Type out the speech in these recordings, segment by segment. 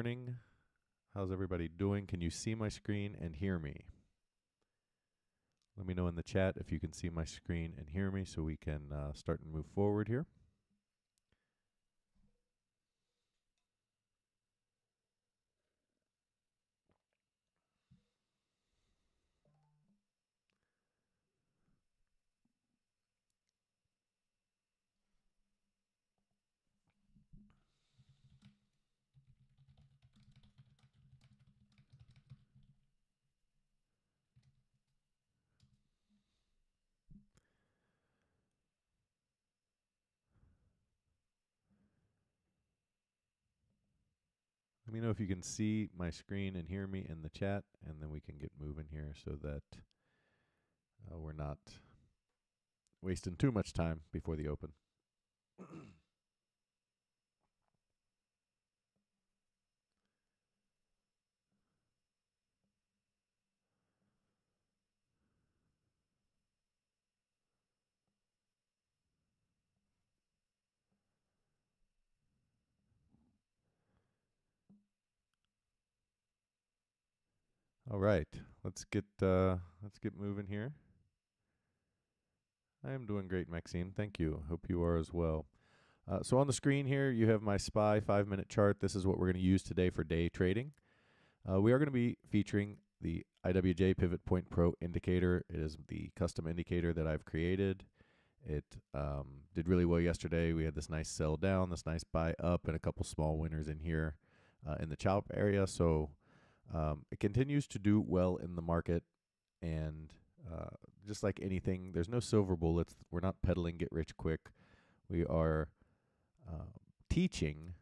morning. How's everybody doing? Can you see my screen and hear me? Let me know in the chat if you can see my screen and hear me so we can start and move forward here. Let me know if you can see my screen and hear me in the chat, and then we can get moving here so that we're not wasting too much time before the open. All right, let's get moving here. I am doing great, Maxine. Thank you. Hope you are as well. So on the screen here, you have my SPY 5-minute chart. This is what we're going to use today for day trading. We are going to be featuring the IWJ Pivot Point Pro indicator. It is the custom indicator that I've created. It did really well yesterday. We had this nice sell down, this nice buy up, and a couple small winners in here in the chop area. So it continues to do well in the market. And just like anything, there's no silver bullets. We're not peddling get rich quick. We are teaching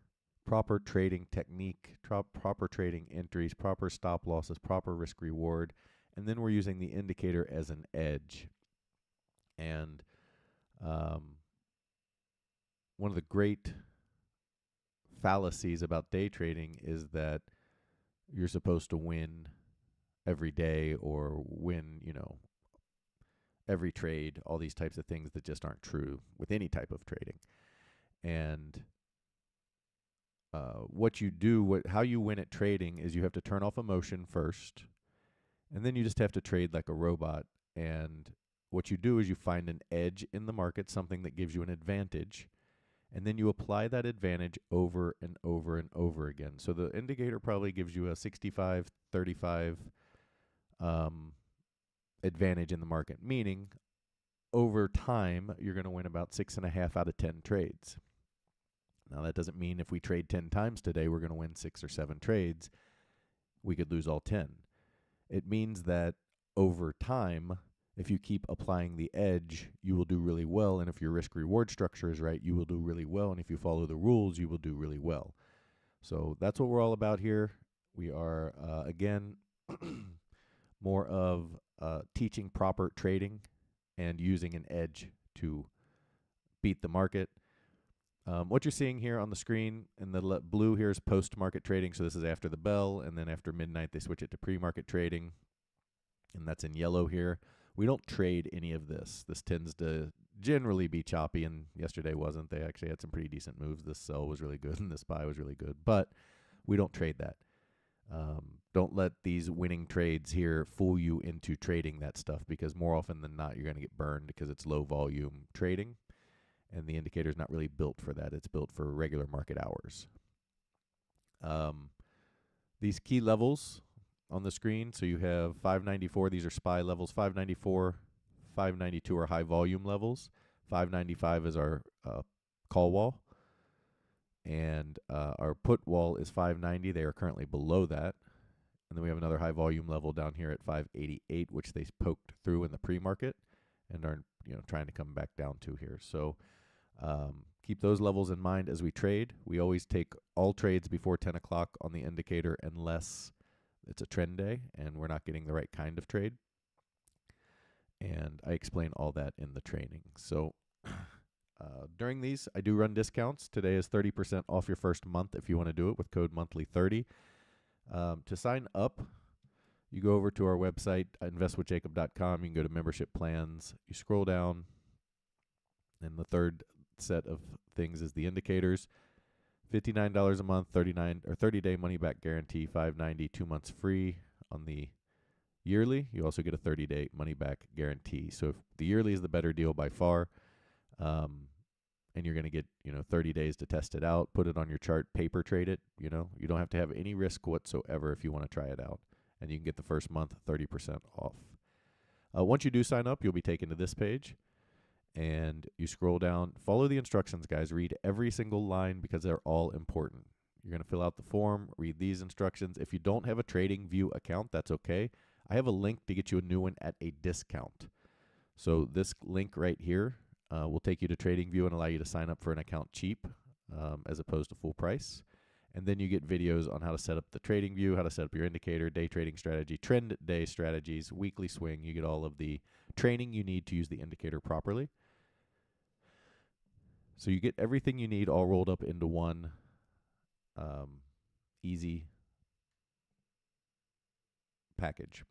proper trading technique, proper trading entries, proper stop losses, proper risk reward, and then we're using the indicator as an edge. And one of the great fallacies about day trading is that you're supposed to win every day or win, every trade, all these types of things that just aren't true with any type of trading. And what you do, how you win at trading is you have to turn off emotion first, and then you just have to trade like a robot. And what you do is you find an edge in the market, something that gives you an advantage, and then you apply that advantage over and over and over again. So the indicator probably gives you a 65-35 advantage in the market, meaning over time you're going to win about 6.5 out of 10 trades. Now, that doesn't mean if we trade 10 times today, we're going to win 6 or 7 trades. We could lose all 10. It means that over time, if you keep applying the edge, you will do really well. And if your risk reward structure is right, you will do really well. And if you follow the rules, you will do really well. So that's what we're all about here. We are, again, more of teaching proper trading and using an edge to beat the market. What you're seeing here on the screen in the blue here is post-market trading. So this is after the bell, and then after midnight, they switch it to pre-market trading, and that's in yellow here. We don't trade any of this. This tends to generally be choppy, and yesterday wasn't. They actually had some pretty decent moves. This sell was really good, and this buy was really good, but we don't trade that. Don't let these winning trades here fool you into trading that stuff, because more often than not, you're going to get burned because it's low volume trading. And the indicator is not really built for that. It's built for regular market hours. These key levels on the screen, so you have 594. These are SPY levels. 594, 592 are high volume levels. 595 is our call wall. And our put wall is 590. They are currently below that. And then we have another high volume level down here at 588, which they poked through in the pre-market and are trying to come back down to here. So keep those levels in mind as we trade. We always take all trades before 10 o'clock on the indicator unless it's a trend day and we're not getting the right kind of trade. And I explain all that in the training. So during these, I do run discounts. Today is 30% off your first month if you want to do it with code monthly30. To sign up, you go over to our website, investwithjacob.com. You can go to membership plans. You scroll down, and the third set of things is the indicators. $59 a month, 30-day money back guarantee, $5.90, 2 months free on the yearly. You also get a 30-day money back guarantee. So if the yearly is the better deal by far, and you're going to get 30 days to test it out, put it on your chart, paper trade it. You don't have to have any risk whatsoever if you want to try it out, and you can get the first month 30% off. Once you do sign up, you'll be taken to this page, and you scroll down. Follow the instructions, guys. Read every single line because they're all important. You're going to fill out the form, read these instructions. If you don't have a TradingView account, that's okay. I have a link to get you a new one at a discount. So this link right here will take you to TradingView and allow you to sign up for an account cheap as opposed to full price. And then you get videos on how to set up the TradingView, how to set up your indicator, day trading strategy, trend day strategies, weekly swing. You get all of the training you need to use the indicator properly. So you get everything you need all rolled up into one easy package.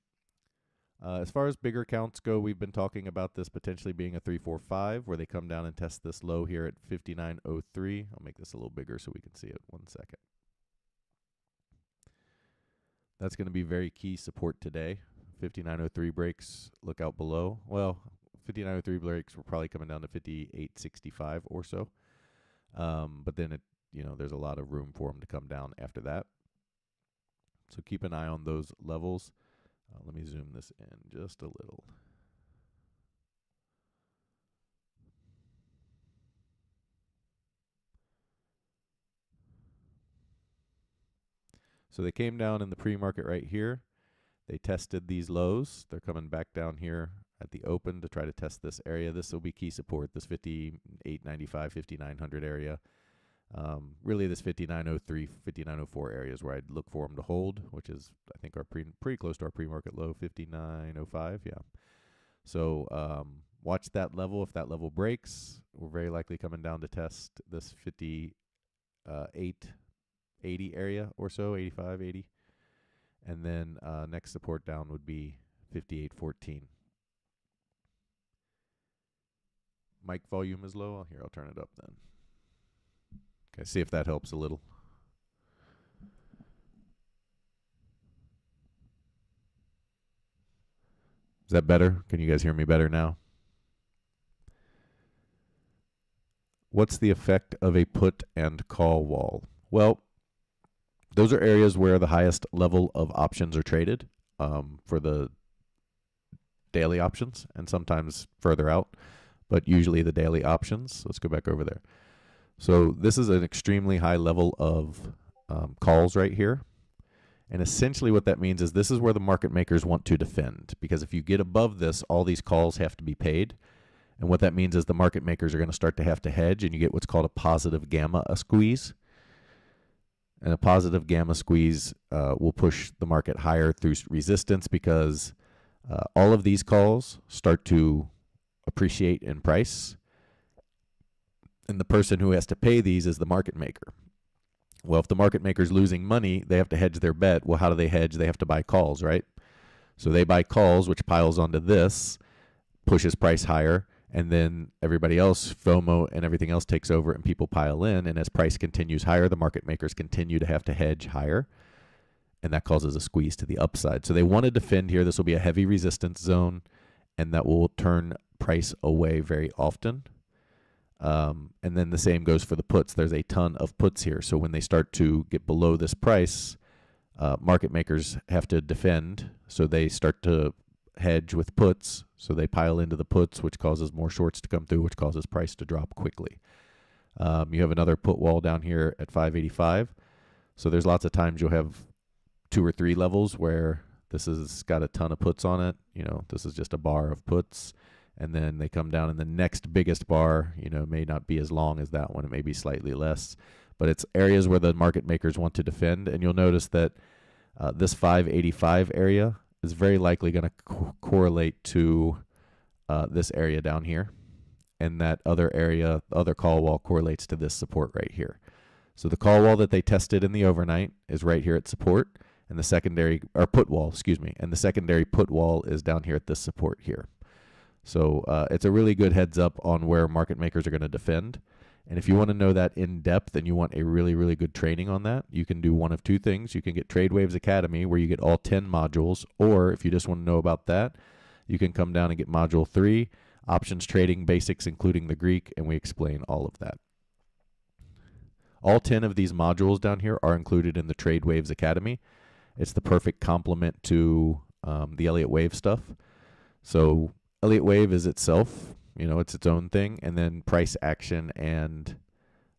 As far as bigger counts go, we've been talking about this potentially being a 345, where they come down and test this low here at 59.03. I'll make this a little bigger so we can see it. 1 second. That's going to be very key support today. 59.03 breaks, look out below. Well, 59.03 breaks, we're probably coming down to 58.65 or so. But then there's a lot of room for them to come down after that. So keep an eye on those levels. Let me zoom this in just a little. So they came down in the pre-market right here. They tested these lows. They're coming back down here at the open to try to test this area. This will be key support, this 58.95, 5900 area. Really this 5903, 5904 area is where I'd look for them to hold, which is, I think, our pretty close to our pre-market low, 5905, yeah. So watch that level. If that level breaks, we're very likely coming down to test this 58.80 area or so, 85, 80. And then next support down would be 58.14. Mic volume is low. Here, I'll turn it up then. Okay, see if that helps a little. Is that better? Can you guys hear me better now? What's the effect of a put and call wall? Well, those are areas where the highest level of options are traded for the daily options, and sometimes further out, but usually the daily options. Let's go back over there. So this is an extremely high level of calls right here. And essentially what that means is this is where the market makers want to defend, because if you get above this, all these calls have to be paid. And what that means is the market makers are going to start to have to hedge, and you get what's called a positive gamma squeeze. And a positive gamma squeeze will push the market higher through resistance, because all of these calls start to appreciate in price. And the person who has to pay these is the market maker. Well, if the market maker is losing money, they have to hedge their bet. Well, how do they hedge? They have to buy calls, right? So they buy calls, which piles onto this, pushes price higher, and then everybody else, FOMO and everything else, takes over and people pile in. And as price continues higher, the market makers continue to have to hedge higher, and that causes a squeeze to the upside. So they want to defend here. This will be a heavy resistance zone, and that will turn price away very often. And then the same goes for the puts. There's a ton of puts here. So when they start to get below this price, market makers have to defend. So they start to hedge with puts. So they pile into the puts, which causes more shorts to come through, which causes price to drop quickly. You have another put wall down here at 585. So there's lots of times you'll have 2 or 3 levels where this has got a ton of puts on it. This is just a bar of puts. And then they come down, and the next biggest bar, may not be as long as that one. It may be slightly less. But it's areas where the market makers want to defend. And you'll notice that this 585 area is very likely going to correlate to this area down here. And that other area, the other call wall, correlates to this support right here. So the call wall that they tested in the overnight is right here at support. And the secondary, or put wall, and the secondary put wall is down here at this support here. So it's a really good heads up on where market makers are going to defend. And if you want to know that in depth and you want a really, really good training on that, you can do one of two things. You can get TradeWaves Academy, where you get all 10 modules, or if you just want to know about that, you can come down and get Module 3, Options Trading Basics, including the Greek, and we explain all of that. All 10 of these modules down here are included in the TradeWaves Academy. It's the perfect complement to the Elliott Wave stuff. So Elliott Wave is itself, it's its own thing, and then price action and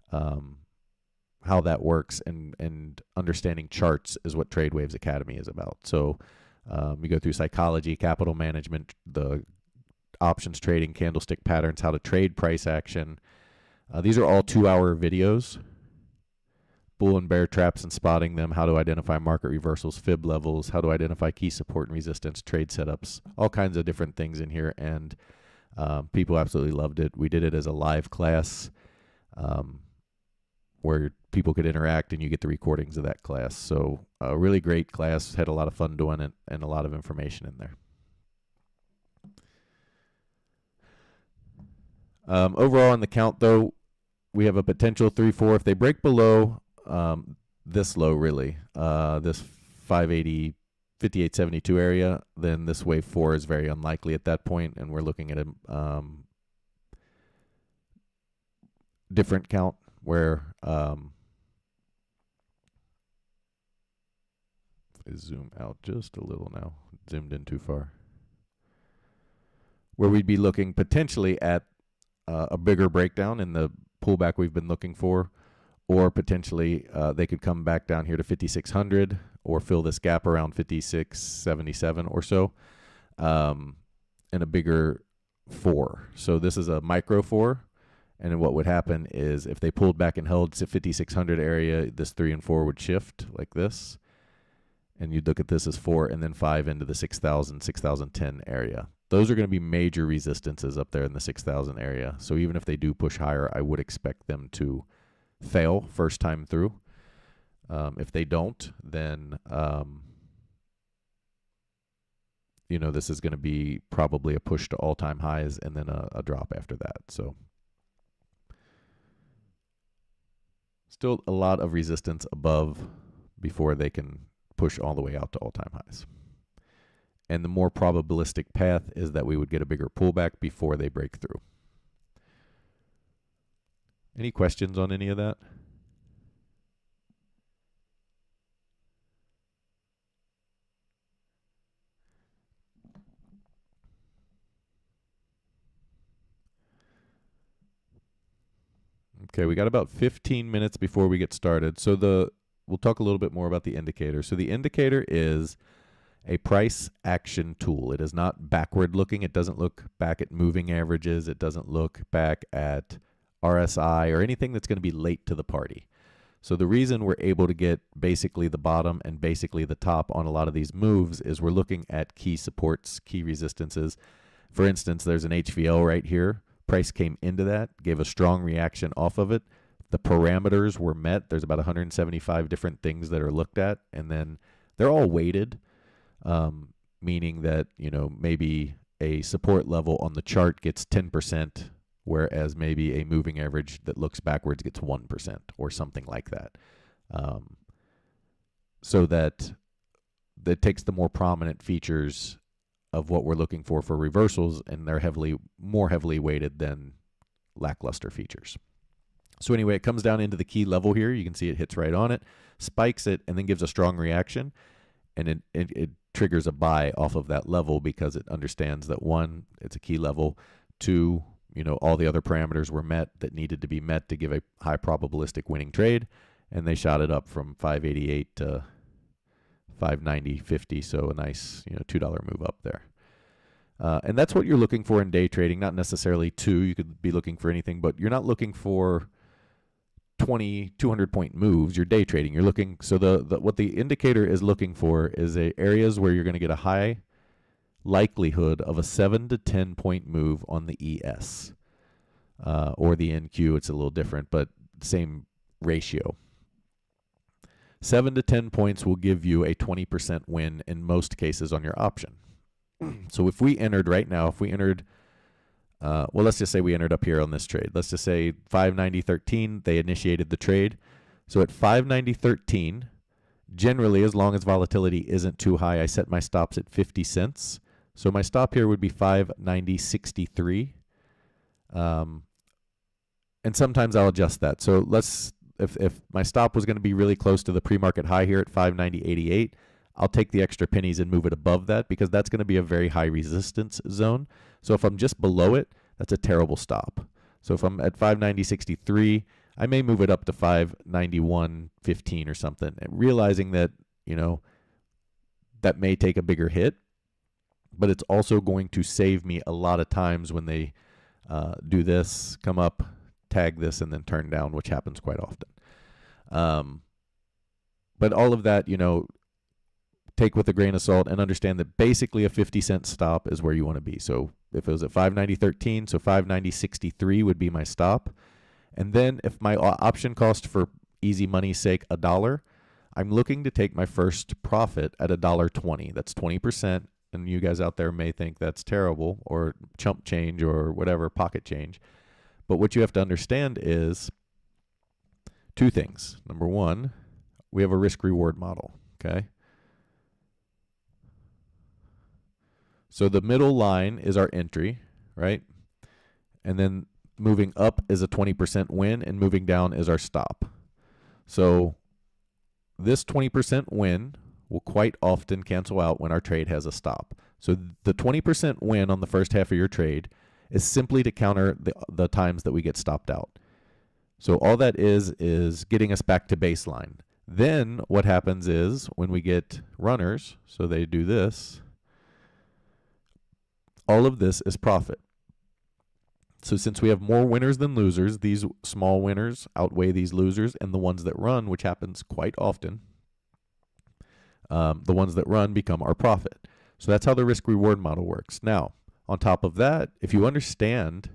how that works and understanding charts is what TradeWaves Academy is about. So we go through psychology, capital management, the options trading, candlestick patterns, how to trade price action. These are all 2-hour videos. Bull and bear traps and spotting them, how to identify market reversals, fib levels, how to identify key support and resistance, trade setups, all kinds of different things in here. And people absolutely loved it. We did it as a live class where people could interact, and you get the recordings of that class. So a really great class, had a lot of fun doing it, and a lot of information in there. Overall on the count, though, we have a potential 3-4. If they break below this low, really, this 580, 5872 area, then this wave 4 is very unlikely at that point, and we're looking at a different count where zoom out just a little now, zoomed in too far, where we'd be looking potentially at a bigger breakdown in the pullback we've been looking for, or potentially they could come back down here to 5,600 or fill this gap around 5677 or so, and a bigger 4. So this is a micro 4, and what would happen is if they pulled back and held to 5,600 area, this 3 and 4 would shift like this, and you'd look at this as 4 and then 5 into the 6,000, 6,010 area. Those are going to be major resistances up there in the 6,000 area. So even if they do push higher, I would expect them to fail first time through. If they don't, then this is going to be probably a push to all-time highs and then a drop after that. So still a lot of resistance above before they can push all the way out to all-time highs. And the more probabilistic path is that we would get a bigger pullback before they break through. Any questions on any of that? Okay, we got about 15 minutes before we get started. So we'll talk a little bit more about the indicator. So the indicator is a price action tool. It is not backward looking. It doesn't look back at moving averages. It doesn't look back at RSI or anything that's going to be late to the party. So the reason we're able to get basically the bottom and basically the top on a lot of these moves is we're looking at key supports, key resistances. For instance, there's an HVL right here. Price came into that, gave a strong reaction off of it. The parameters were met. There's about 175 different things that are looked at, and then they're all weighted. Meaning that, maybe a support level on the chart gets 10%, whereas maybe a moving average that looks backwards gets 1% or something like that. So that takes the more prominent features of what we're looking for reversals, and they're more heavily weighted than lackluster features. So anyway, it comes down into the key level here. You can see it hits right on it, spikes it, and then gives a strong reaction. And it triggers a buy off of that level because it understands that 1, it's a key level, 2, all the other parameters were met that needed to be met to give a high probabilistic winning trade, and they shot it up from 588 to 590.50, so a nice $2 move up there. And that's what you're looking for in day trading, not necessarily 2. You could be looking for anything, but you're not looking for 200 point moves. You're day trading. You're looking, so what the indicator is looking for is areas where you're going to get a high likelihood of a 7 to 10 point move on the ES or the NQ. It's a little different, but same ratio. 7 to 10 points will give you a 20% win in most cases on your option. So if we entered right now, well, let's just say we entered up here on this trade. Let's just say 590.13, they initiated the trade. So at 590.13, generally, as long as volatility isn't too high, I set my stops at 50 cents. So my stop here would be 590.63. And sometimes I'll adjust that. So if my stop was going to be really close to the pre-market high here at 590.88, I'll take the extra pennies and move it above that because that's going to be a very high resistance zone. So if I'm just below it, that's a terrible stop. So if I'm at 590.63, I may move it up to 591.15 or something, realizing that, that may take a bigger hit, but it's also going to save me a lot of times when they do this, come up, tag this, and then turn down, which happens quite often. But all of that, take with a grain of salt and understand that basically a 50-cent stop is where you want to be. So if it was at 590.13, so 590.63 would be my stop. And then if my option cost, for easy money's sake, $1, I'm looking to take my first profit at $1.20. That's 20%. And you guys out there may think that's terrible, or chump change, or whatever, pocket change. But what you have to understand is two things. Number one, we have a risk-reward model, okay? So the middle line is our entry, right? And then moving up is a 20% win, and moving down is our stop. So this 20% win will quite often cancel out when our trade has a stop. So the 20% win on the first half of your trade is simply to counter the times that we get stopped out. So all that is getting us back to baseline. Then what happens is when we get runners, so they do this, all of this is profit. So since we have more winners than losers, these small winners outweigh these losers, and the ones that run, which happens quite often, the ones that run become our profit. So that's how the risk-reward model works. Now, on top of that, if you understand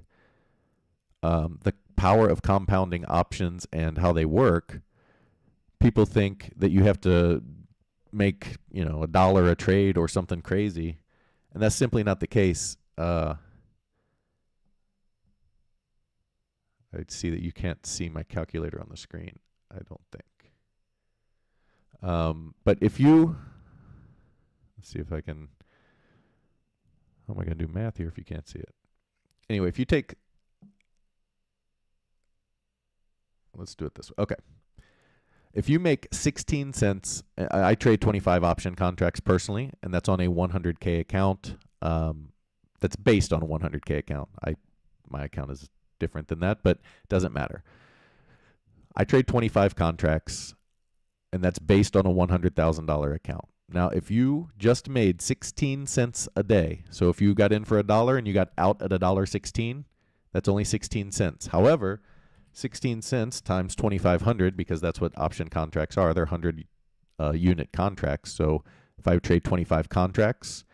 the power of compounding options and how they work, people think that you have to make, $1 a trade or something crazy, and that's simply not the case. I see that you can't see my calculator on the screen, I don't think. But if you, let's see if I can, how am I going to do math here if you can't see it? Anyway, if you take, let's do it this way. Okay. If you make 16 cents, I trade 25 option contracts personally, and that's on a 100K account. That's based on a 100K account. My account is different than that, but it doesn't matter. I trade 25 contracts, and that's based on a $100,000 account. Now, if you just made 16 cents a day, so if you got in for $1 and you got out at $1.16, that's only 16 cents. However, 16 cents times 2,500, because that's what option contracts are. They're 100 unit contracts. So if I trade 25 contracts,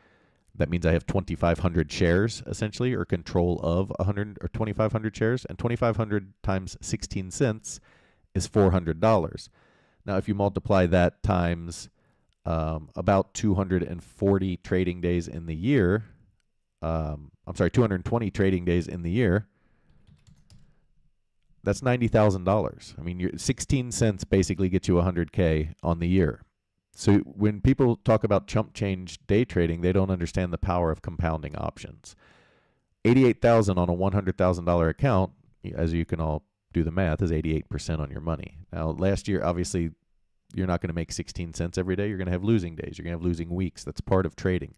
that means I have 2,500 shares essentially, or control of 100 or 2,500 shares. And 2,500 times 16 cents is $400. Now, if you multiply that times about 240 trading days in the year, 220 trading days in the year, that's $90,000. I mean, 16 cents basically gets you 100K on the year. So when people talk about chump change day trading, they don't understand the power of compounding options. 88,000 on a $100,000 account, as you can all do the math, is 88% on your money. Now, last year, obviously, you're not going to make 16 cents every day. You're going to have losing days. You're going to have losing weeks. That's part of trading.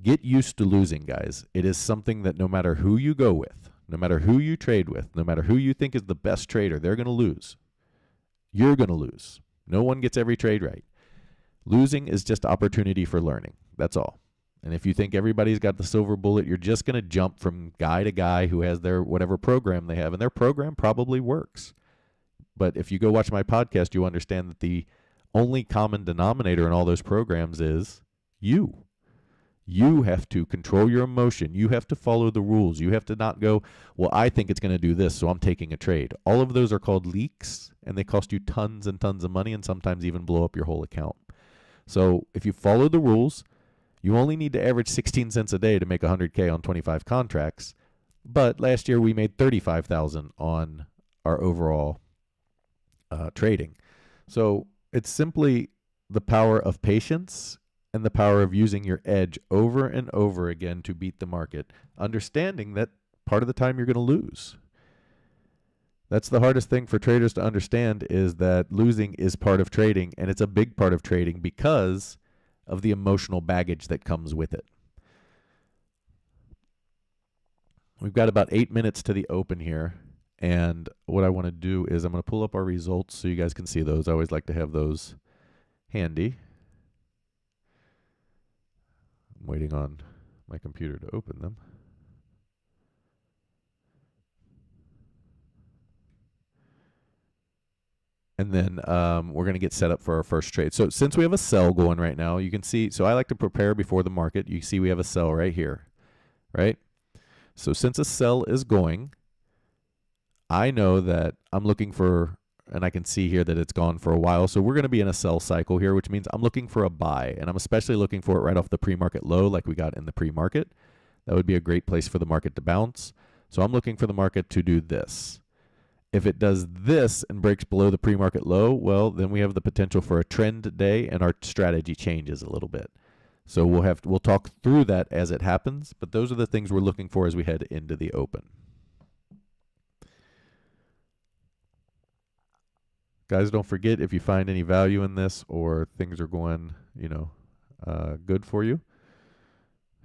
Get used to losing, guys. It is something that no matter who you go with, no matter who you trade with, no matter who you think is the best trader, they're going to lose. You're going to lose. No one gets every trade right. Losing is just opportunity for learning. That's all. And if you think everybody's got the silver bullet, you're just going to jump from guy to guy who has their whatever program they have, and their program probably works. But if you go watch my podcast, you understand that the only common denominator in all those programs is you. You have to control your emotion. You have to follow the rules. You have to not go, well, I think it's going to do this, so I'm taking a trade. All of those are called leaks, and they cost you tons and tons of money and sometimes even blow up your whole account. So if you follow the rules, you only need to average 16 cents a day to make 100K on 25 contracts. But last year we made 35,000 on our overall trading. So it's simply the power of patience and the power of using your edge over and over again to beat the market, understanding that part of the time you're going to lose. That's the hardest thing for traders to understand, is that losing is part of trading, and it's a big part of trading because of the emotional baggage that comes with it. We've got about 8 minutes to the open here, and what I want to do is I'm going to pull up our results so you guys can see those. I always like to have those handy. I'm waiting on my computer to open them. And then we're going to get set up for our first trade. So since we have a sell going right now, you can see, so I like to prepare before the market. You see we have a sell right here, right? So since a sell is going, I know that I'm looking for, and I can see here that it's gone for a while. So we're going to be in a sell cycle here, which means I'm looking for a buy. And I'm especially looking for it right off the pre-market low like we got in the pre-market. That would be a great place for the market to bounce. So I'm looking for the market to do this. If it does this and breaks below the pre-market low, well, then we have the potential for a trend day, and our strategy changes a little bit. So we'll talk through that as it happens, but those are the things we're looking for as we head into the open. Guys, don't forget, if you find any value in this or things are going, good for you,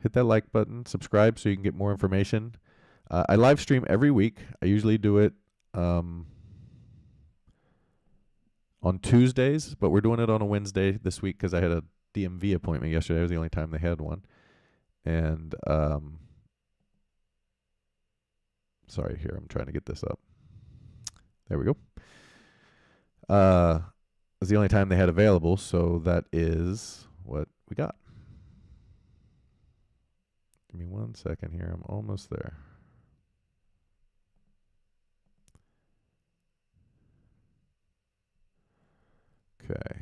hit that like button, subscribe so you can get more information. I live stream every week. I usually do it on Tuesdays, but we're doing it on a Wednesday this week because I had a DMV appointment yesterday. It was the only time they had one. And sorry, here, I'm trying to get this up. There we go. It was the only time they had available, so that is what we got. Give me 1 second here. I'm almost there. Okay.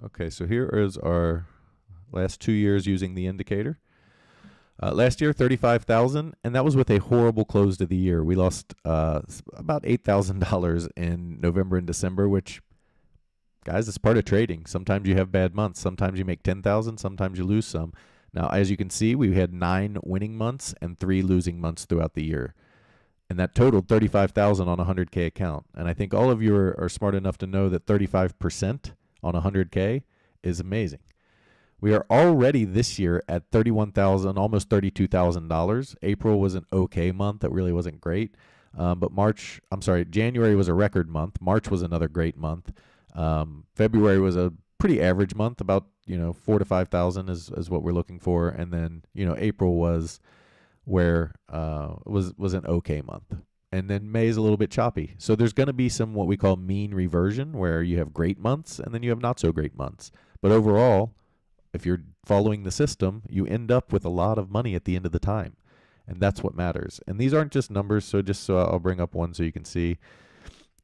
Okay, so here is our last 2 years using the indicator. Last year, 35,000, and that was with a horrible close to the year. We lost about $8,000 in November and December, which, guys, it's part of trading. Sometimes you have bad months. Sometimes you make 10,000. Sometimes you lose some. Now, as you can see, we had 9 winning months and 3 losing months throughout the year. And that totaled 35,000 on a 100K account. And I think all of you are smart enough to know that 35% on 100K is amazing. We are already this year at $31,000, almost $32,000. April was an okay month. That really wasn't great. But January was a record month. March was another great month. February was a pretty average month, about 4,000 to 5,000 is what we're looking for. And then April was where was an okay month. And then May is a little bit choppy. So there's going to be some what we call mean reversion, where you have great months and then you have not so great months. But overall, if you're following the system, you end up with a lot of money at the end of the time. And that's what matters. And these aren't just numbers, so I'll bring up one so you can see.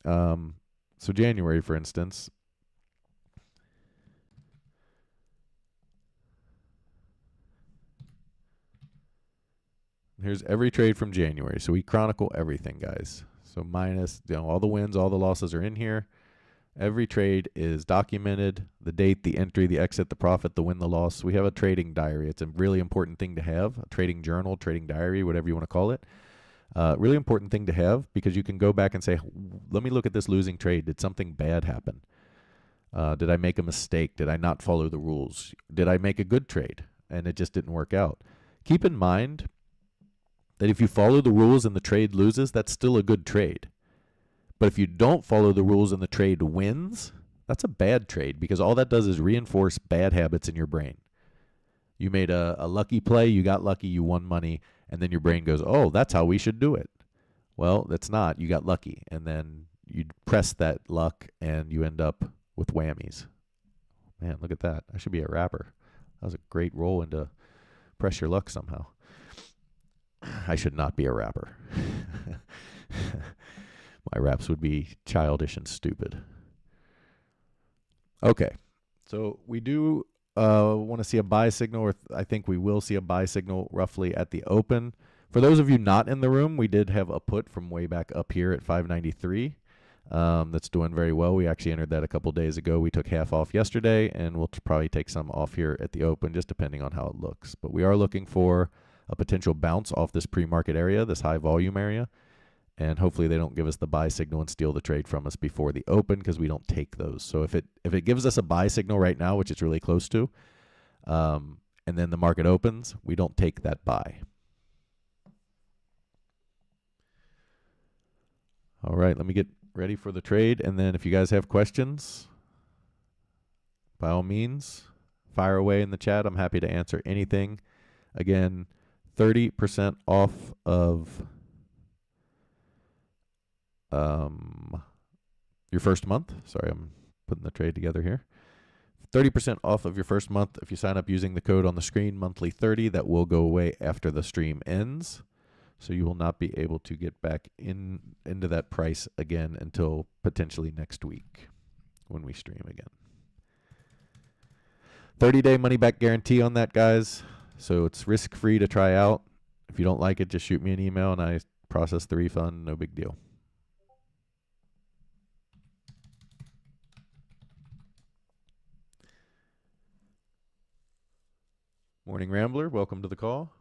So January, for instance. Here's every trade from January. So we chronicle everything, guys. So minus all the wins, all the losses are in here. Every trade is documented, the date, the entry, the exit, the profit, the win, the loss. We have a trading diary. It's a really important thing to have, a trading journal, trading diary, whatever you want to call it. Really important thing to have, because you can go back and say, let me look at this losing trade. Did something bad happen? Did I make a mistake? Did I not follow the rules? Did I make a good trade and it just didn't work out? Keep in mind that if you follow the rules and the trade loses, that's still a good trade. But if you don't follow the rules and the trade wins, that's a bad trade, because all that does is reinforce bad habits in your brain. You made a lucky play, you got lucky, you won money, And then your brain goes, oh, that's how we should do it. Well, that's not. You got lucky. And then you press that luck and you end up with whammies. Man, look at that. I should be a rapper. That was a great roll into press your luck somehow. I should not be a rapper. My raps would be childish and stupid. Okay. So we do want to see a buy signal, or I think we will see a buy signal roughly at the open. For those of you not in the room, we did have a put from way back up here at 593. That's doing very well. We actually entered that a couple days ago. We took half off yesterday, and we'll probably take some off here at the open, just depending on how it looks. But we are looking for a potential bounce off this pre-market area, this high volume area. And hopefully they don't give us the buy signal and steal the trade from us before the open, because we don't take those. So if it gives us a buy signal right now, which it's really close to, and then the market opens, we don't take that buy. All right, let me get ready for the trade. And then if you guys have questions, by all means, fire away in the chat. I'm happy to answer anything. Again, 30% off of your first month. Sorry, I'm putting the trade together here. 30% off of your first month if you sign up using the code on the screen, monthly30. That will go away after the stream ends. So you will not be able to get back into that price again until potentially next week when we stream again. 30-day money-back guarantee on that, guys. So it's risk-free to try out. If you don't like it, just shoot me an email and I process the refund. No big deal. Morning Rambler, welcome to the call.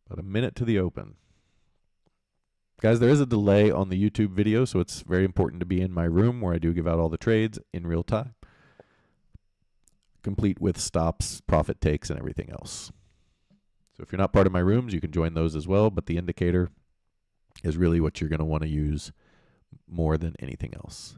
About a minute to the open. Guys, there is a delay on the YouTube video, so it's very important to be in my room where I do give out all the trades in real time, complete with stops, profit takes, and everything else. So if you're not part of my rooms, you can join those as well, but the indicator is really what you're going to want to use more than anything else.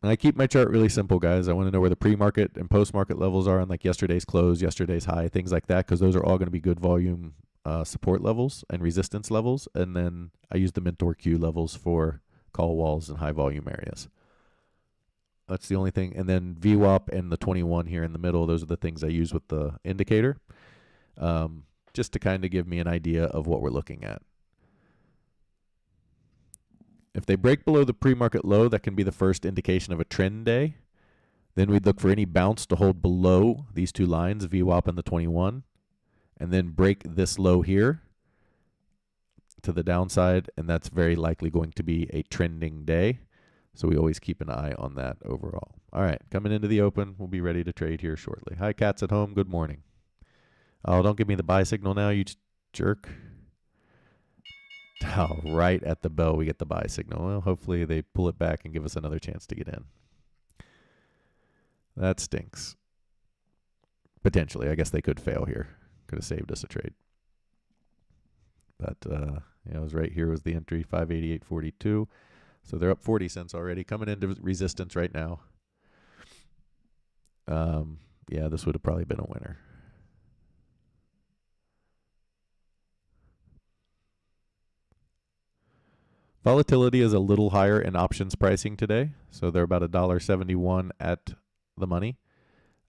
And I keep my chart really simple, guys. I want to know where the pre-market and post-market levels are on like yesterday's close, yesterday's high, things like that, because those are all going to be good volume support levels and resistance levels. And then I use the Mentor Q levels for call walls and high volume areas. That's the only thing. And then VWAP and the 21 here in the middle, those are the things I use with the indicator, just to kind of give me an idea of what we're looking at. If they break below the pre-market low, that can be the first indication of a trend day. Then we'd look for any bounce to hold below these two lines, VWAP and the 21, and then break this low here to the downside, and that's very likely going to be a trending day. So we always keep an eye on that overall. All right, coming into the open, we'll be ready to trade here shortly. Hi, cats at home. Good morning. Oh, don't give me the buy signal now, you jerk. Oh, right at the bell we get the buy signal. Well, hopefully they pull it back and give us another chance to get in. That stinks. Potentially. I guess they could fail here. Could have saved us a trade. But, yeah, it was right here was the entry, 588.42. So they're up 40 cents already. Coming into resistance right now. Yeah, this would have probably been a winner. Volatility is a little higher in options pricing today, so they're about $1.71 at the money,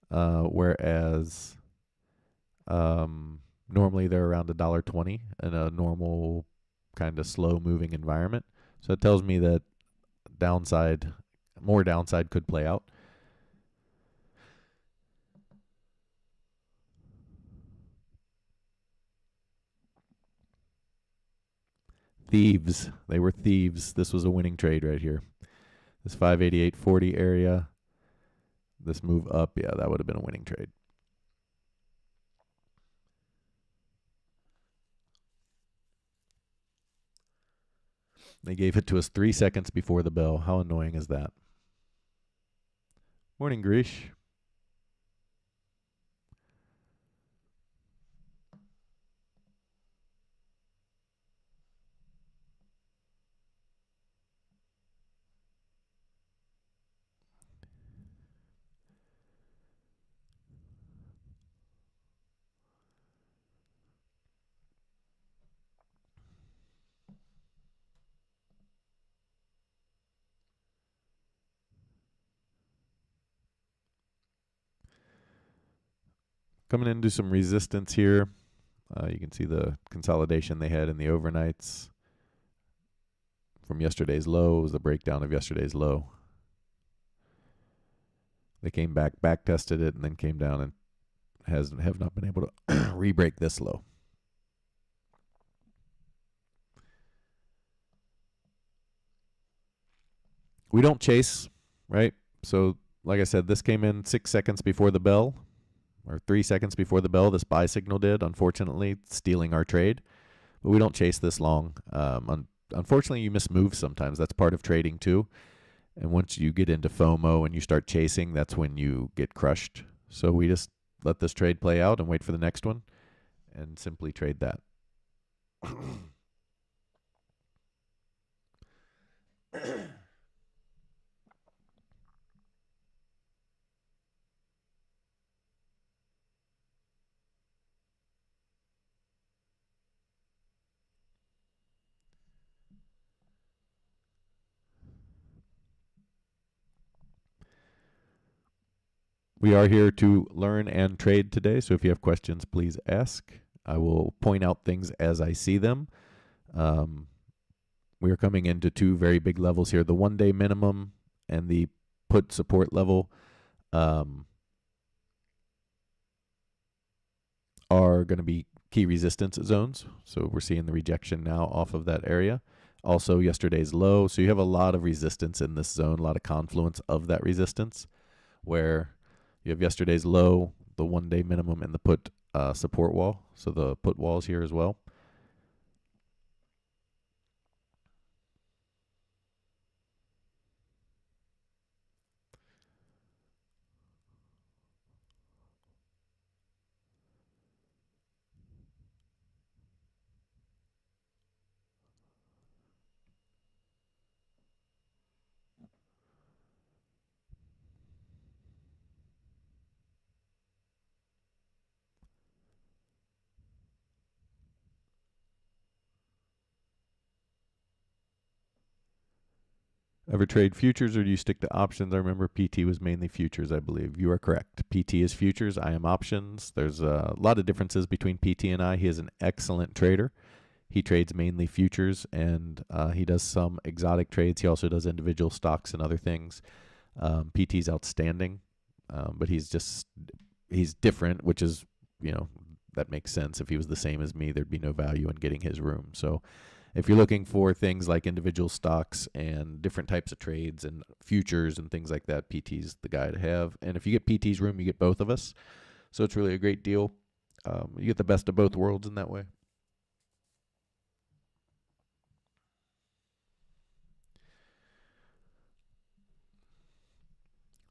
whereas normally they're around $1.20 in a normal kind of slow-moving environment. So it tells me that more downside could play out. Thieves. They were thieves. This was a winning trade right here. This 588.40 area. This move up, yeah, that would have been a winning trade. They gave it to us 3 seconds before the bell. How annoying is that? Morning, Grish. Coming into some resistance here. You can see the consolidation they had in the overnights from yesterday's low. It was the breakdown of yesterday's low. They came back tested it, and then came down and have not been able to re-break this low. We don't chase, right? So, like I said, this came in 6 seconds before the bell, or 3 seconds before the bell. This buy signal did, unfortunately, stealing our trade. But we don't chase this long. Unfortunately, you miss moves sometimes. That's part of trading too. And once you get into FOMO and you start chasing, that's when you get crushed. So we just let this trade play out and wait for the next one and simply trade that. We are here to learn and trade today, so if you have questions, please ask. I will point out things as I see them. We are coming into two very big levels here. The 1-day minimum and the put support level are going to be key resistance zones. So we're seeing the rejection now off of that area. Also yesterday's low. So you have a lot of resistance in this zone, a lot of confluence of that resistance, where you have yesterday's low, the 1-day minimum, and the put support wall. So the put walls here as well. Ever trade futures, or do you stick to options? I remember PT was mainly futures, I believe. You are correct. PT is futures. I am options. There's a lot of differences between PT and I. He is an excellent trader. He trades mainly futures, and he does some exotic trades. He also does individual stocks and other things. PT's outstanding, but he's different, which is, that makes sense. If he was the same as me, there'd be no value in getting his room. So if you're looking for things like individual stocks and different types of trades and futures and things like that, PT's the guy to have. And if you get PT's room, you get both of us. So it's really a great deal. You get the best of both worlds in that way.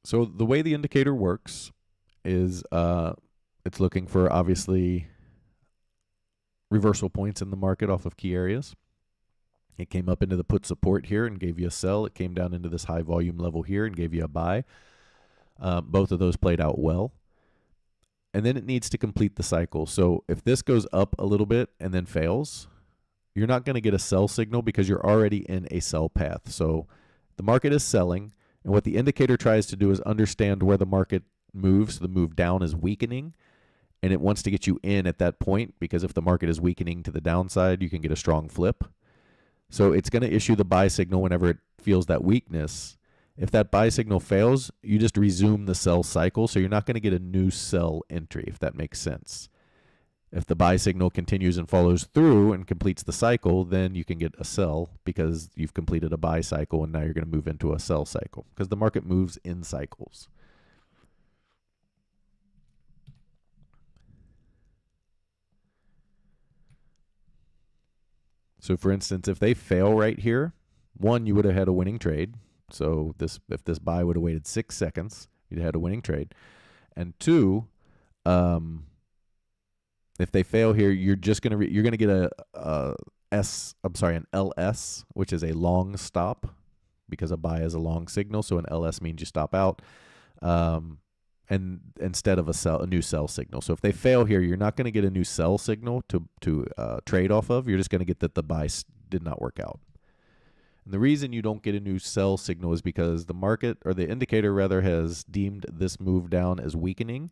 So the way the indicator works is it's looking for, obviously, reversal points in the market off of key areas. It came up into the put support here and gave you a sell. It came down into this high volume level here and gave you a buy. Both of those played out well. And then it needs to complete the cycle. So if this goes up a little bit and then fails, you're not going to get a sell signal because you're already in a sell path. So the market is selling, and what the indicator tries to do is understand where the market moves. The move down is weakening, and it wants to get you in at that point, because if the market is weakening to the downside, you can get a strong flip. So it's going to issue the buy signal whenever it feels that weakness. If that buy signal fails, you just resume the sell cycle, so you're not going to get a new sell entry, if that makes sense. If the buy signal continues and follows through and completes the cycle, then you can get a sell because you've completed a buy cycle, and now you're going to move into a sell cycle because the market moves in cycles. So for instance, if they fail right here, one, you would have had a winning trade. So if this buy would have waited 6 seconds, you'd have had a winning trade. And two, if they fail here, you're just gonna you're gonna get an LS, which is a long stop, because a buy is a long signal. So an LS means you stop out, and instead of a new sell signal. So if they fail here, you're not going to get a new sell signal to trade off of. You're just going to get that the buy did not work out. And the reason you don't get a new sell signal is because the market, or the indicator rather, has deemed this move down as weakening.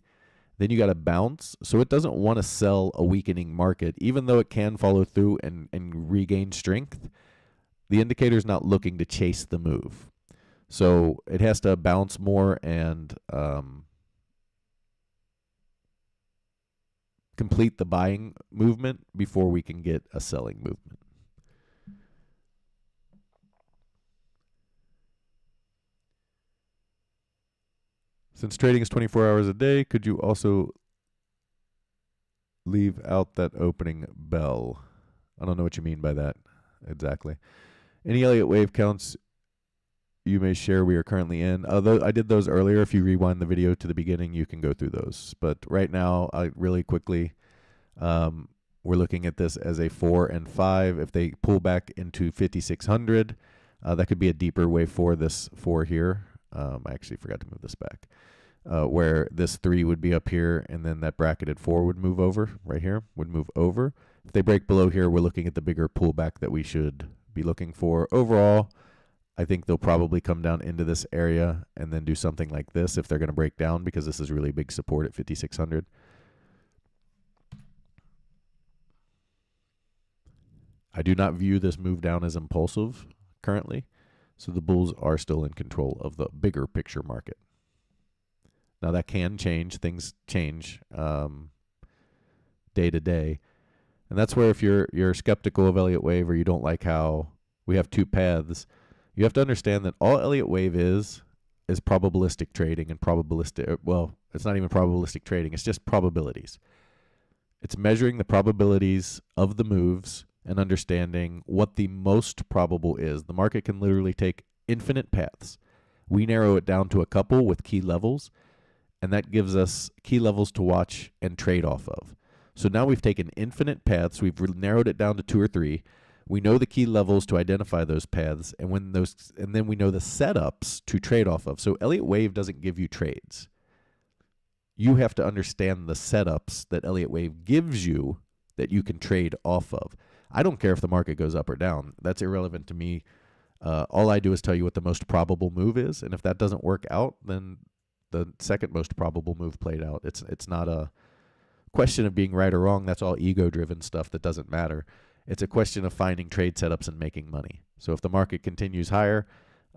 Then you got to bounce. So it doesn't want to sell a weakening market, even though it can follow through and regain strength. The indicator's not looking to chase the move. So it has to bounce more and complete the buying movement before we can get a selling movement. Since trading is 24 hours a day, could you also leave out that opening bell? I don't know what you mean by that exactly. Any Elliott wave counts you may share we are currently in. Although I did those earlier. If you rewind the video to the beginning, you can go through those. But right now, really quickly, we're looking at this as a 4 and 5. If they pull back into 5,600, that could be a deeper wave for this 4 here. I actually forgot to move this back. Where this 3 would be up here, and then that bracketed 4 would move over right here, would move over. If they break below here, we're looking at the bigger pullback that we should be looking for. Overall, I think they'll probably come down into this area and then do something like this if they're going to break down, because this is really big support at 5,600. I do not view this move down as impulsive currently, so the bulls are still in control of the bigger picture market. Now that can change. Things change day to day. And that's where if you're skeptical of Elliott Wave, or you don't like how we have two paths, you have to understand that all Elliott Wave is probabilistic trading, and well, it's not even probabilistic trading, it's just probabilities. It's measuring the probabilities of the moves and understanding what the most probable is. The market can literally take infinite paths. We narrow it down to a couple with key levels, and that gives us key levels to watch and trade off of. So now we've taken infinite paths, we've narrowed it down to 2 or 3. We know the key levels to identify those paths, and then we know the setups to trade off of. So Elliott Wave doesn't give you trades. You have to understand the setups that Elliott Wave gives you that you can trade off of. I don't care if the market goes up or down. That's irrelevant to me. All I do is tell you what the most probable move is, and if that doesn't work out, then the second most probable move played out. It's not a question of being right or wrong. That's all ego-driven stuff that doesn't matter. It's a question of finding trade setups and making money. So if the market continues higher,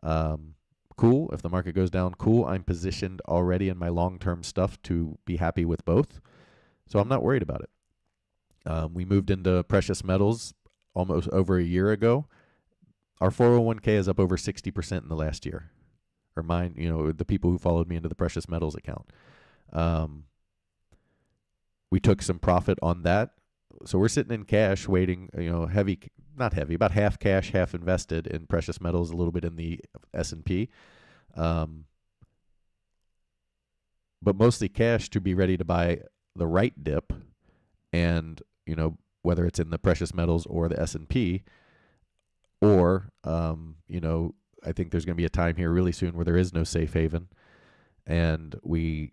cool. If the market goes down, cool. I'm positioned already in my long-term stuff to be happy with both, so I'm not worried about it. We moved into precious metals almost over a year ago. Our 401k is up over 60% in the last year. Or mine, the people who followed me into the precious metals account. We took some profit on that. So we're sitting in cash waiting, not heavy, about half cash, half invested in precious metals, a little bit in the S&P. But mostly cash to be ready to buy the right dip, and, whether it's in the precious metals or the S&P, or, I think there's going to be a time here really soon where there is no safe haven, and my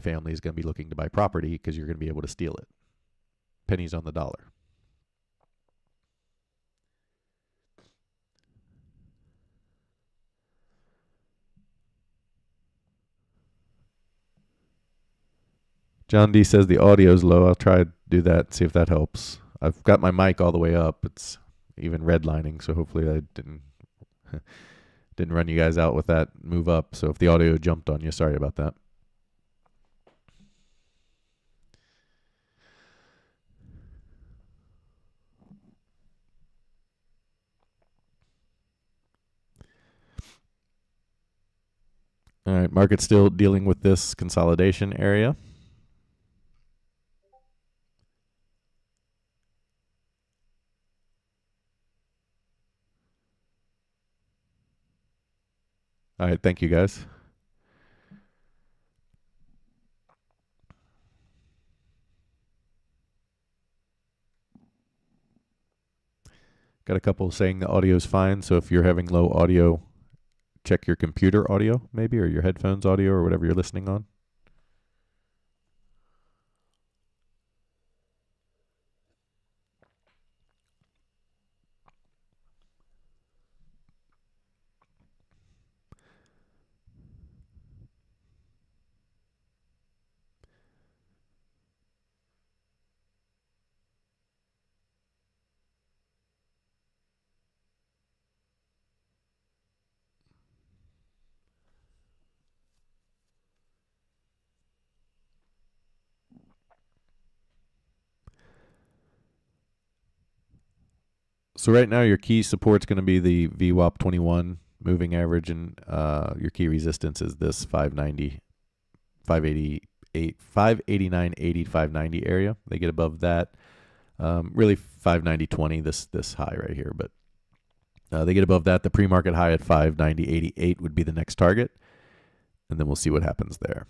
family is going to be looking to buy property because you're going to be able to steal it. Pennies on the dollar. John D says the audio's low. I'll try to do that, see if that helps. I've got my mic all the way up. It's even redlining, so hopefully I didn't run you guys out with that move up. So if the audio jumped on you, sorry about that. All right, market's still dealing with this consolidation area. All right, thank you guys. Got a couple saying the audio is fine, so if you're having low audio, check your computer audio maybe, or your headphones audio, or whatever you're listening on. So right now your key support's going to be the VWAP 21 moving average, and your key resistance is this 590, 588, 589.80, 590 area. They get above that, really 590.20, this high right here, but they get above that. The pre-market high at 590.88 would be the next target, and then we'll see what happens there.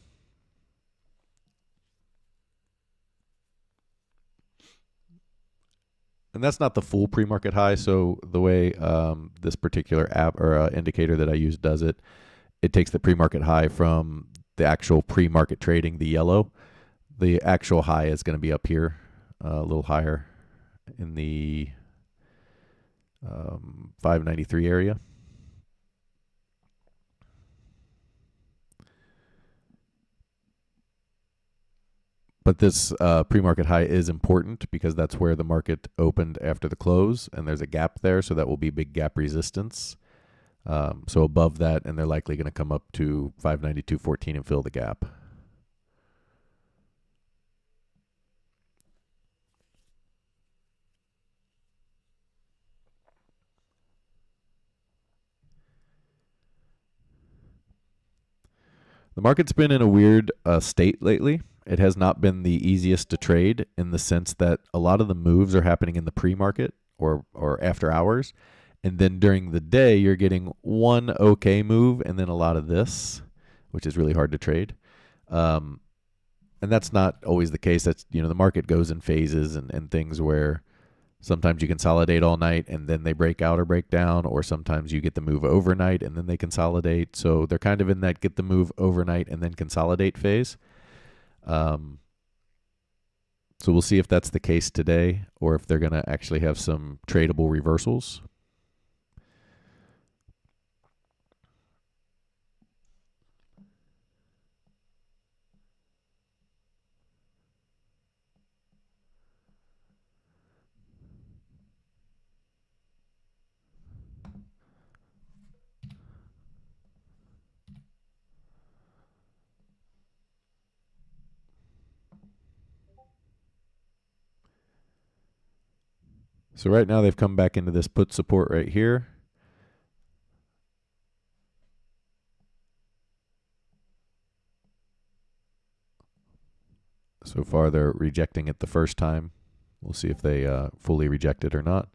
And that's not the full pre-market high. So the way this particular app or indicator that I use does it, it takes the pre-market high from the actual pre-market trading, the yellow. The actual high is going to be up here, a little higher in the 593 area. But this pre-market high is important because that's where the market opened after the close, and there's a gap there, so that will be big gap resistance. So above that, and they're likely going to come up to 592.14 and fill the gap. The market's been in a weird state lately. It has not been the easiest to trade in the sense that a lot of the moves are happening in the pre-market or after hours. And then during the day, you're getting one okay move and then a lot of this, which is really hard to trade. And that's not always the case. That's, the market goes in phases and things where sometimes you consolidate all night and then they break out or break down, or sometimes you get the move overnight and then they consolidate. So they're kind of in that get the move overnight and then consolidate phase. So we'll see if that's the case today or if they're going to actually have some tradable reversals. So right now they've come back into this put support right here. So far they're rejecting it the first time. We'll see if they fully reject it or not.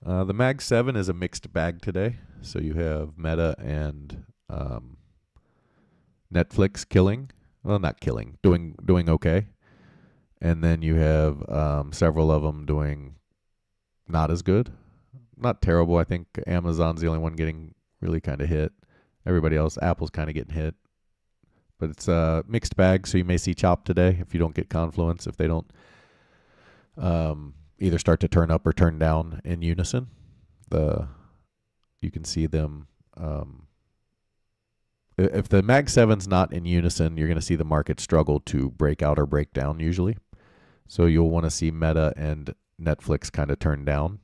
The Mag 7 is a mixed bag today. So you have Meta and Netflix killing. Well, not killing, doing okay. And then you have several of them doing not as good. Not terrible. I think Amazon's the only one getting really kind of hit. Everybody else, Apple's kind of getting hit. But it's a mixed bag, so you may see chop today if you don't get confluence, if they don't either start to turn up or turn down in unison. You can see them. If the Mag 7's not in unison, you're going to see the market struggle to break out or break down usually. So you'll want to see Meta and Netflix kind of turn down.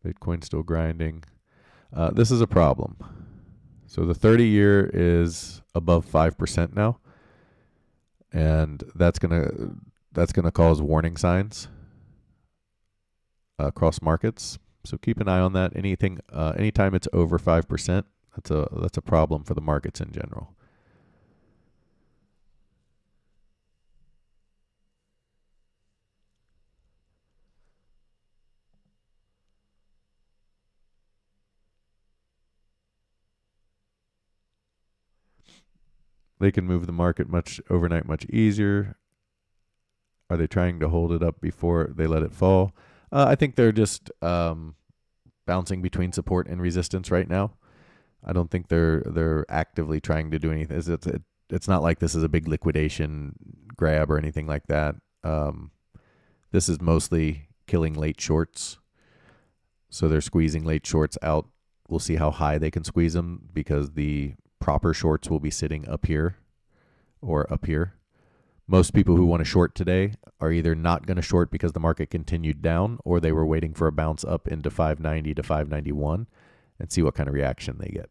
Bitcoin still grinding. This is a problem. So the 30-year is above 5% now, and that's gonna cause warning signs across markets. So keep an eye on that. Anytime it's over 5%, that's a problem for the markets in general. They can move the market overnight much easier. Are they trying to hold it up before they let it fall? I think they're just bouncing between support and resistance right now. I don't think they're actively trying to do anything. It's not like this is a big liquidation grab or anything like that. This is mostly killing late shorts. So they're squeezing late shorts out. We'll see how high they can squeeze them because the proper shorts will be sitting up here or up here. Most people who want to short today are either not going to short because the market continued down, or they were waiting for a bounce up into 590 to 591 and see what kind of reaction they get.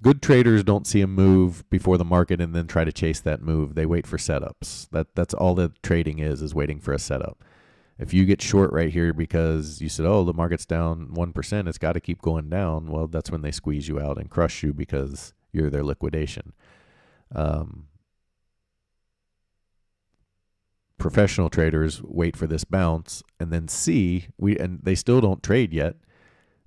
Good traders don't see a move before the market and then try to chase that move. They wait for setups. That's all that trading is waiting for a setup. If you get short right here because you said, oh, the market's down 1%, it's got to keep going down, well, that's when they squeeze you out and crush you because you're their liquidation. Professional traders wait for this bounce and then and they still don't trade yet.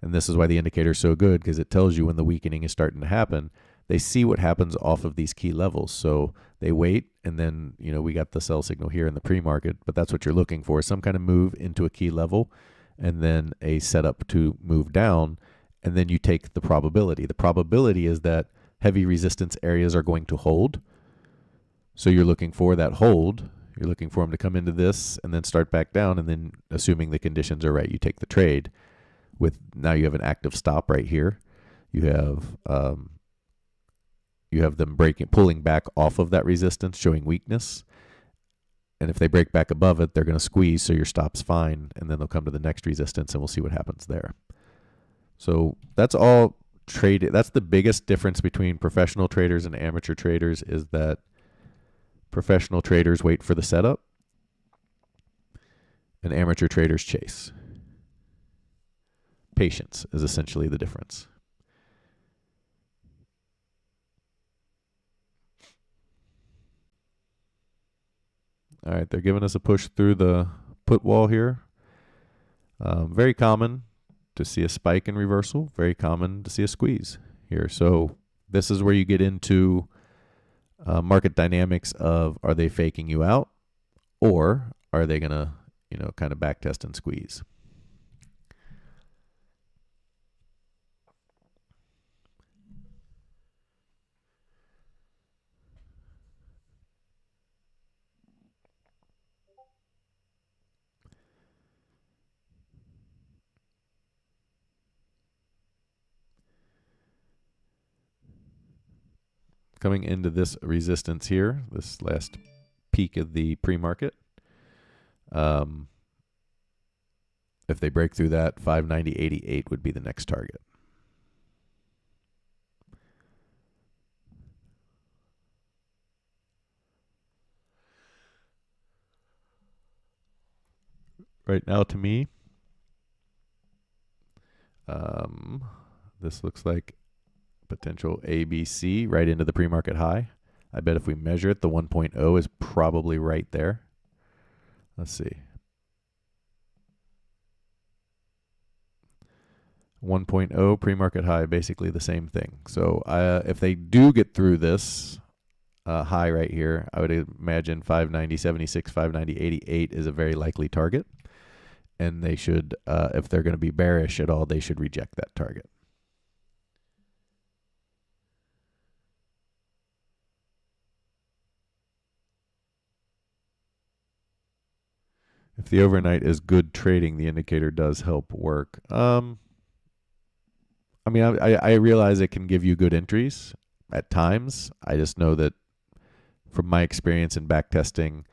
And this is why the indicator is so good, because it tells you when the weakening is starting to happen. They see what happens off of these key levels. So they wait, and then, we got the sell signal here in the pre-market, but that's what you're looking for, some kind of move into a key level and then a setup to move down, and then you take the probability. The probability is that heavy resistance areas are going to hold. So you're looking for that hold. You're looking for them to come into this and then start back down, and then assuming the conditions are right, you take the trade. Now you have an active stop right here. You have them pulling back off of that resistance, showing weakness. And if they break back above it, they're going to squeeze, so your stop's fine, and then they'll come to the next resistance, and we'll see what happens there. So that's all trade. That's the biggest difference between professional traders and amateur traders, is that professional traders wait for the setup, and amateur traders chase. Patience is essentially the difference. All right, they're giving us a push through the put wall here. Very common to see a spike and reversal. Very common to see a squeeze here. So this is where you get into market dynamics of, are they faking you out, or are they going to, kind of back test and squeeze? Coming into this resistance here, this last peak of the pre-market. If they break through that, 590.88 would be the next target. Right now, to me, this looks like potential ABC right into the pre-market high. I bet if we measure it, the 1.0 is probably right there. Let's see. 1.0 pre-market high, basically the same thing. So if they do get through this high right here, I would imagine 590.76, 590.88 is a very likely target. And they should, if they're going to be bearish at all, they should reject that target. If the overnight is good trading, the indicator does help work. I realize it can give you good entries at times. I just know that from my experience in back testing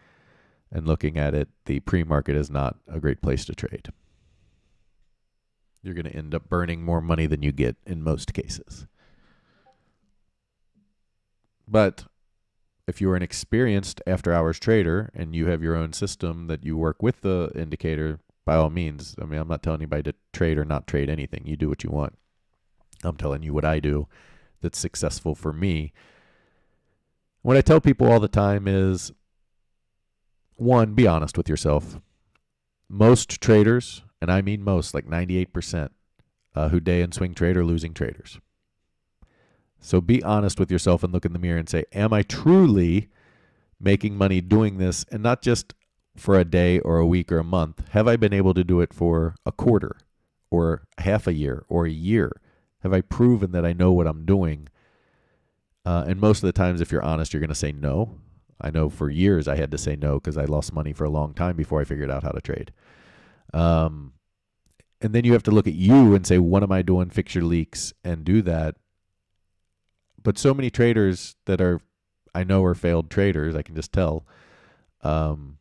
and looking at it, the pre-market is not a great place to trade. You're going to end up burning more money than you get in most cases. But if you're an experienced after-hours trader and you have your own system that you work with the indicator, by all means. I'm not telling anybody to trade or not trade anything. You do what you want. I'm telling you what I do that's successful for me. What I tell people all the time is, one, be honest with yourself. Most traders, and I mean most, like 98%, who day and swing trade are losing traders. So be honest with yourself and look in the mirror and say, am I truly making money doing this? And not just for a day or a week or a month? Have I been able to do it for a quarter or half a year or a year? Have I proven that I know what I'm doing? And most of the times, if you're honest, you're going to say no. I know for years I had to say no because I lost money for a long time before I figured out how to trade. Um, and then you have to look at you and say, what am I doing? Fix your leaks and do that. But so many traders that I know are failed traders, I can just um,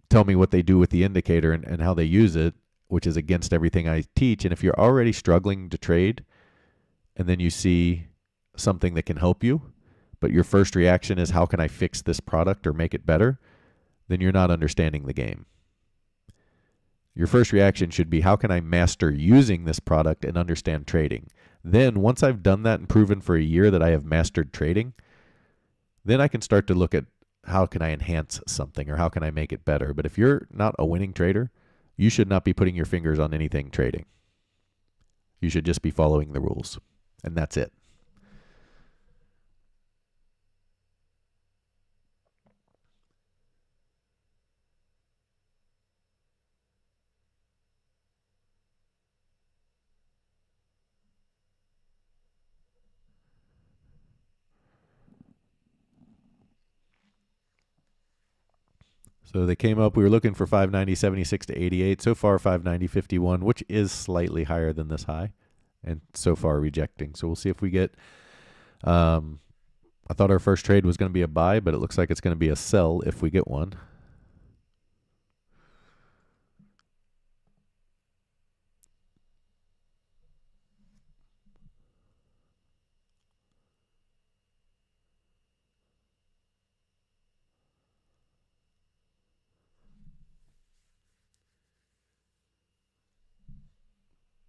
tell me what they do with the indicator and how they use it, which is against everything I teach. And if you're already struggling to trade and then you see something that can help you, but your first reaction is, how can I fix this product or make it better? Then you're not understanding the game. Your first reaction should be, how can I master using this product and understand trading? Then, once I've done that and proven for a year that I have mastered trading, then I can start to look at how can I enhance something or how can I make it better. But if you're not a winning trader, you should not be putting your fingers on anything trading. You should just be following the rules. And that's it. So they came up, we were looking for 590.76 to 88. So far, 590.51, which is slightly higher than this high. And so far rejecting. So we'll see if we get. I thought our first trade was going to be a buy, but it looks like it's going to be a sell if we get one.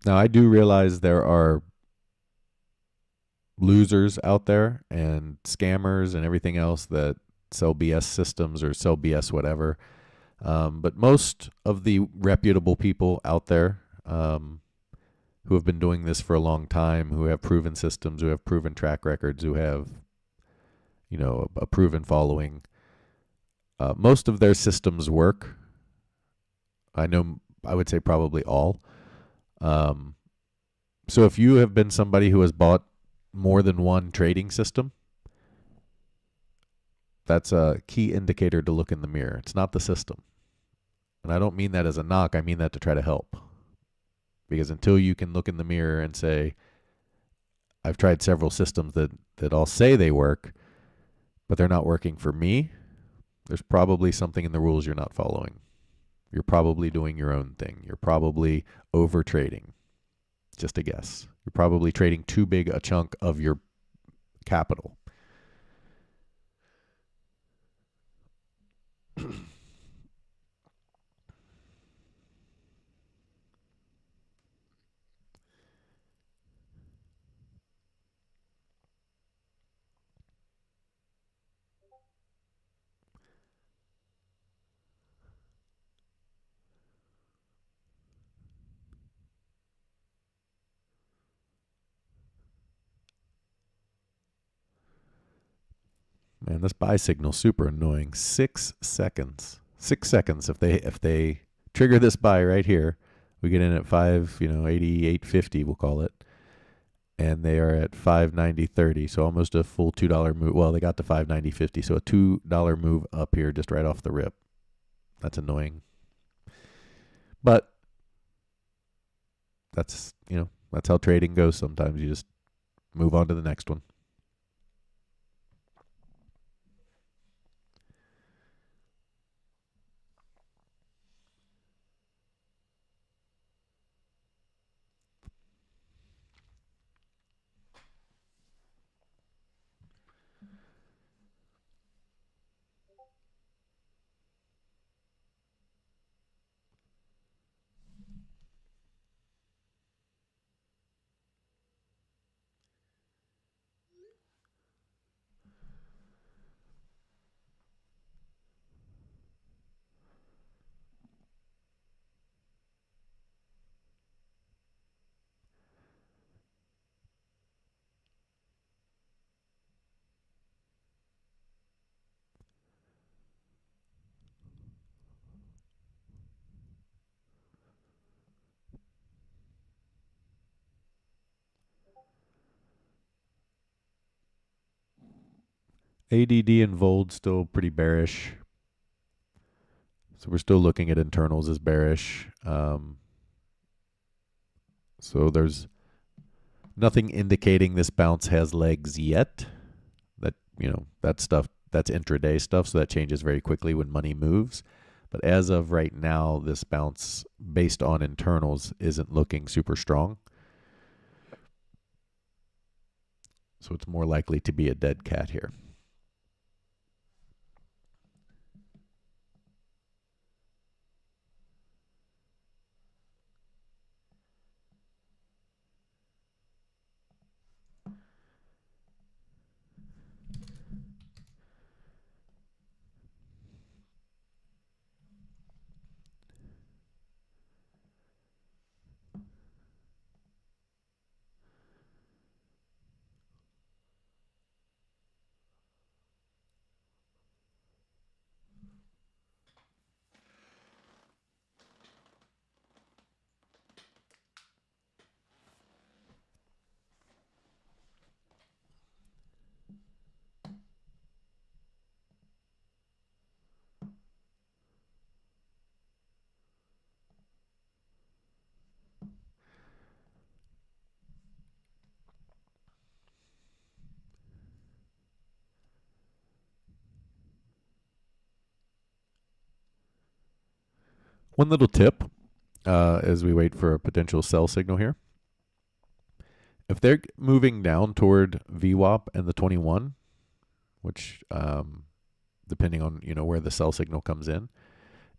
Now, I do realize there are losers out there and scammers and everything else that sell BS systems or sell BS whatever. But most of the reputable people out there who have been doing this for a long time, who have proven systems, who have proven track records, who have a proven following, most of their systems work. I would say probably all. Um, so if you have been somebody who has bought more than one trading system, that's a key indicator to look in the mirror. It's not the system. And I don't mean that as a knock, I mean that to try to help. Because until you can look in the mirror and say, I've tried several systems that all say they work, but they're not working for me, there's probably something in the rules you're not following. You're probably doing your own thing. You're probably over trading. Just a guess. You're probably trading too big a chunk of your capital. Man, this buy signal super annoying. 6 seconds. 6 seconds. If they trigger this buy right here, we get in at 88.50, we'll call it. And they are at 590.30, so almost a full $2 move. Well, they got to 590.50, so a $2 move up here just right off the rip. That's annoying. But that's how trading goes sometimes. You just move on to the next one. ADD and Vold still pretty bearish. So we're still looking at internals as bearish. So there's nothing indicating this bounce has legs yet. That, that stuff, that's intraday stuff, so that changes very quickly when money moves. But as of right now, this bounce based on internals isn't looking super strong. So it's more likely to be a dead cat here. One little tip as we wait for a potential sell signal here. If they're moving down toward VWAP and the 21, which depending on where the sell signal comes in,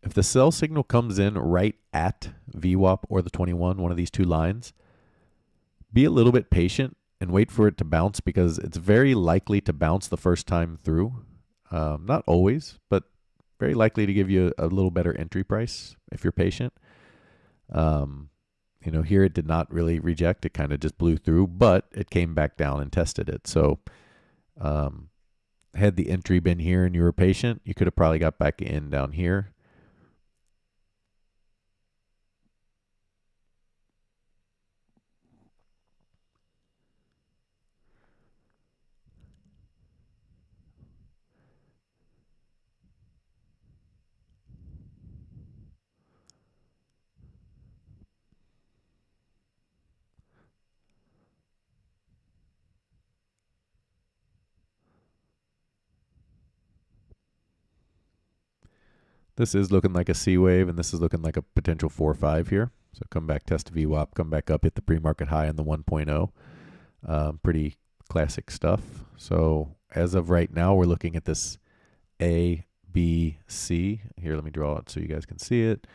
if the sell signal comes in right at VWAP or the 21, one of these two lines, be a little bit patient and wait for it to bounce, because it's very likely to bounce the first time through. Not always, but very likely to give you a little better entry price if you're patient. Here it did not really reject. It kind of just blew through, but it came back down and tested it. So had the entry been here and you were patient, you could have probably got back in down here. This is looking like a C wave, and this is looking like a potential 4-5 here. So come back, test VWAP, come back up, hit the pre-market high on the 1.0. Pretty classic stuff. So as of right now, we're looking at this A, B, C. Here, let me draw it so you guys can see it.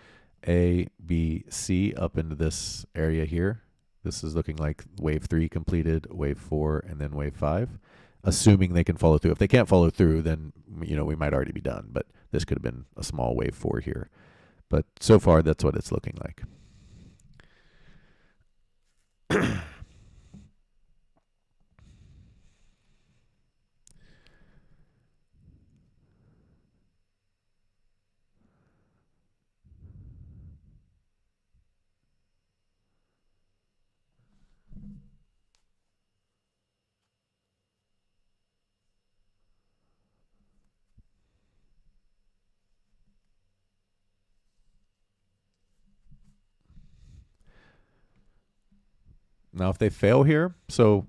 A, B, C up into this area here. This is looking like wave 3 completed, wave 4, and then wave 5. Assuming they can follow through. If they can't follow through, then we might already be done. But this could have been a small wave 4 here. But so far, that's what it's looking like. Now, if they fail here, so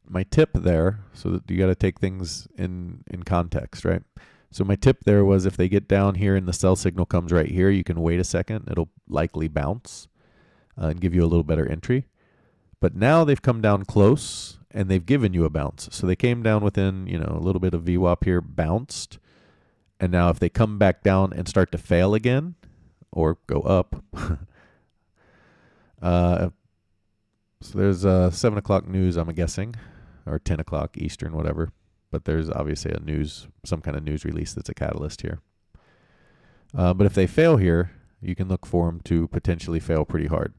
my tip there, so that you got to take things in context, right? So my tip there was, if they get down here and the sell signal comes right here, you can wait a second. It'll likely bounce and give you a little better entry. But now they've come down close and they've given you a bounce. So they came down within, a little bit of VWAP here, bounced. And now if they come back down and start to fail again or go up, so there's 7 o'clock news, I'm guessing, or 10 o'clock Eastern, whatever. But there's obviously some kind of news release that's a catalyst here. But if they fail here, you can look for them to potentially fail pretty hard.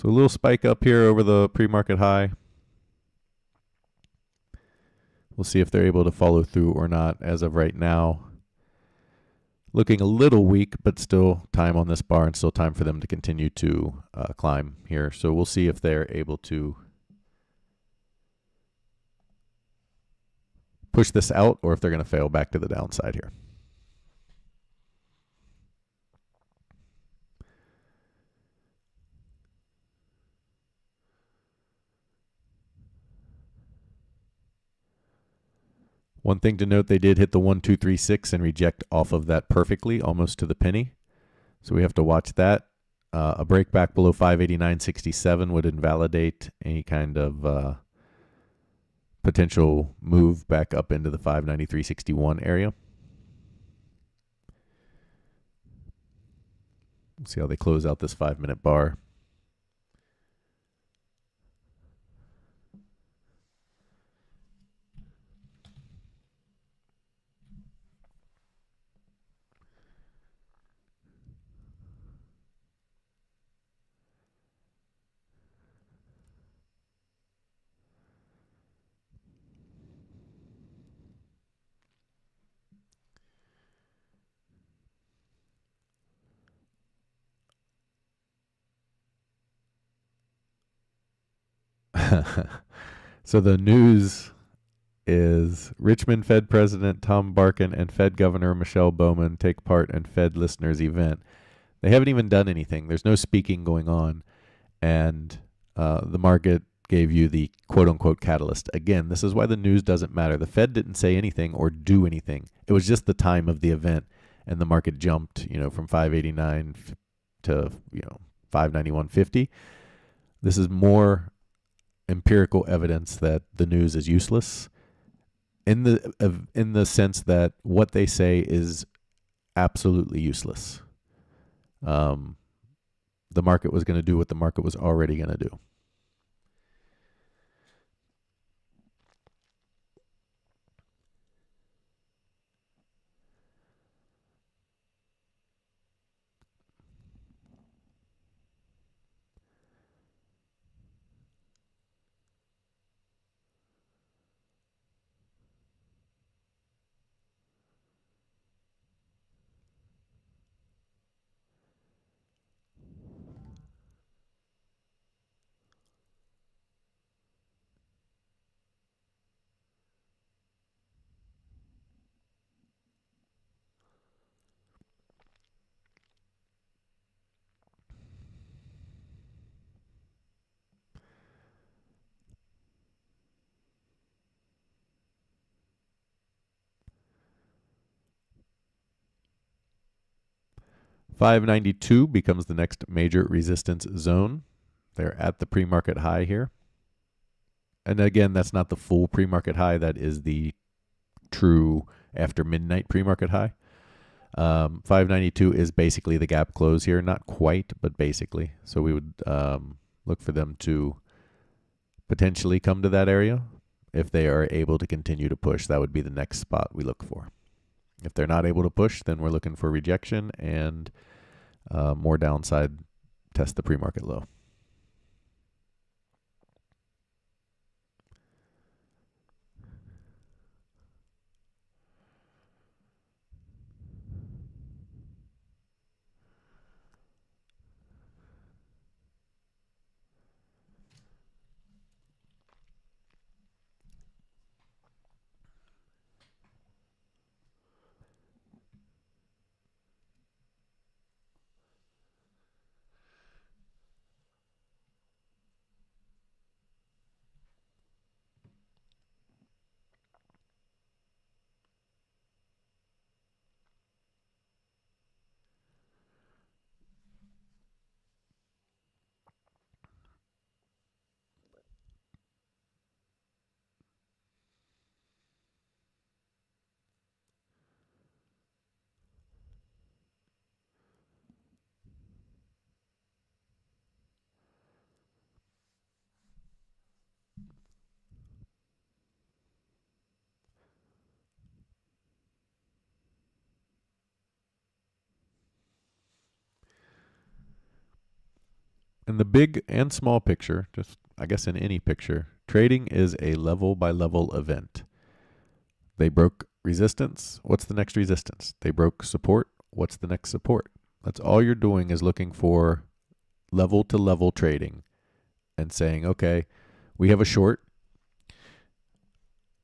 So a little spike up here over the pre-market high. We'll see if they're able to follow through or not. As of right now, looking a little weak, but still time on this bar and still time for them to continue to climb here. So we'll see if they're able to push this out or if they're going to fail back to the downside here. One thing to note, they did hit the 1236 and reject off of that perfectly, almost to the penny. So we have to watch that. A break back below 589.67 would invalidate any kind of potential move back up into the 593.61 area. See how they close out this 5-minute bar. So the news is Richmond Fed President Tom Barkin and Fed Governor Michelle Bowman take part in Fed listeners event. They haven't even done anything. There's no speaking going on. And the market gave you the quote-unquote catalyst. Again, this is why the news doesn't matter. The Fed didn't say anything or do anything. It was just the time of the event, and the market jumped, from 589 to 591.50. This is more empirical evidence that the news is useless, in the sense that what they say is absolutely useless. The market was going to do what the market was already going to do. $592 becomes the next major resistance zone. They're at the pre-market high here. And again, that's not the full pre-market high. That is the true after midnight pre-market high. 592 is basically the gap close here. Not quite, but basically. So we would look for them to potentially come to that area. If they are able to continue to push, that would be the next spot we look for. If they're not able to push, then we're looking for rejection and more downside, test the pre-market low. In the big and small picture, just I guess in any picture, trading is a level by level event. They broke resistance. What's the next resistance? They broke support. What's the next support? That's all you're doing is looking for level to level trading and saying, okay, we have a short.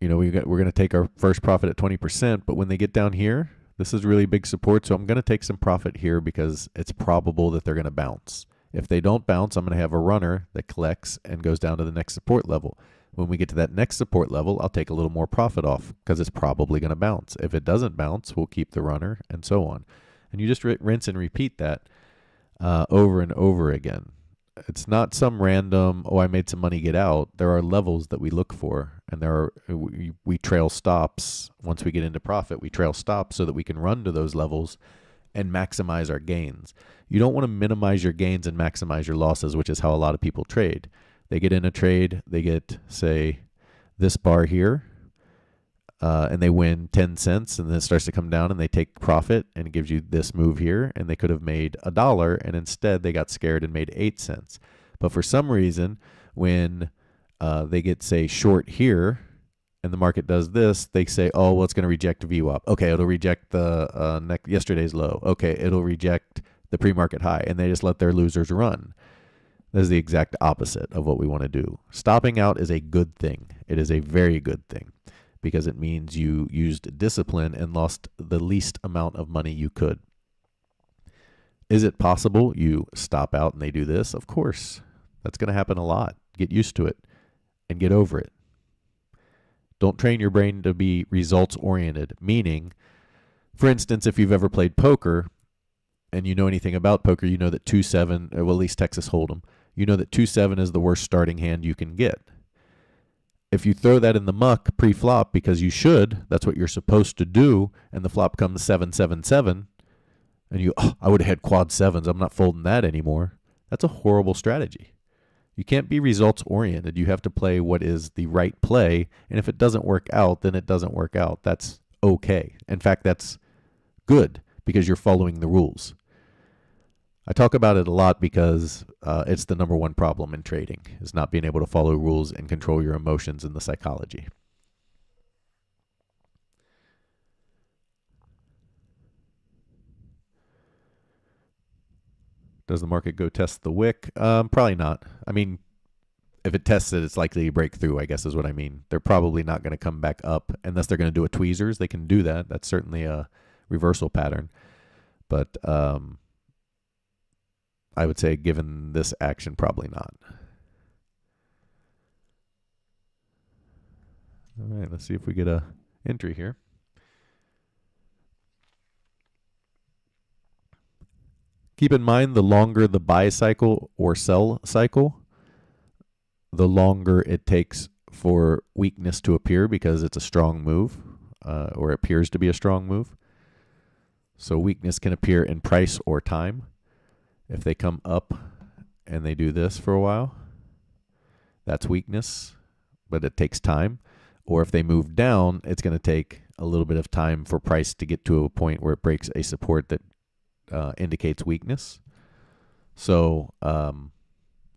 We're going to take our first profit at 20%, but when they get down here, this is really big support, so I'm going to take some profit here because it's probable that they're going to bounce. If they don't bounce, I'm going to have a runner that collects and goes down to the next support level. When we get to that next support level, I'll take a little more profit off because it's probably going to bounce. If it doesn't bounce, we'll keep the runner and so on. And you just rinse and repeat that over and over again. It's not some random, I made some money, get out. There are levels that we look for, and we trail stops. Once we get into profit, we trail stops so that we can run to those levels and maximize our gains. You don't want to minimize your gains and maximize your losses, which is how a lot of people trade. They get in a trade, they get, say, this bar here, and they win 10 cents, and then it starts to come down, and they take profit, and it gives you this move here, and they could have made $1, and instead they got scared and made 8 cents. But for some reason, when they get, say, short here, and the market does this, they say, it's going to reject VWAP. Okay, it'll reject the yesterday's low. Okay, it'll reject the pre-market high, and they just let their losers run. That is the exact opposite of what we want to do. Stopping out is a good thing. It is a very good thing because it means you used discipline and lost the least amount of money you could. Is it possible you stop out and they do this? Of course. That's going to happen a lot. Get used to it and get over it. Don't train your brain to be results-oriented, meaning, for instance, if you've ever played poker and you know anything about poker, you know that 2-7, well, at least Texas Hold'em, you know that 2-7 is the worst starting hand you can get. If you throw that in the muck pre-flop because you should, that's what you're supposed to do, and the flop comes 7-7-7, and you, I would have had quad sevens, I'm not folding that anymore. That's a horrible strategy. You can't be results-oriented. You have to play what is the right play, and if it doesn't work out, then it doesn't work out. That's okay. In fact, that's good because you're following the rules. I talk about it a lot because it's the number one problem in trading, is not being able to follow rules and control your emotions and the psychology. Does the market go test the wick? Probably not. I mean, if it tests it, it's likely to break through, I guess is what I mean. They're probably not going to come back up unless they're going to do a tweezers. They can do that. That's certainly a reversal pattern. But I would say given this action, probably not. All right, let's see if we get a entry here. Keep in mind, the longer the buy cycle or sell cycle, the longer it takes for weakness to appear because it's a strong move, or appears to be a strong move. So weakness can appear in price or time. If they come up and they do this for a while, that's weakness, but it takes time. Or if they move down, it's going to take a little bit of time for price to get to a point where it breaks a support that indicates weakness. So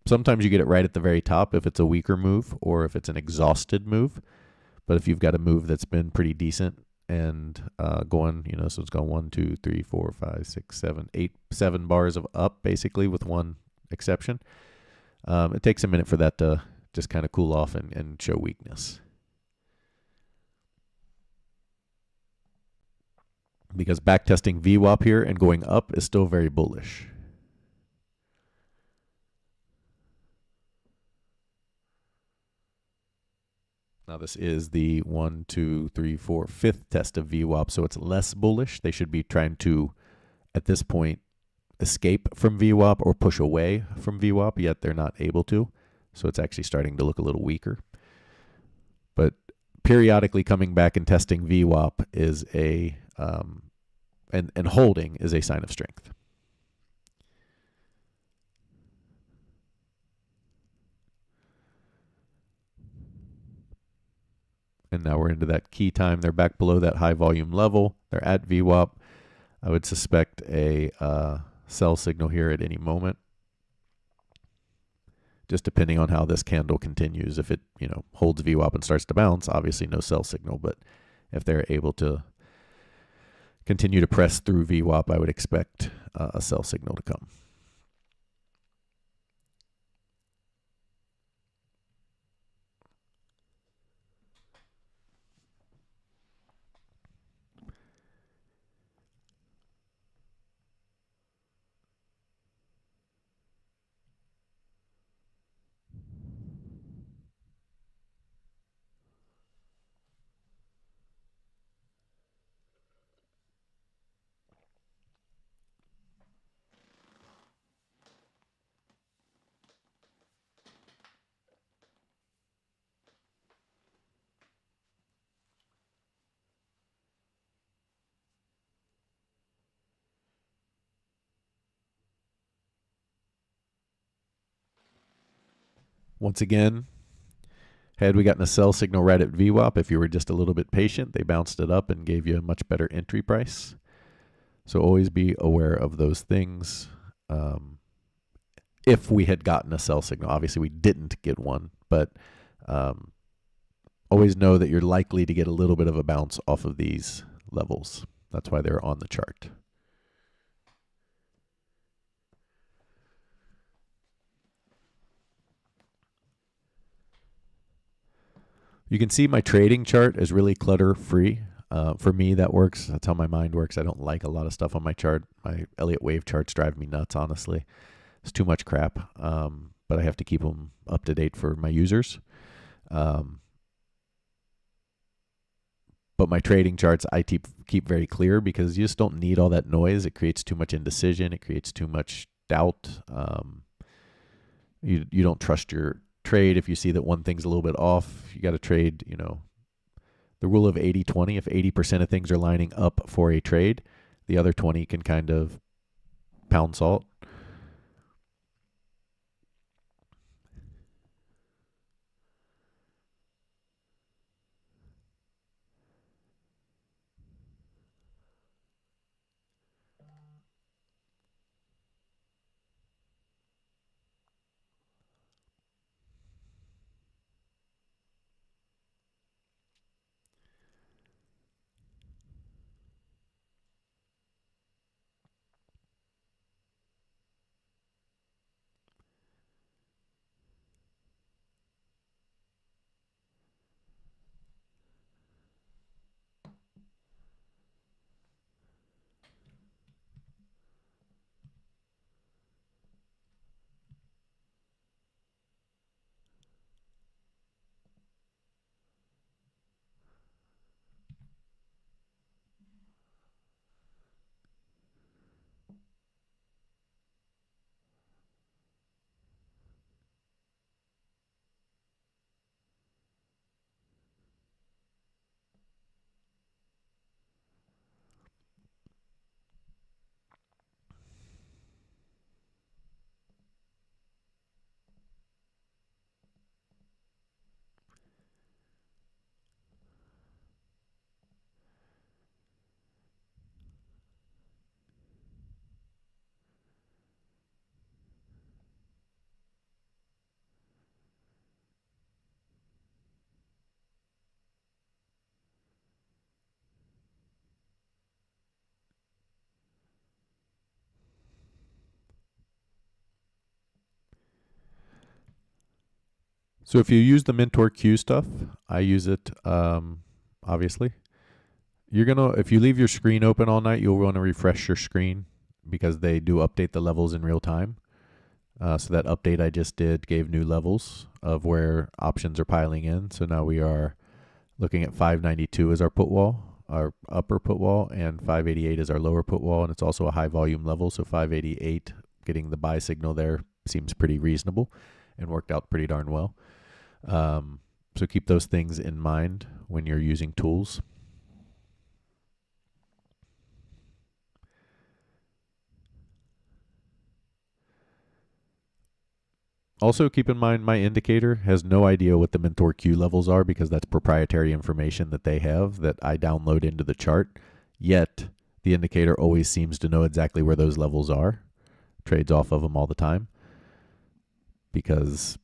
sometimes you get it right at the very top if it's a weaker move or if it's an exhausted move. But if you've got a move that's been pretty decent and going, so it's gone 1, 2, 3, 4, 5, 6, 7, 8, 7 bars of up, basically, with one exception. It takes a minute for that to just kind of cool off and show weakness. Because backtesting VWAP here and going up is still very bullish. Now this is the 1, 2, 3, 4, 5th test of VWAP, so it's less bullish. They should be trying to, at this point, escape from VWAP or push away from VWAP, yet they're not able to. So it's actually starting to look a little weaker. But periodically coming back and testing VWAP is a and holding is a sign of strength. And now we're into that key time. They're back below that high volume level. They're at VWAP. I would suspect a sell signal here at any moment. just depending on how this candle continues. If it, holds VWAP and starts to bounce, obviously no sell signal. But if they're able to continue to press through VWAP, I would expect a sell signal to come. Once again, had we gotten a sell signal right at VWAP, if you were just a little bit patient, they bounced it up and gave you a much better entry price. So always be aware of those things. If we had gotten a sell signal, obviously we didn't get one, but always know that you're likely to get a little bit of a bounce off of these levels. That's why they're on the chart. You can see my trading chart is really clutter-free. For me, that works. That's how my mind works. I don't like a lot of stuff on my chart. My Elliott wave charts drive me nuts, honestly. It's too much crap, but I have to keep them up to date for my users. But my trading charts, I keep very clear because you just don't need all that noise. It creates too much indecision. It creates too much doubt. You don't trust your trade if you see that one thing's a little bit off. You got to trade, the rule of 80-20. If 80% of things are lining up for a trade, the other 20 can kind of pound salt. So if you use the Mentor Q stuff, I use it, obviously. If you leave your screen open all night, you'll want to refresh your screen because they do update the levels in real time. So that update I just did gave new levels of where options are piling in. So now we are looking at 592 as our put wall, our upper put wall, and 588 is our lower put wall. And it's also a high volume level. So 588, getting the buy signal there seems pretty reasonable and worked out pretty darn well. So keep those things in mind when you're using tools. Also, keep in mind my indicator has no idea what the Mentor Q levels are because that's proprietary information that they have that I download into the chart. Yet, the indicator always seems to know exactly where those levels are. Trades off of them all the time because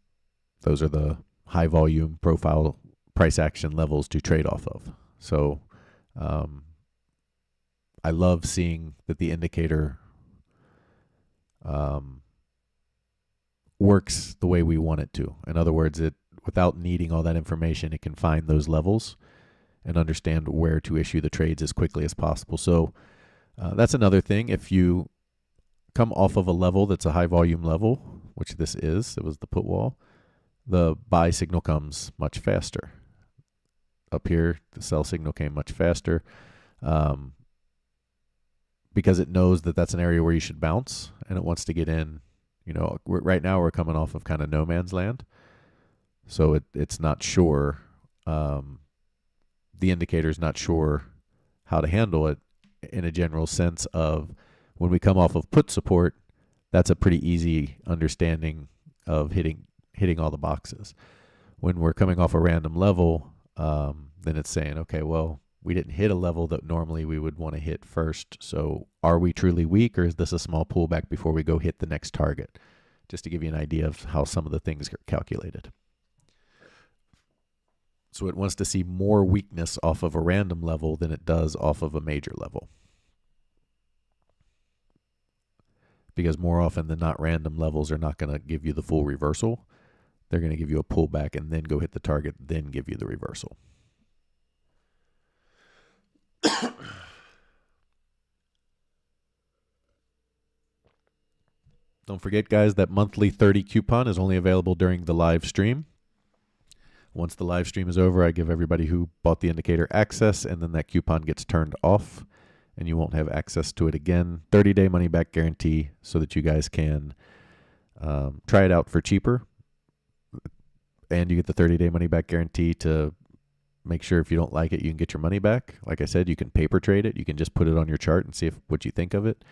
Those are the high volume profile price action levels to trade off of. So I love seeing that the indicator um, works the way we want it to. In other words, it without needing all that information, it can find those levels and understand where to issue the trades as quickly as possible. So that's another thing. If you come off of a level that's a high volume level, which this is, it was the put wall, the buy signal comes much faster. Up here, the sell signal came much faster because it knows that that's an area where you should bounce and it wants to get in. You know, right now we're coming off of kind of no man's land. So it's not sure. The indicator's not sure how to handle it in a general sense of when we come off of put support, that's a pretty easy understanding of hitting all the boxes. When we're coming off a random level, then it's saying, okay, well, we didn't hit a level that normally we would want to hit first. So are we truly weak, or is this a small pullback before we go hit the next target? Just to give you an idea of how some of the things are calculated. So it wants to see more weakness off of a random level than it does off of a major level. Because more often than not, random levels are not going to give you the full reversal. They're going to give you a pullback and then go hit the target, then give you the reversal. Don't forget, guys, that monthly 30 coupon is only available during the live stream. Once the live stream is over, I give everybody who bought the indicator access, and then that coupon gets turned off, and you won't have access to it again. 30-day money-back guarantee so that you guys can try it out for cheaper. And you get the 30-day money-back guarantee to make sure if you don't like it, you can get your money back. Like I said, you can paper trade it. You can just put it on your chart and see what you think of it.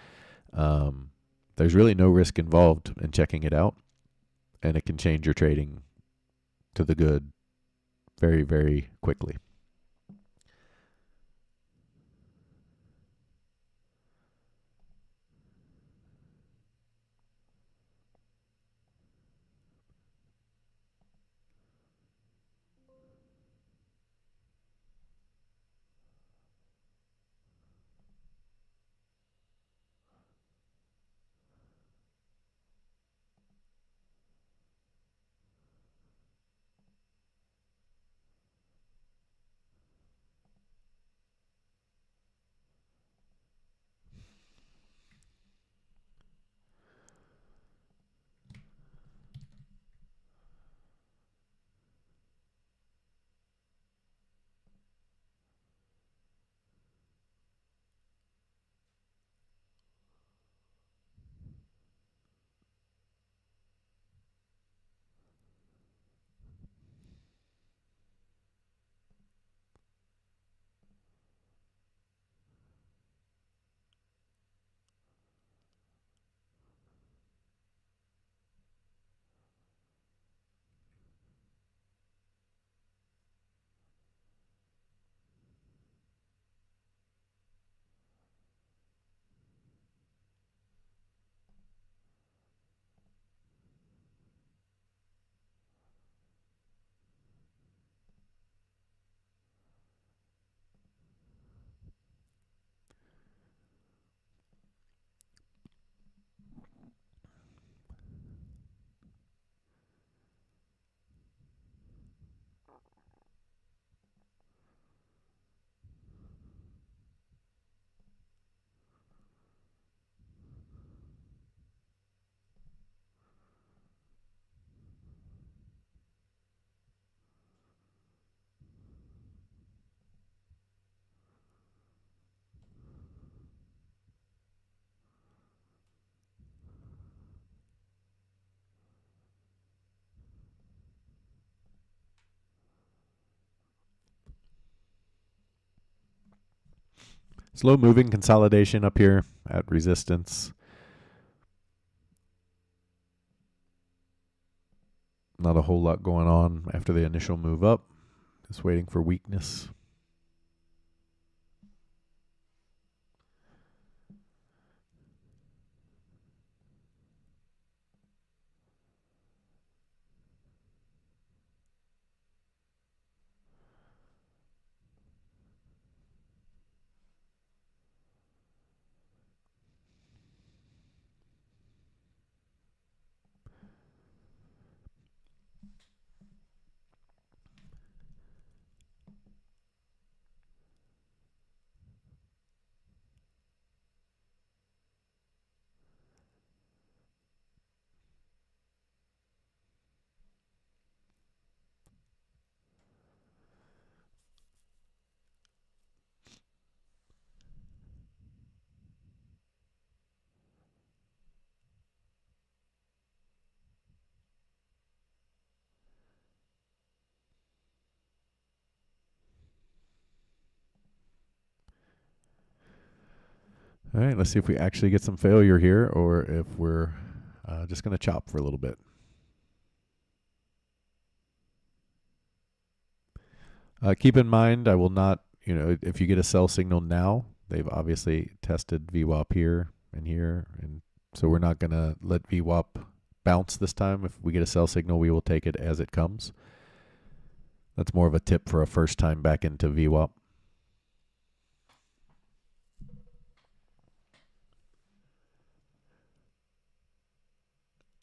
There's really no risk involved in checking it out, and it can change your trading to the good very, very quickly. Slow moving consolidation up here at resistance. Not a whole lot going on after the initial move up. Just waiting for weakness. All right, let's see if we actually get some failure here or if we're just going to chop for a little bit. Keep in mind, I will not, if you get a sell signal now, they've obviously tested VWAP here, and so we're not going to let VWAP bounce this time. If we get a sell signal, we will take it as it comes. That's more of a tip for a first time back into VWAP.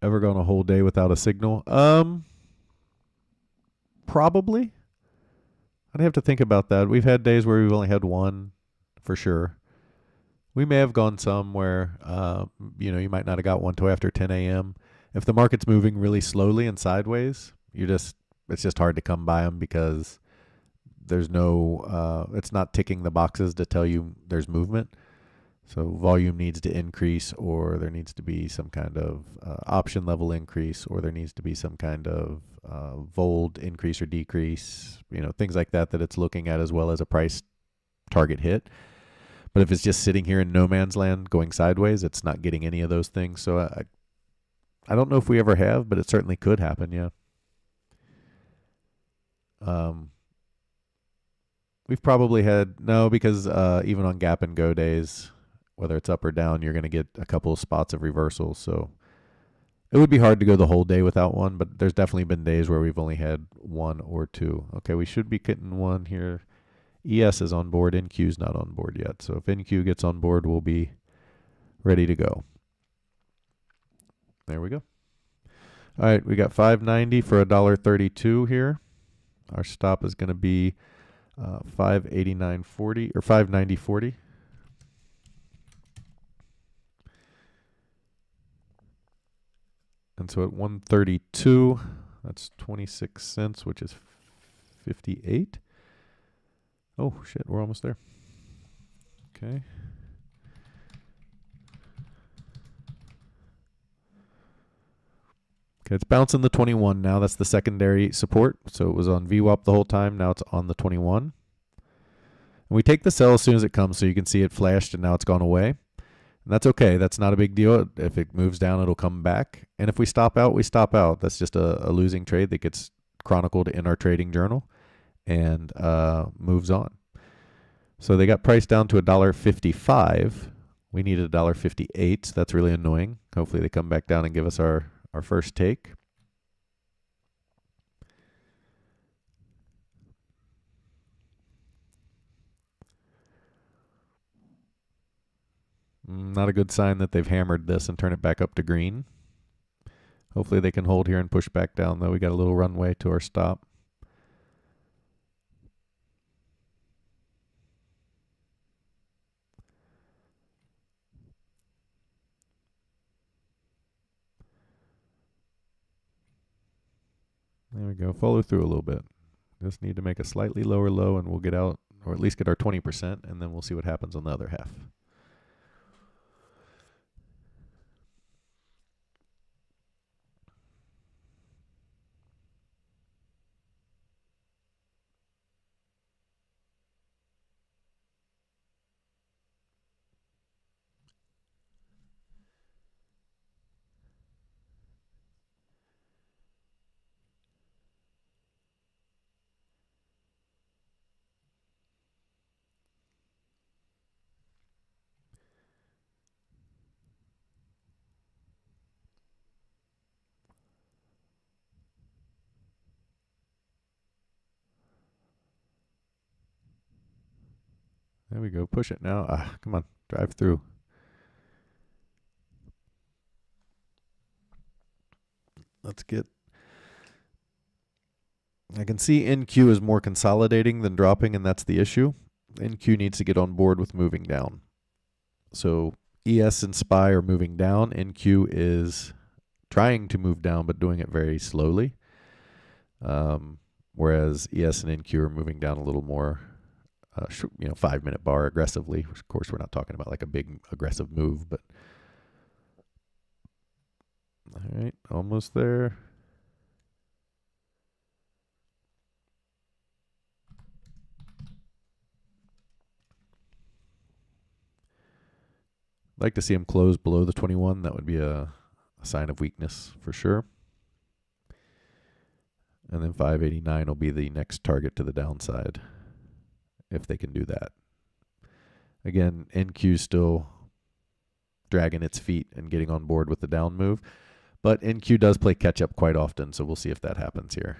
Ever gone a whole day without a signal? Probably. I'd have to think about that. We've had days where we've only had one, for sure. We may have gone some where, you might not have got one till after 10 a.m. If the market's moving really slowly and sideways, it's just hard to come by them because there's no, it's not ticking the boxes to tell you there's movement. So volume needs to increase, or there needs to be some kind of option level increase, or there needs to be some kind of volt increase or decrease, things like that it's looking at, as well as a price target hit. But if it's just sitting here in no man's land going sideways, it's not getting any of those things. So I don't know if we ever have, but it certainly could happen, yeah. We've probably had, no, because even on gap and go days, whether it's up or down, you're going to get a couple of spots of reversals. So it would be hard to go the whole day without one, but there's definitely been days where we've only had one or two. Okay, we should be getting one here. ES is on board. NQ's not on board yet. So if NQ gets on board, we'll be ready to go. There we go. All right, we got 590 for $1.32 here. Our stop is going to be 589.40 or 590.40. And so at 132, that's 26 cents, which is 58. Oh, shit, we're almost there. Okay. Okay, it's bouncing the 21 now. That's the secondary support. So it was on VWAP the whole time. Now it's on the 21. And we take the sell as soon as it comes, so you can see it flashed and now it's gone away. And that's okay. That's not a big deal. If it moves down, it'll come back. And if we stop out, we stop out. That's just a losing trade that gets chronicled in our trading journal and moves on. So they got priced down to $1.55. We needed $1.58. So that's really annoying. Hopefully they come back down and give us our first take. Not a good sign that they've hammered this and turn it back up to green. Hopefully they can hold here and push back down, though. We got a little runway to our stop. There we go. Follow through a little bit. Just need to make a slightly lower low and we'll get out, or at least get our 20%, and then we'll see what happens on the other half. There we go. Push it now. Come on. Drive through. Let's get... I can see NQ is more consolidating than dropping, and that's the issue. NQ needs to get on board with moving down. So ES and SPY are moving down. NQ is trying to move down, but doing it very slowly. Whereas ES and NQ are moving down a little more, 5-minute bar aggressively. Of course, we're not talking about like a big aggressive move, but all right, almost there. Like to see them close below the 21. That would be a sign of weakness for sure. And then 589 will be the next target to the downside if they can do that. Again, NQ still dragging its feet and getting on board with the down move. But NQ does play catch up quite often, so we'll see if that happens here.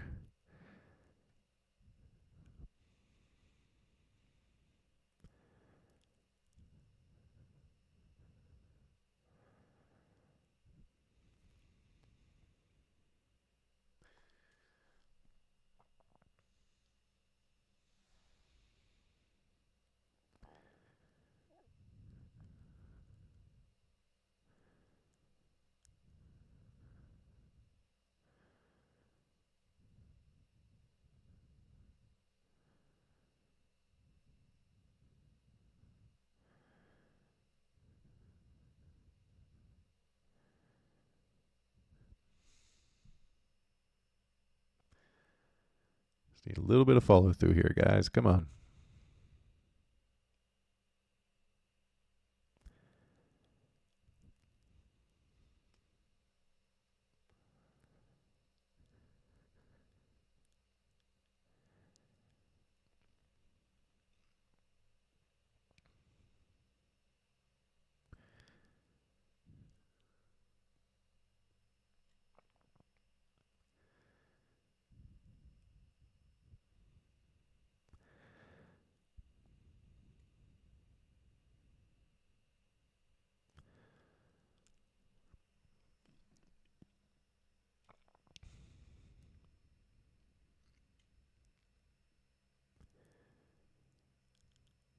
Just need a little bit of follow through here, guys. Come on.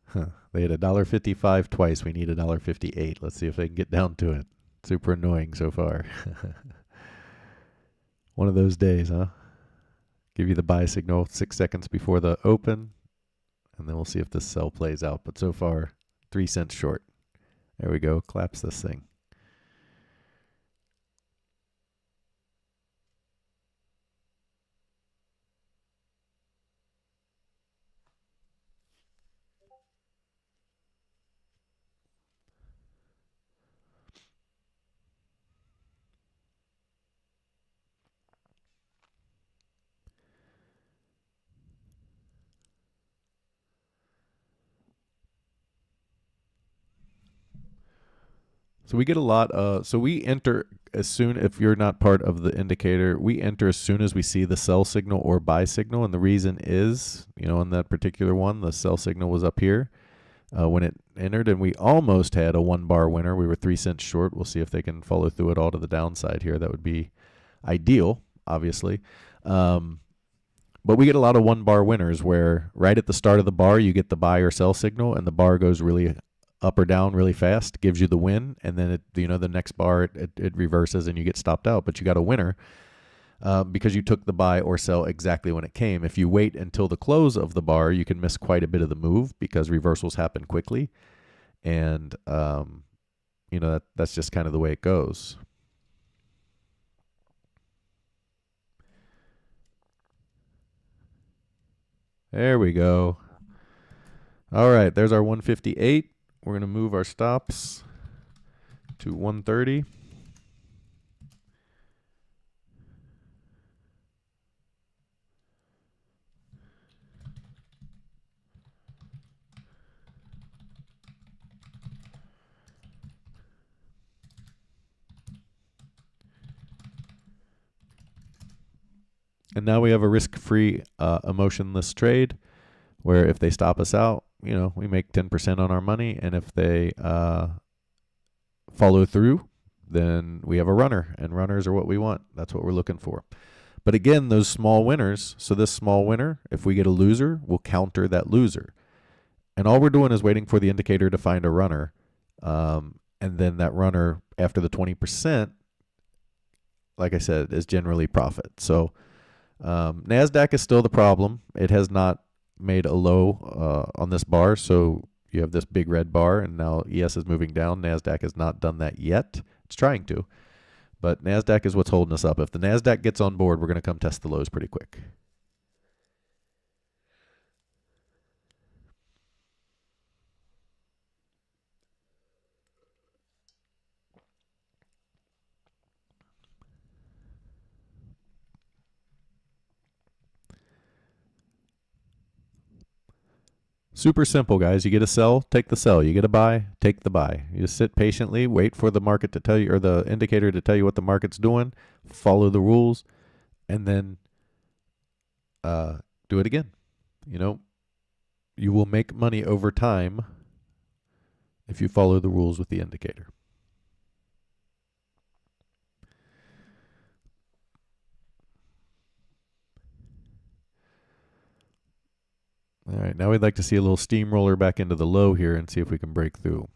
Huh. They had $1.55 twice. We need $1.58. Let's see if they can get down to it. Super annoying so far. One of those days, huh? Give you the buy signal 6 seconds before the open, and then we'll see if this sell plays out. But so far, 3 cents short. There we go. Collapse this thing. So we get a lot. So we enter as soon, if you're not part of the indicator, we enter as soon as we see the sell signal or buy signal. And the reason is, on that particular one, the sell signal was up here when it entered, and we almost had a 1 bar winner. We were 3 cents short. We'll see if they can follow through it all to the downside here. That would be ideal, obviously. But we get a lot of 1 bar winners where right at the start of the bar, you get the buy or sell signal, and the bar goes really up or down really fast, gives you the win, and then the next bar it reverses and you get stopped out, but you got a winner because you took the buy or sell exactly when it came. If you wait until the close of the bar, you can miss quite a bit of the move because reversals happen quickly, and that's just kind of the way it goes. There we go. All right, there's our 158. We're going to move our stops to 130. And now we have a risk-free, emotionless trade where if they stop us out, we make 10% on our money. And if they follow through, then we have a runner. And runners are what we want. That's what we're looking for. But again, those small winners, so this small winner, if we get a loser, we'll counter that loser. And all we're doing is waiting for the indicator to find a runner. And then that runner, after the 20%, like I said, is generally profit. So NASDAQ is still the problem. It has not made a low on this bar. So you have this big red bar, and now ES is moving down. NASDAQ has not done that yet. It's trying to. But NASDAQ is what's holding us up. If the NASDAQ gets on board, we're going to come test the lows pretty quick. Super simple, guys. You get a sell, take the sell. You get a buy, take the buy. You just sit patiently, wait for the market to tell you, or the indicator to tell you what the market's doing, follow the rules, and then do it again. You know, you will make money over time if you follow the rules with the indicator. All right, now we'd like to see a little steamroller back into the low here and see if we can break through.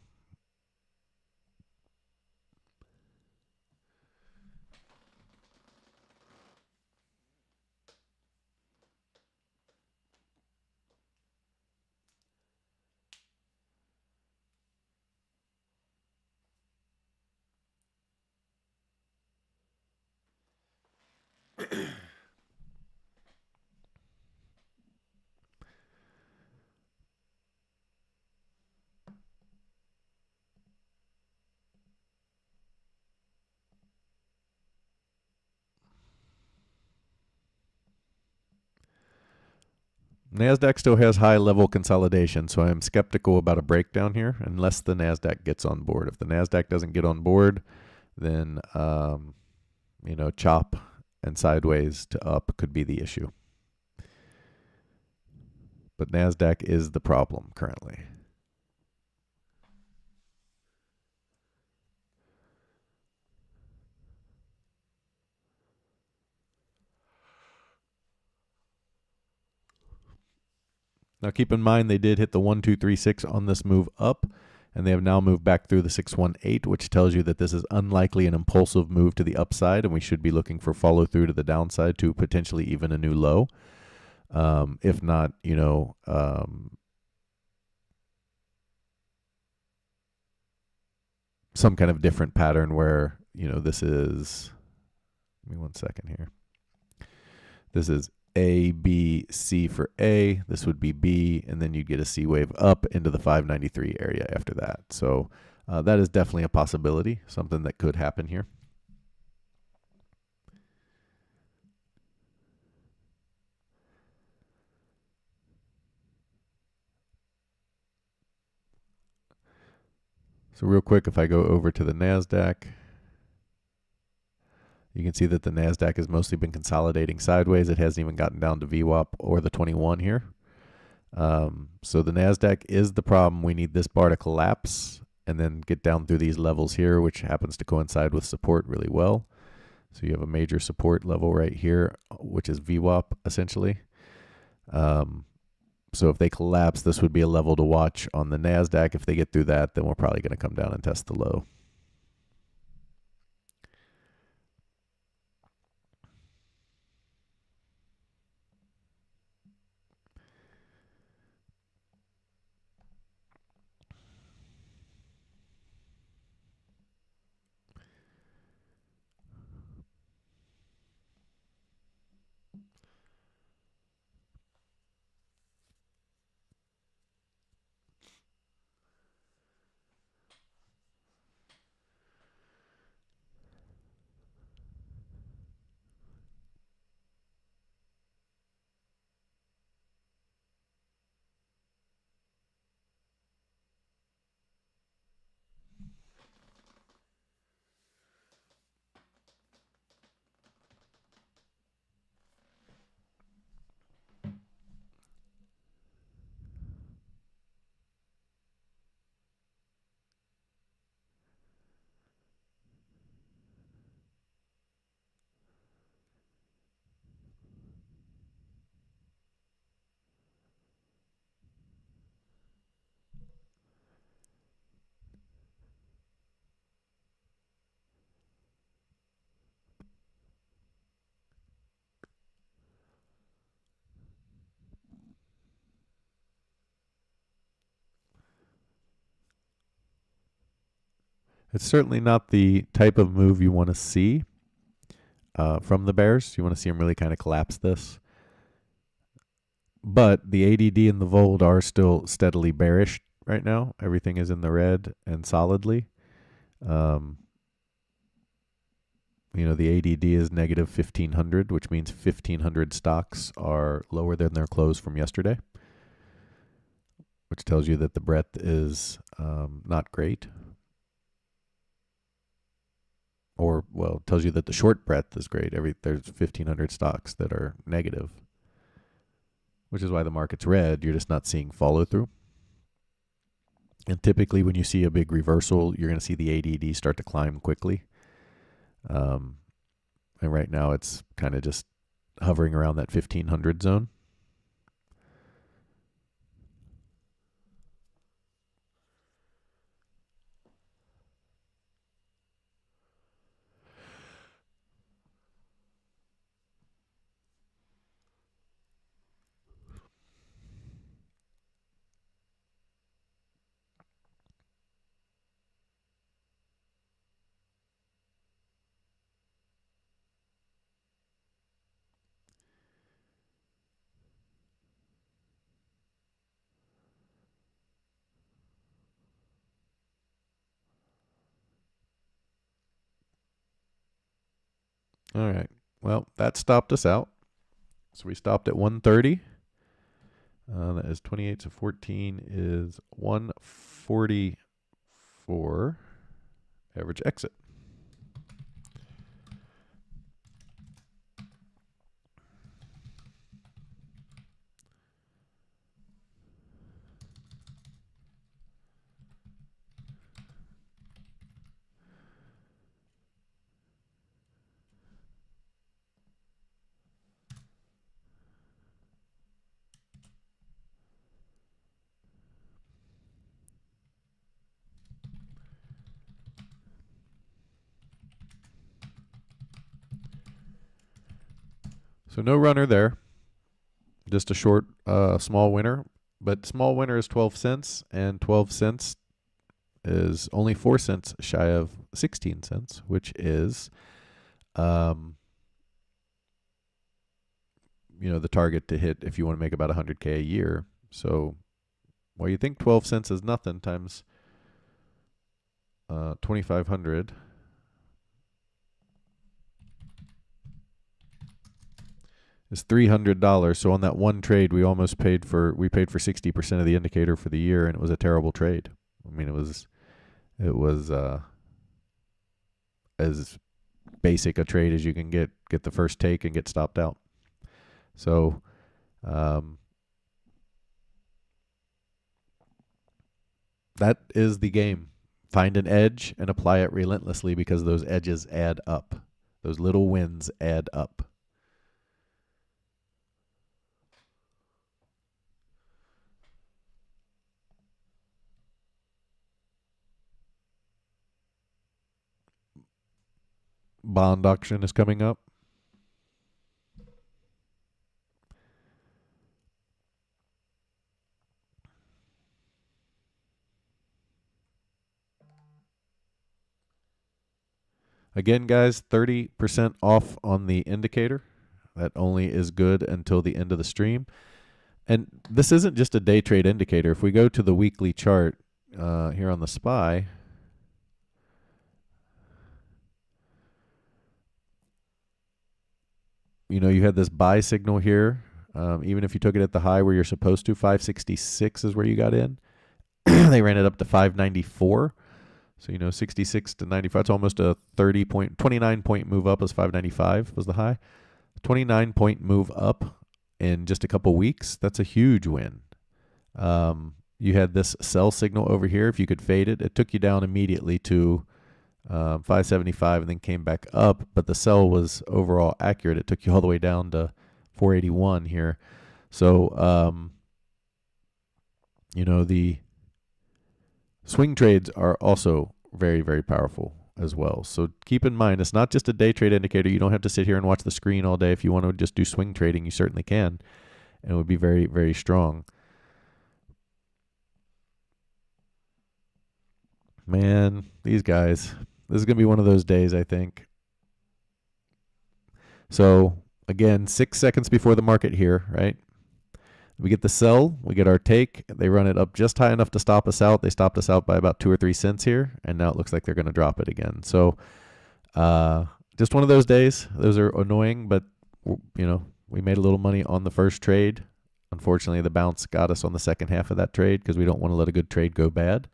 NASDAQ still has high level consolidation, so I'm skeptical about a breakdown here unless the NASDAQ gets on board. If the NASDAQ doesn't get on board, then, chop and sideways to up could be the issue. But NASDAQ is the problem currently. Now keep in mind they did hit the 1236 on this move up, and they have now moved back through the 618, which tells you that this is unlikely an impulsive move to the upside, and we should be looking for follow through to the downside to potentially even a new low. If not, some kind of different pattern where, this is, give me 1 second here. This is A, B, C for A. This would be B, and then you'd get a C wave up into the 593 area after that. So that is definitely a possibility, something that could happen here. So real quick, if I go over to the NASDAQ, you can see that the NASDAQ has mostly been consolidating sideways. It hasn't even gotten down to VWAP or the 21 here. So the NASDAQ is the problem. We need this bar to collapse and then get down through these levels here, which happens to coincide with support really well. So you have a major support level right here, which is VWAP essentially. So if they collapse, this would be a level to watch on the NASDAQ. If they get through that, then we're probably going to come down and test the low. It's certainly not the type of move you want to see from the bears. You want to see them really kind of collapse this. But the ADD and the VOLD are still steadily bearish right now. Everything is in the red and solidly. The ADD is negative 1,500, which means 1,500 stocks are lower than their close from yesterday. which tells you that the breadth is not great. Or, well, tells you that the short breadth is great. There's 1,500 stocks that are negative, which is why the market's red. You're just not seeing follow through. And typically, when you see a big reversal, you're going to see the ADD start to climb quickly. And right now, it's kind of just hovering around that 1,500 zone. All right. Well, that stopped us out. So we stopped at 130. That is 28 to 14 is 144. Average exit. So no runner there. Just a short, small winner. But small winner is 12 cents, and 12 cents is only 4 cents shy of 16 cents, which is, the target to hit if you want to make about 100K a year. So, well, you think 12 cents is nothing times 2,500. Is $300. So on that one trade, we paid for 60% of the indicator for the year, and it was a terrible trade. I mean, it was as basic a trade as you can get the first take and get stopped out. So, that is the game. Find an edge and apply it relentlessly, because those edges add up. Those little wins add up. Bond auction is coming up. Again, guys, 30% off on the indicator. That only is good until the end of the stream. And this isn't just a day trade indicator. If we go to the weekly chart here on the SPY, you had this buy signal here. Even if you took it at the high where you're supposed to, 566 is where you got in. They ran it up to 594. So, 66 to 95, it's almost a 29-point move up. As 595 was the high. 29-point move up in just a couple weeks. That's a huge win. You had this sell signal over here. If you could fade it, it took you down immediately to 575 and then came back up. But the sell was overall accurate. It took you all the way down to 481 here. So, the swing trades are also very, very powerful as well. So keep in mind, it's not just a day trade indicator. You don't have to sit here and watch the screen all day. If you want to just do swing trading, you certainly can. And it would be very, very strong. Man, these guys, this is going to be one of those days, I think. So again, 6 seconds before the market here, right? We get the sell, we get our take. They run it up just high enough to stop us out. They stopped us out by about 2 or 3 cents here, and now it looks like they're going to drop it again. So just one of those days. Those are annoying, but we made a little money on the first trade. Unfortunately, the bounce got us on the second half of that trade because we don't want to let a good trade go bad.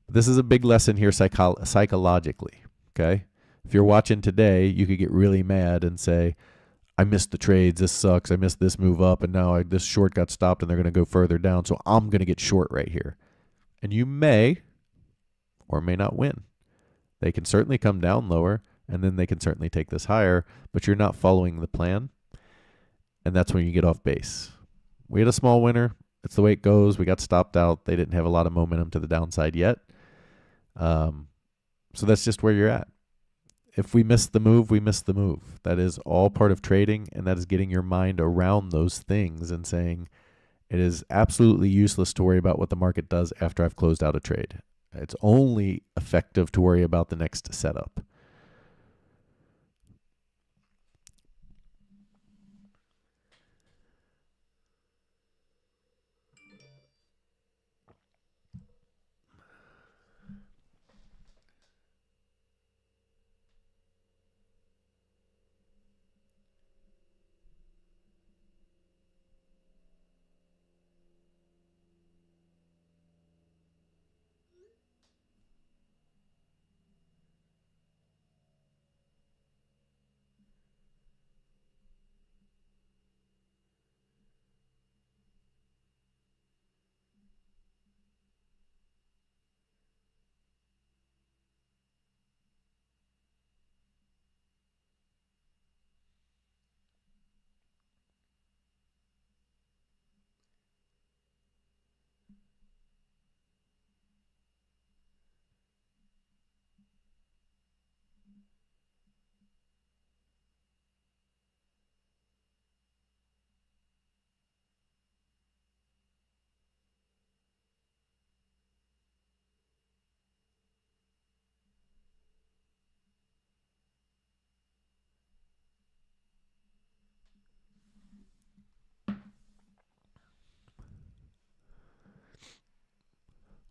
But this is a big lesson here psychologically. Okay. If you're watching today, you could get really mad and say, I missed the trades. This sucks. I missed this move up, and now this short got stopped, and they're going to go further down. So I'm going to get short right here. And you may or may not win. They can certainly come down lower, and then they can certainly take this higher, but you're not following the plan, and that's when you get off base. We had a small winner. It's the way it goes. We got stopped out. They didn't have a lot of momentum to the downside yet. So that's just where you're at. If we miss the move, we miss the move. That is all part of trading, and that is getting your mind around those things and saying it is absolutely useless to worry about what the market does after I've closed out a trade. It's only effective to worry about the next setup.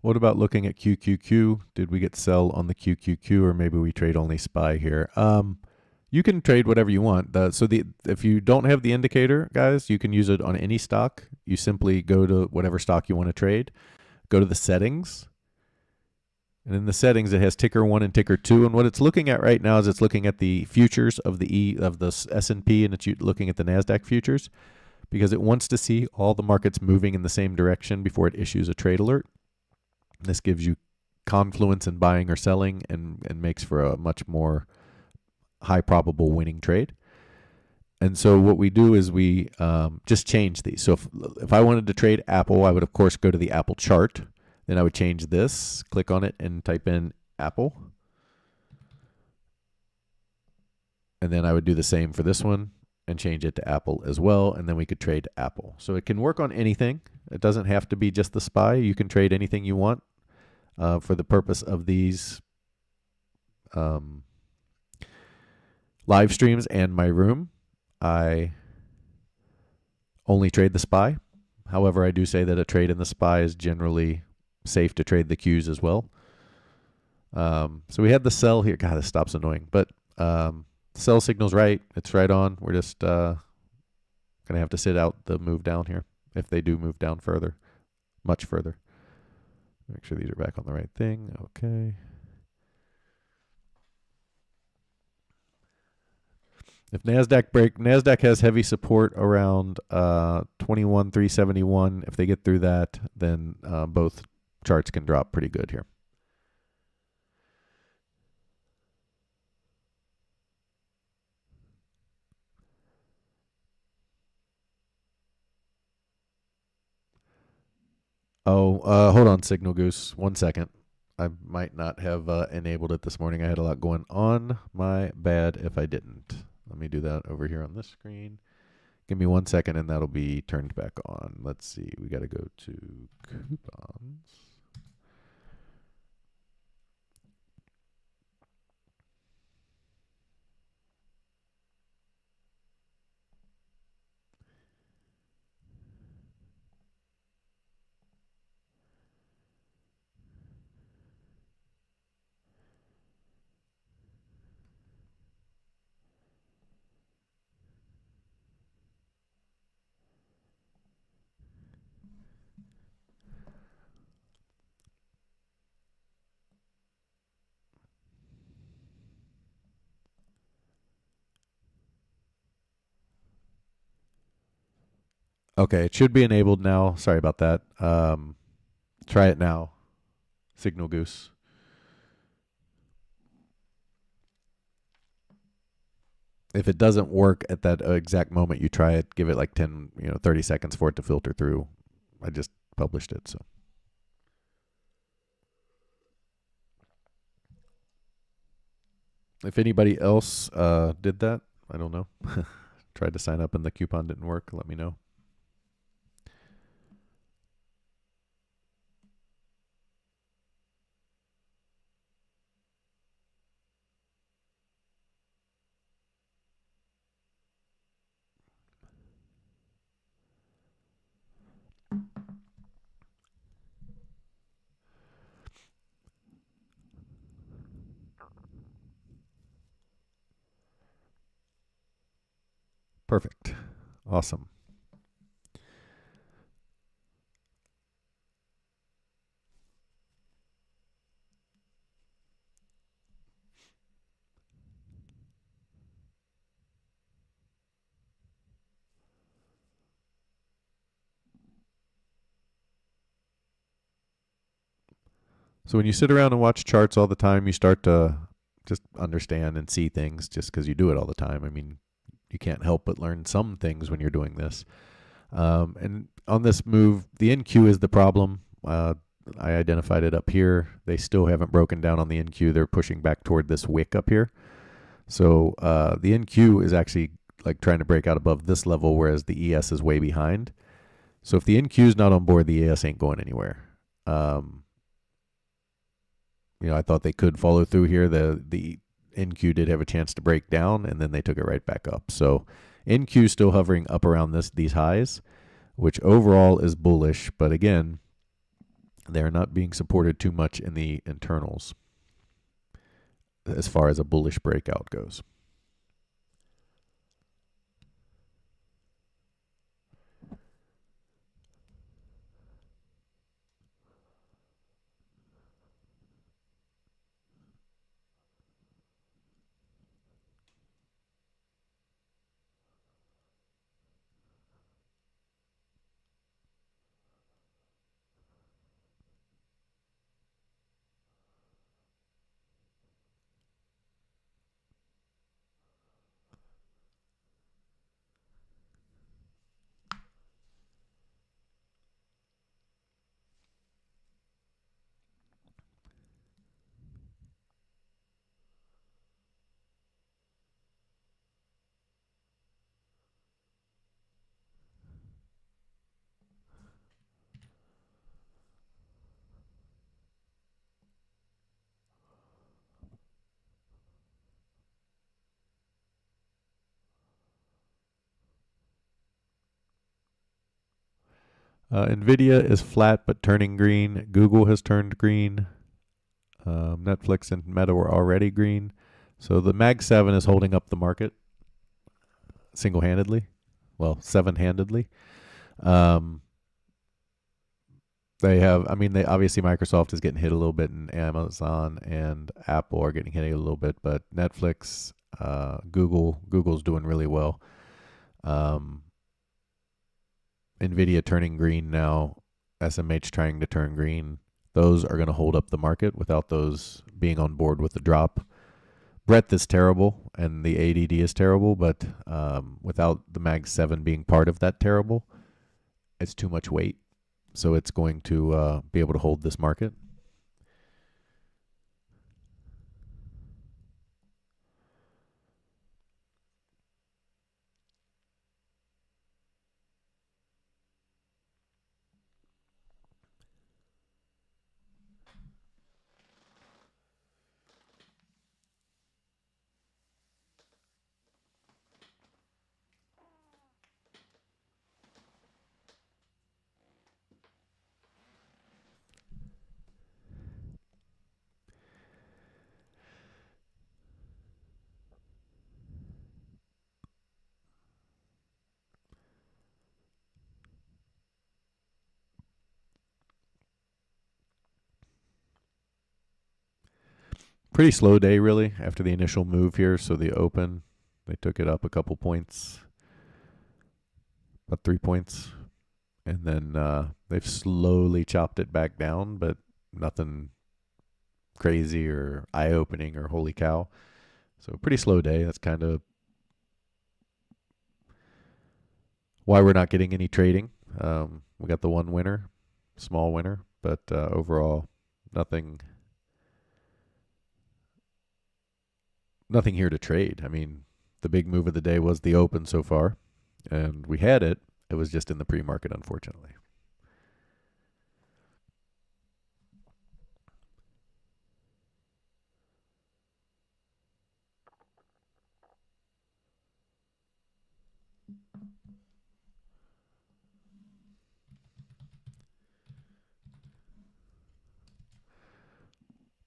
What about looking at QQQ? Did we get sell on the QQQ, or maybe we trade only SPY here? You can trade whatever you want. If you don't have the indicator, guys, you can use it on any stock. You simply go to whatever stock you want to trade, go to the settings, and in the settings it has ticker 1 and ticker 2. And what it's looking at right now is it's looking at the futures of the S&P, and it's looking at the Nasdaq futures because it wants to see all the markets moving in the same direction before it issues a trade alert. This gives you confluence in buying or selling and makes for a much more high probable winning trade. And so what we do is we just change these. So if I wanted to trade Apple, I would, of course, go to the Apple chart. Then I would change this, click on it, and type in Apple. And then I would do the same for this one and change it to Apple as well. And then we could trade Apple. So it can work on anything. It doesn't have to be just the SPY. You can trade anything you want for the purpose of these live streams and my room. I only trade the SPY. However, I do say that a trade in the SPY is generally safe to trade the Qs as well. So we had the sell here. God, this stops annoying. But sell signal's right. It's right on. We're just going to have to sit out the move down here if they do move down further, much further. Make sure these are back on the right thing. Okay. If NASDAQ has heavy support around 21,371. If they get through that, then both charts can drop pretty good here. Hold on, Signal Goose. 1 second. I might not have enabled it this morning. I had a lot going on. My bad if I didn't. Let me do that over here on this screen. Give me 1 second and that'll be turned back on. Let's see. We got to go to coupons. Okay, it should be enabled now. Sorry about that. Try it now. Signal Goose. If it doesn't work at that exact moment you try it, give it like 10, 30 seconds for it to filter through. I just published it, so. If anybody else did that, I don't know. Tried to sign up and the coupon didn't work, let me know. Perfect. Awesome. So when you sit around and watch charts all the time, you start to just understand and see things just because you do it all the time. I mean, you can't help but learn some things when you're doing this. And on this move, the NQ is the problem. I identified it up here. They still haven't broken down on the NQ. They're pushing back toward this wick up here. So the NQ is actually like trying to break out above this level, whereas the ES is way behind. So if the NQ is not on board, the ES ain't going anywhere. I thought they could follow through here. The NQ did have a chance to break down, and then they took it right back up. So NQ still hovering up around these highs, which overall is bullish. But again, they're not being supported too much in the internals as far as a bullish breakout goes. Nvidia is flat but turning green. Google has turned green. Netflix and Meta were already green. So the Mag 7 is holding up the market single-handedly. Well, seven-handedly. They obviously Microsoft is getting hit a little bit, and Amazon and Apple are getting hit a little bit, but Netflix, Google's doing really well. Nvidia turning green now, SMH trying to turn green. Those are going to hold up the market without those being on board with the drop. Breadth is terrible and the ADD is terrible, but without the Mag 7 being part of that terrible, it's too much weight. So it's going to be able to hold this market. Pretty slow day, really, after the initial move here. So the open, they took it up a couple points, about 3 points. And then they've slowly chopped it back down, but nothing crazy or eye-opening or holy cow. So pretty slow day. That's kind of why we're not getting any trading. We got the one winner, small winner, but overall nothing here to trade. I mean, the big move of the day was the open so far, and we had it. It was just in the pre-market, unfortunately.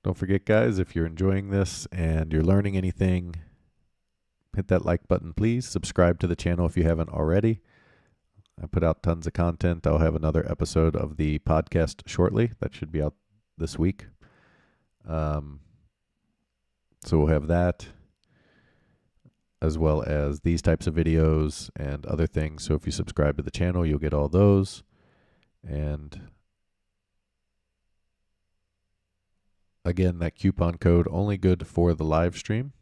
Don't forget, guys, if you're enjoying this and you're learning anything, hit that like button, please. Subscribe to the channel if you haven't already. I put out tons of content. I'll have another episode of the podcast shortly. That should be out this week. So we'll have that, as well as these types of videos and other things. So if you subscribe to the channel, you'll get all those. And again, that coupon code only good for the live stream.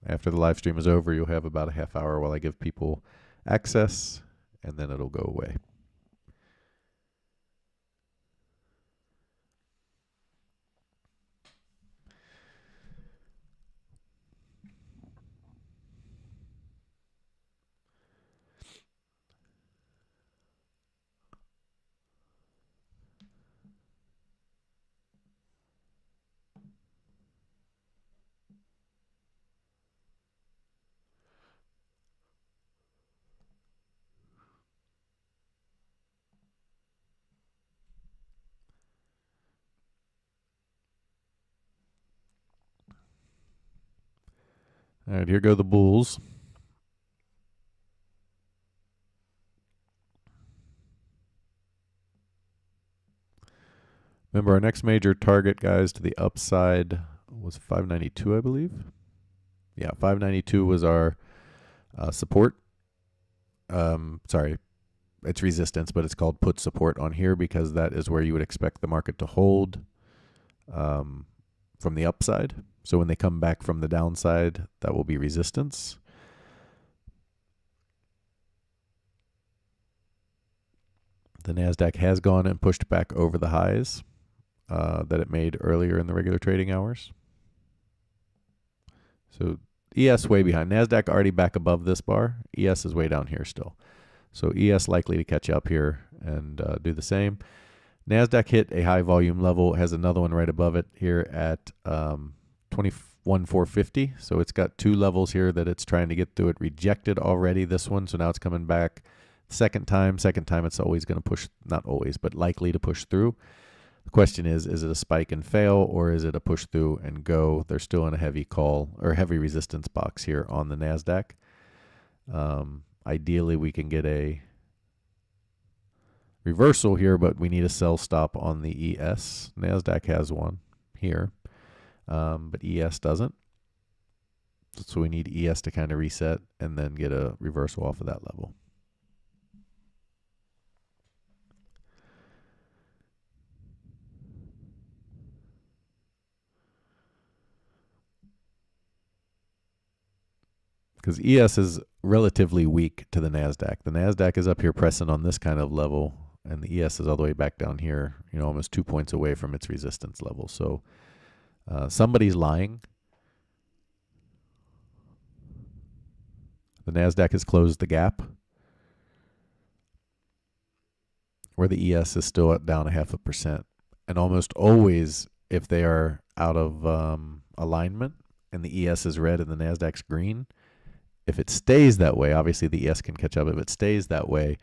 After the live stream is over, you'll have about a half hour while I give people access, and then it'll go away. All right, here go the bulls. Remember, our next major target, guys, to the upside was 592, I believe. Yeah, 592 was our support. Sorry, it's resistance, but it's called put support on here because that is where you would expect the market to hold from the upside. So when they come back from the downside, that will be resistance. The NASDAQ has gone and pushed back over the highs that it made earlier in the regular trading hours. So ES way behind. NASDAQ already back above this bar. ES is way down here still. So ES likely to catch up here and do the same. NASDAQ hit a high volume level. It has another one right above it here at 21,450. So it's got two levels here that it's trying to get through. It rejected already this one, so now it's coming back. Second time it's always going to push, not always, but likely to push through. The question is it a spike and fail, or is it a push through and go? They're still in a heavy call or heavy resistance box here on the NASDAQ. Ideally, we can get a reversal here, but we need a sell stop on the ES. NASDAQ has one here, but ES doesn't. So we need ES to kind of reset and then get a reversal off of that level. Because ES is relatively weak to the NASDAQ. The NASDAQ is up here pressing on this kind of level, and the ES is all the way back down here, almost 2 points away from its resistance level. So somebody's lying. The NASDAQ has closed the gap, where the ES is still down 0.5%. And almost always, if they are out of alignment and the ES is red and the NASDAQ's green, if it stays that way, obviously the ES can catch up. If it stays that way,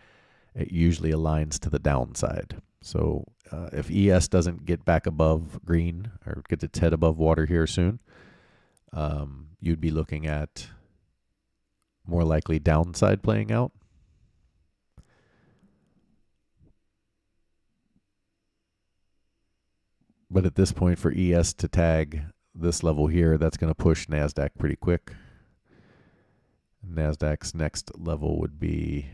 it usually aligns to the downside. So if ES doesn't get back above green or gets its head above water here soon, you'd be looking at more likely downside playing out. But at this point, for ES to tag this level here, that's going to push NASDAQ pretty quick. NASDAQ's next level would be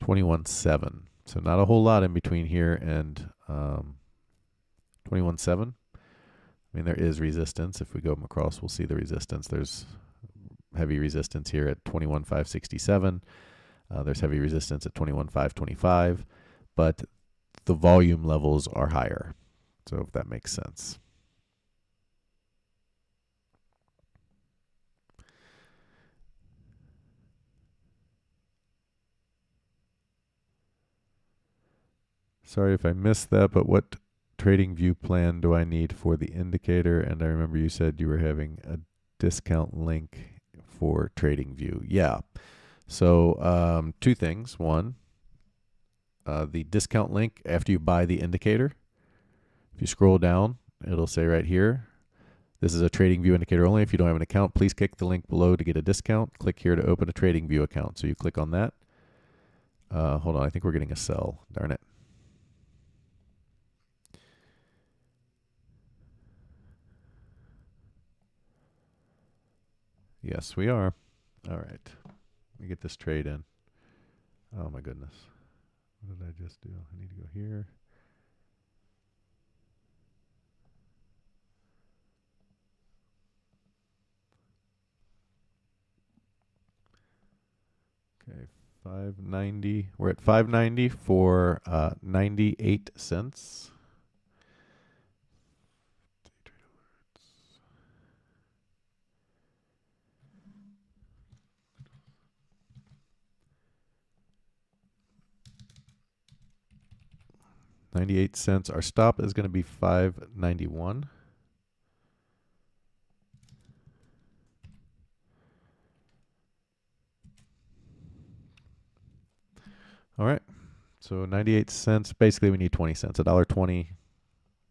21.7. So not a whole lot in between here and 21.7. I mean, there is resistance. If we go across, we'll see the resistance. There's heavy resistance here at 21.567. There's heavy resistance at 21.525, but the volume levels are higher. So if that makes sense. Sorry if I missed that, but what trading view plan do I need for the indicator? And I remember you said you were having a discount link for trading view. Yeah. So two things. One, the discount link after you buy the indicator. If you scroll down, it'll say right here, this is a trading view indicator only. If you don't have an account, please click the link below to get a discount. Click here to open a trading view account. So you click on that. Hold on, I think we're getting a sell. Darn it. Yes, we are. All right. Let me get this trade in. Oh my goodness. What did I just do? I need to go here. Okay, 590. We're at 590 for 98 cents. 98 cents. Our stop is going to be 591. All right. So 98 cents. Basically, we need 20 cents. $1.20,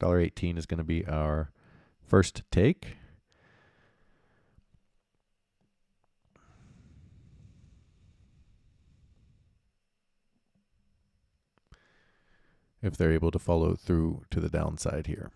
$1.18 is going to be our first take. If they're able to follow through to the downside here.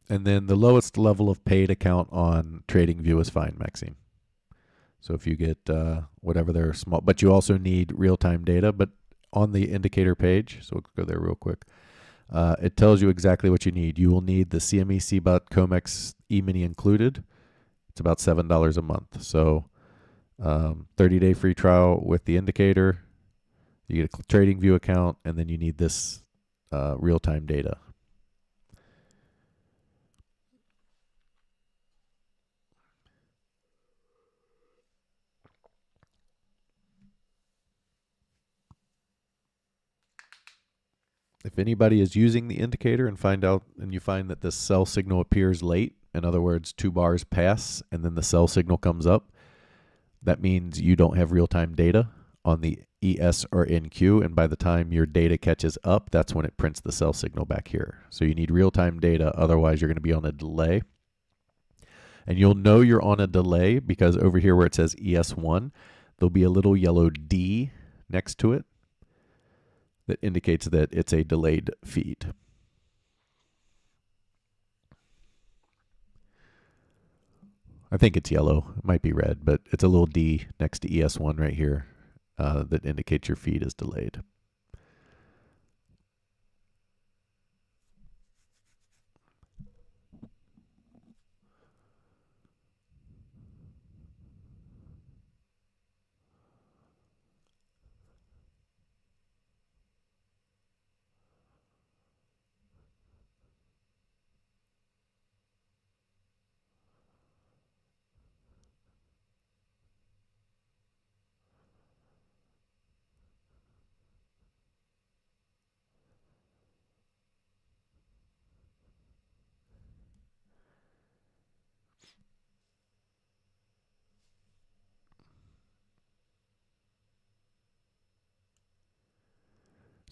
And then the lowest level of paid account on TradingView is fine, Maxime. So if you get whatever their small, but you also need real-time data. But on the indicator page, so we'll go there real quick. It tells you exactly what you need. You will need the CME CBOT COMEX E-mini included. It's about $7 a month. So 30-day free trial with the indicator. You get a TradingView account, and then you need this real-time data. If anybody is using the indicator and you find that this sell signal appears late, in other words, 2 bars pass and then the sell signal comes up, that means you don't have real-time data on the ES or NQ, and by the time your data catches up, that's when it prints the sell signal back here. So you need real-time data, otherwise you're going to be on a delay. And you'll know you're on a delay because over here where it says ES1, there'll be a little yellow D next to it that indicates that it's a delayed feed. I think it's yellow. It might be red, but it's a little D next to ES1 right here that indicates your feed is delayed.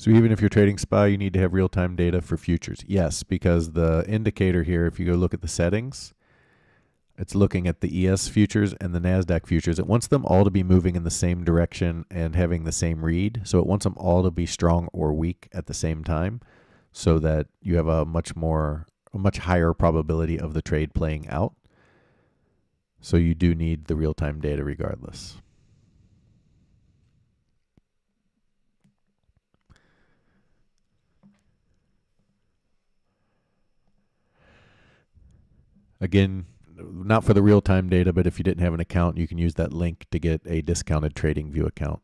So even if you're trading SPY, you need to have real-time data for futures. Yes, because the indicator here, if you go look at the settings, it's looking at the ES futures and the NASDAQ futures. It wants them all to be moving in the same direction and having the same read. So it wants them all to be strong or weak at the same time so that you have a much higher probability of the trade playing out. So you do need the real-time data regardless. Again, not for the real-time data, but if you didn't have an account, you can use that link to get a discounted TradingView account.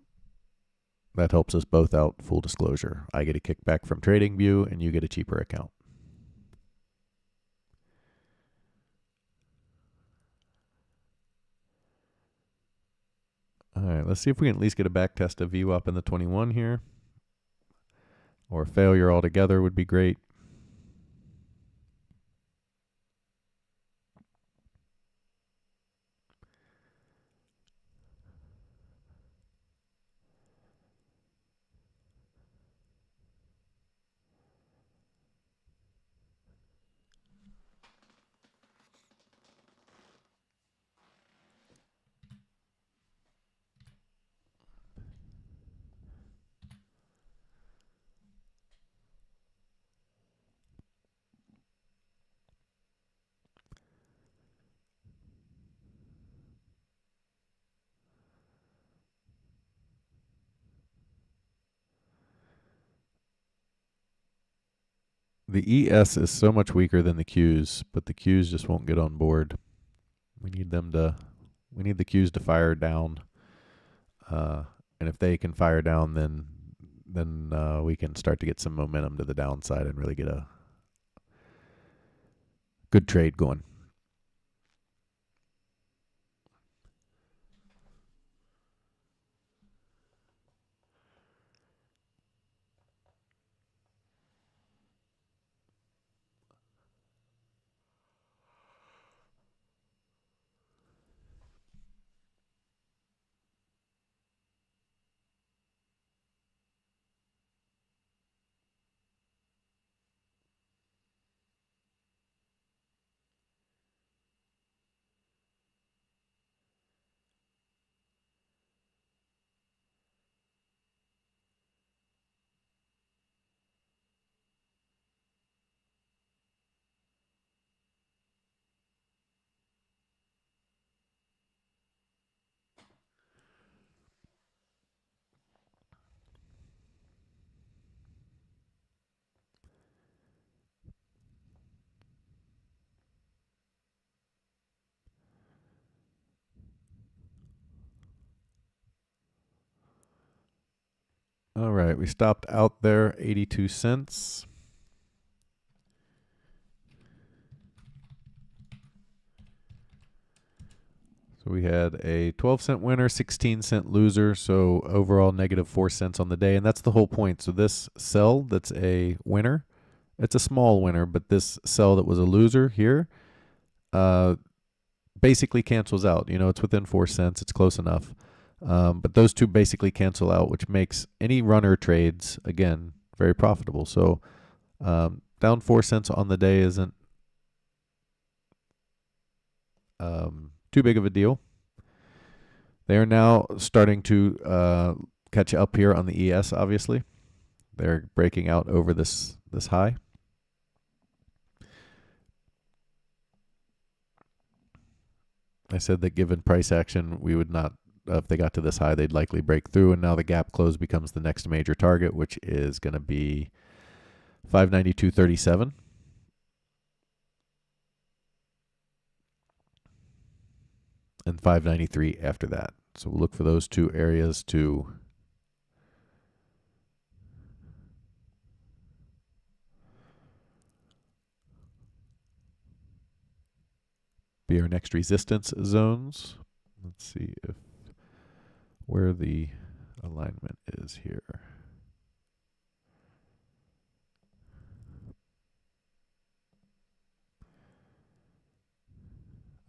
That helps us both out, full disclosure. I get a kickback from TradingView and you get a cheaper account. All right, let's see if we can at least get a back test of VWAP in the 21 here. Or failure altogether would be great. The ES is so much weaker than the Qs, but the Qs just won't get on board. We need the Qs to fire down. And if they can fire down, then we can start to get some momentum to the downside and really get a good trade going. All right, we stopped out there, 82 cents. So we had a 12-cent winner, 16-cent loser, so overall negative 4 cents on the day, and that's the whole point. So this sell that's a winner, it's a small winner, but this sell that was a loser here basically cancels out. It's within 4 cents, it's close enough. But those two basically cancel out, which makes any runner trades, again, very profitable. So down 4 cents on the day isn't too big of a deal. They are now starting to catch up here on the ES, obviously. They're breaking out over this high. I said that given price action, we would not, if they got to this high, they'd likely break through. And now the gap close becomes the next major target, which is going to be 592.37. And 593 after that. So we'll look for those two areas to be our next resistance zones. Let's see where the alignment is here.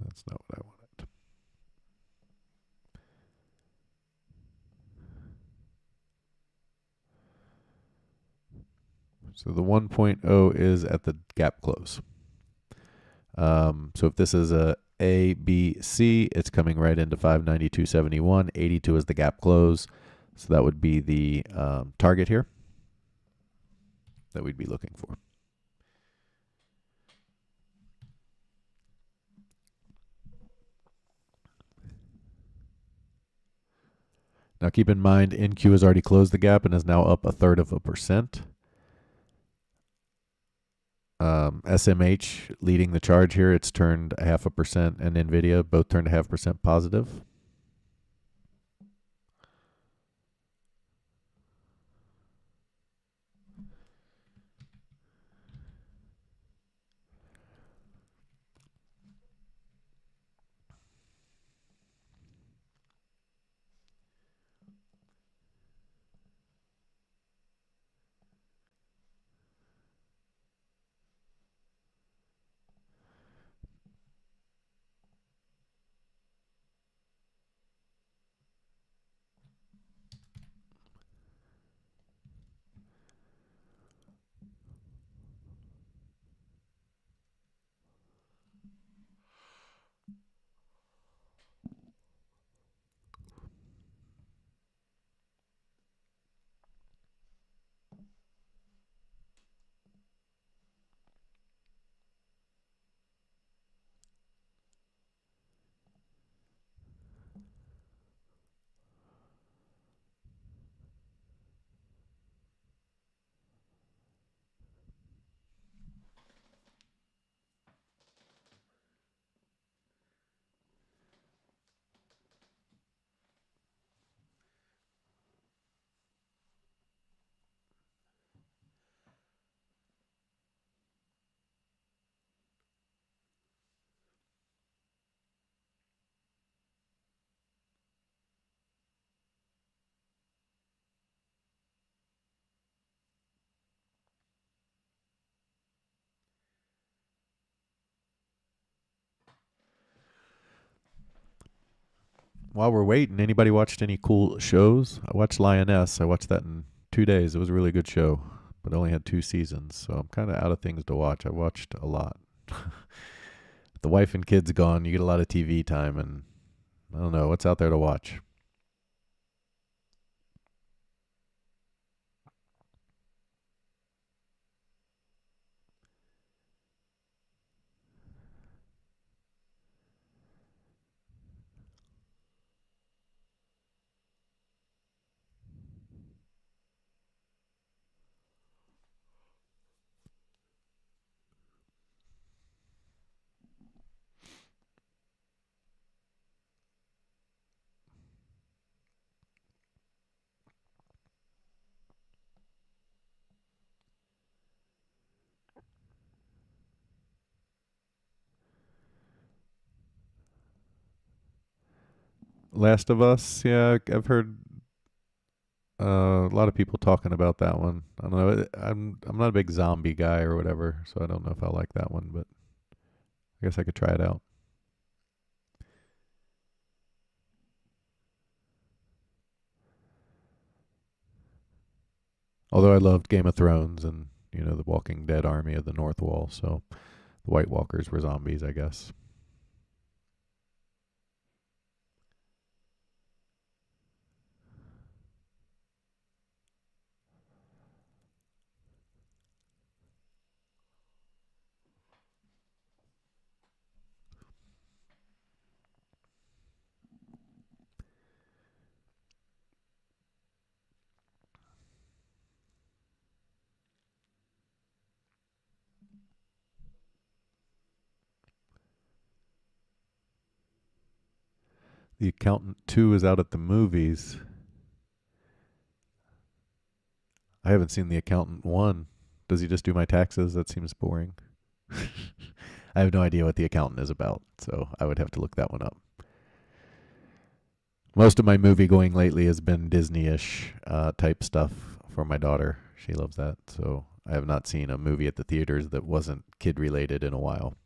That's not what I wanted. So the 1.0 is at the gap close. So if this is a B, C, it's coming right into 592.71. 82 is the gap close. So that would be the target here that we'd be looking for. Now keep in mind, NQ has already closed the gap and is now up 0.33%. SMH leading the charge here. It's turned 0.5%, and NVIDIA both turned 0.5% positive. While we're waiting, anybody watched any cool shows? I watched Lioness. I watched that in 2 days. It was a really good show, but it only had 2 seasons, so I'm kind of out of things to watch. I watched a lot. The wife and kids gone, you get a lot of TV time, and I don't know what's out there to watch. Last of Us, yeah, I've heard a lot of people talking about that one. I don't know. I'm not a big zombie guy or whatever, so I don't know if I like that one, but I guess I could try it out. Although I loved Game of Thrones and the Walking Dead army of the North Wall, so the White Walkers were zombies, I guess. The Accountant 2 is out at the movies. I haven't seen The Accountant 1. Does he just do my taxes? That seems boring. I have no idea what The Accountant is about, so I would have to look that one up. Most of my movie going lately has been Disney-ish type stuff for my daughter. She loves that, so I have not seen a movie at the theaters that wasn't kid-related in a while.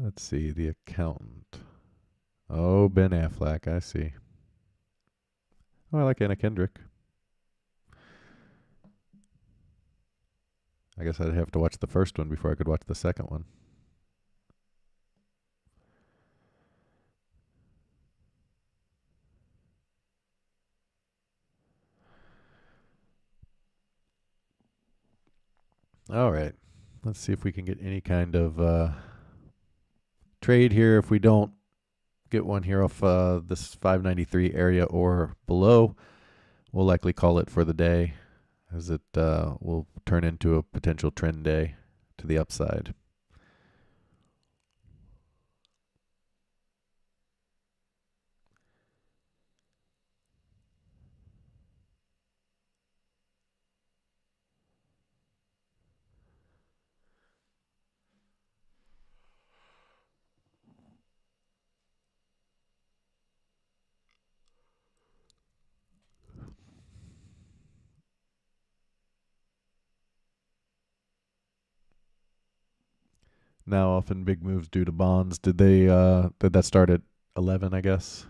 Let's see, the accountant. Oh, Ben Affleck, I see. Oh, I like Anna Kendrick. I guess I'd have to watch the first one before I could watch the second one. All right. Let's see if we can get any kind of trade here. If we don't get one here off this 593 area or below, we'll likely call it for the day, as it will turn into a potential trend day to the upside. Now, often big moves due to bonds. Did that start at 11? I guess.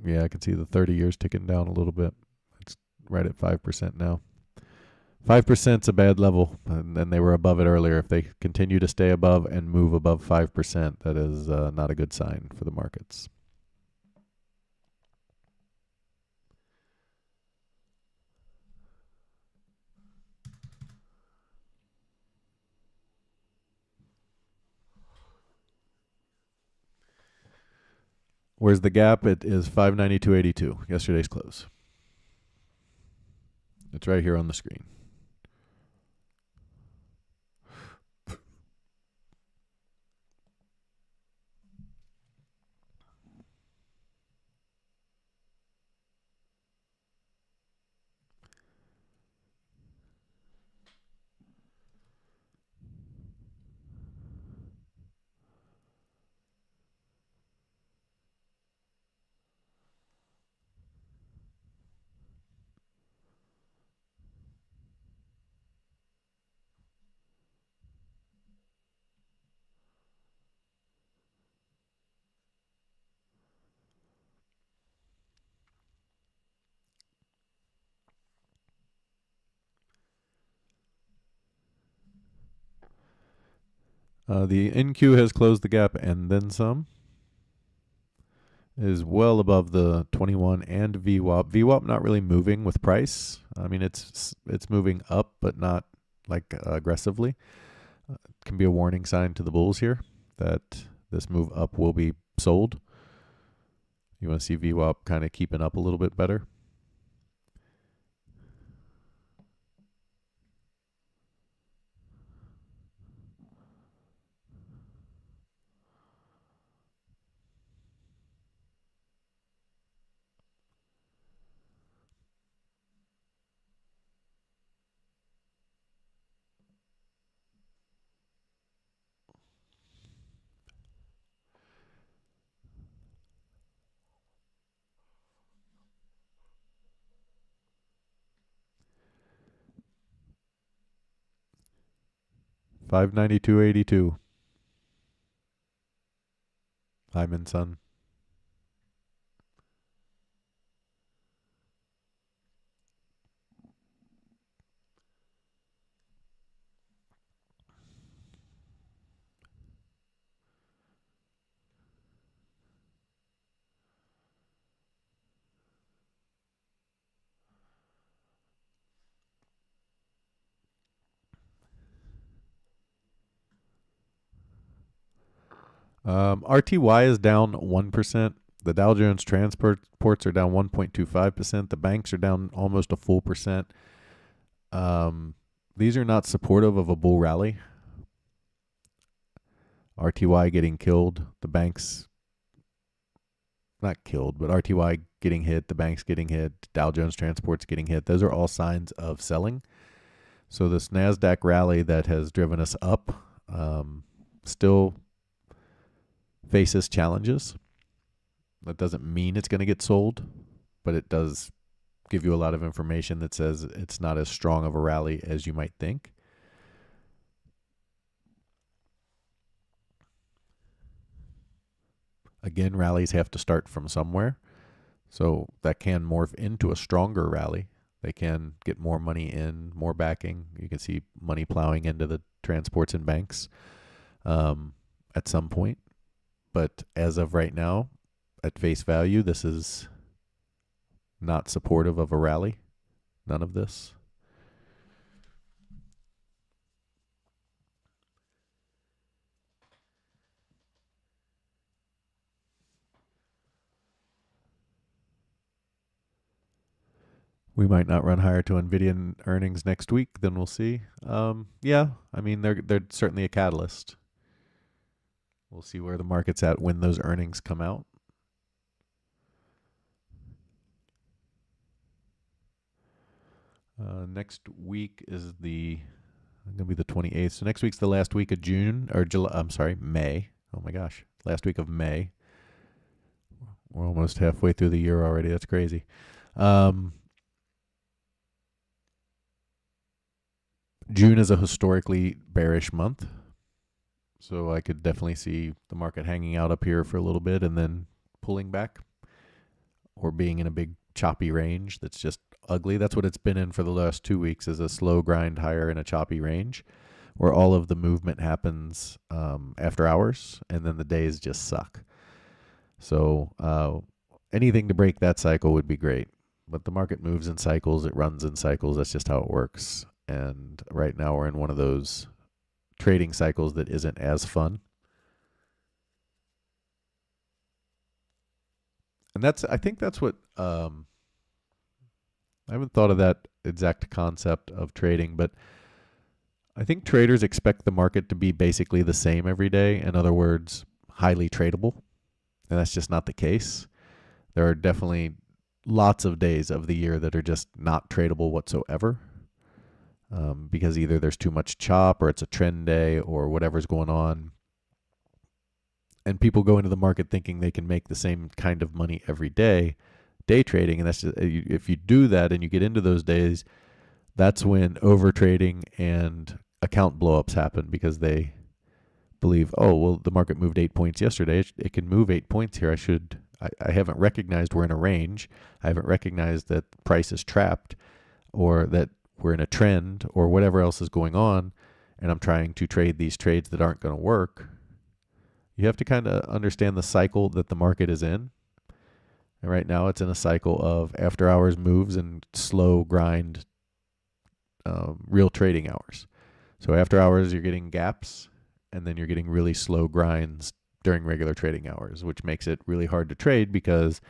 Yeah, I can see the 30 years ticking down a little bit. It's right at 5% now. 5%'s a bad level, and then they were above it earlier. If they continue to stay above and move above 5%, that is not a good sign for the markets. Where's the gap? It is 592.82, yesterday's close. It's right here on the screen. The NQ has closed the gap and then some. Is well above the 21 and VWAP. VWAP not really moving with price. I mean, it's moving up, but not like aggressively. Can be a warning sign to the bulls here that this move up will be sold. You want to see VWAP kind of keeping up a little bit better. $592.82. Hyman Son. RTY is down 1%. The Dow Jones transports are down 1.25%. The banks are down almost a full percent. These are not supportive of a bull rally. RTY getting killed, the banks not killed, but RTY getting hit, the banks getting hit, Dow Jones transports getting hit. Those are all signs of selling. So this NASDAQ rally that has driven us up still faces challenges. That doesn't mean it's going to get sold, but it does give you a lot of information that says it's not as strong of a rally as you might think. Again, rallies have to start from somewhere. So that can morph into a stronger rally. They can get more money in, more backing. You can see money plowing into the transports and banks at some point. But as of right now, at face value, this is not supportive of a rally. None of this. We might not run higher to Nvidia earnings next week. Then we'll see. Yeah, I mean they're certainly a catalyst. We'll see where the market's at when those earnings come out. Next week is going to be the 28th. So next week's the last week of June or July. I'm sorry, May. Oh my gosh, last week of May. We're almost halfway through the year already. That's crazy. June is a historically bearish month. So I could definitely see the market hanging out up here for a little bit and then pulling back or being in a big choppy range that's just ugly. That's what it's been in for the last 2 weeks, is a slow grind higher in a choppy range where all of the movement happens after hours and then the days just suck. So anything to break that cycle would be great. But the market moves in cycles. It runs in cycles. That's just how it works. And right now we're in one of those trading cycles that isn't as fun. And I think that's what, I haven't thought of that exact concept of trading, but I think traders expect the market to be basically the same every day. In other words, highly tradable. And that's just not the case. There are definitely lots of days of the year that are just not tradable whatsoever. Because either there's too much chop or it's a trend day or whatever's going on. And people go into the market thinking they can make the same kind of money every day trading. And that's just, if you do that and you get into those days, that's when over trading and account blowups happen because they believe, oh, well, the market moved 8 points yesterday. It can move 8 points here. I haven't recognized we're in a range. I haven't recognized that price is trapped or that we're in a trend or whatever else is going on, and I'm trying to trade these trades that aren't going to work. You have to kind of understand the cycle that the market is in. And right now it's in a cycle of after hours moves and slow grind real trading hours. So after hours you're getting gaps and then you're getting really slow grinds during regular trading hours, which makes it really hard to trade because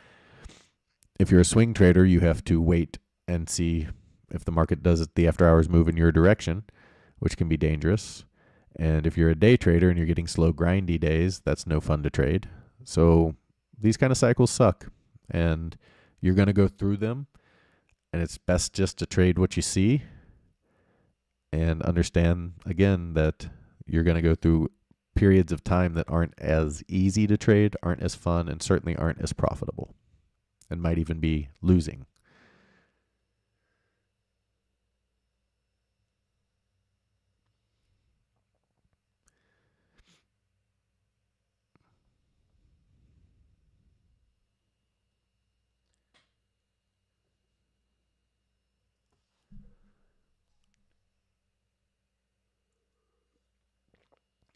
if you're a swing trader, you have to wait and see if the market does the after hours move in your direction, which can be dangerous. And if you're a day trader and you're getting slow grindy days, that's no fun to trade. So these kind of cycles suck and you're going to go through them. And it's best just to trade what you see and understand, again, that you're going to go through periods of time that aren't as easy to trade, aren't as fun, and certainly aren't as profitable and might even be losing.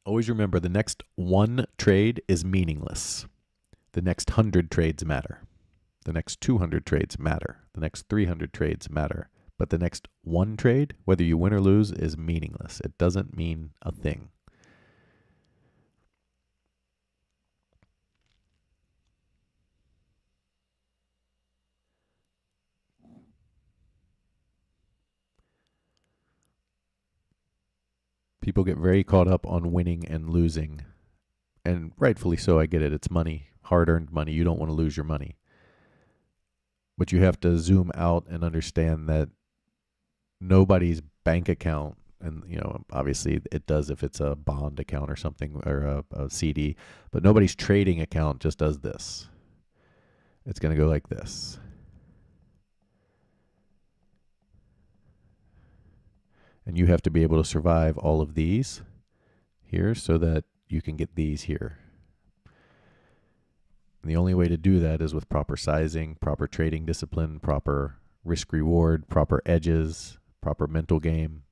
Always remember the next one trade is meaningless. The next 100 trades matter. The next 200 trades matter. The next 300 trades matter. But the next one trade, whether you win or lose, is meaningless. It doesn't mean a thing. People get very caught up on winning and losing. And rightfully so, I get it. It's money, hard-earned money. You don't want to lose your money. But you have to zoom out and understand that nobody's bank account, and obviously it does if it's a bond account or something or a CD, but nobody's trading account just does this. It's going to go like this. And you have to be able to survive all of these here so that you can get these here. And the only way to do that is with proper sizing, proper trading discipline, proper risk reward, proper edges, proper mental game.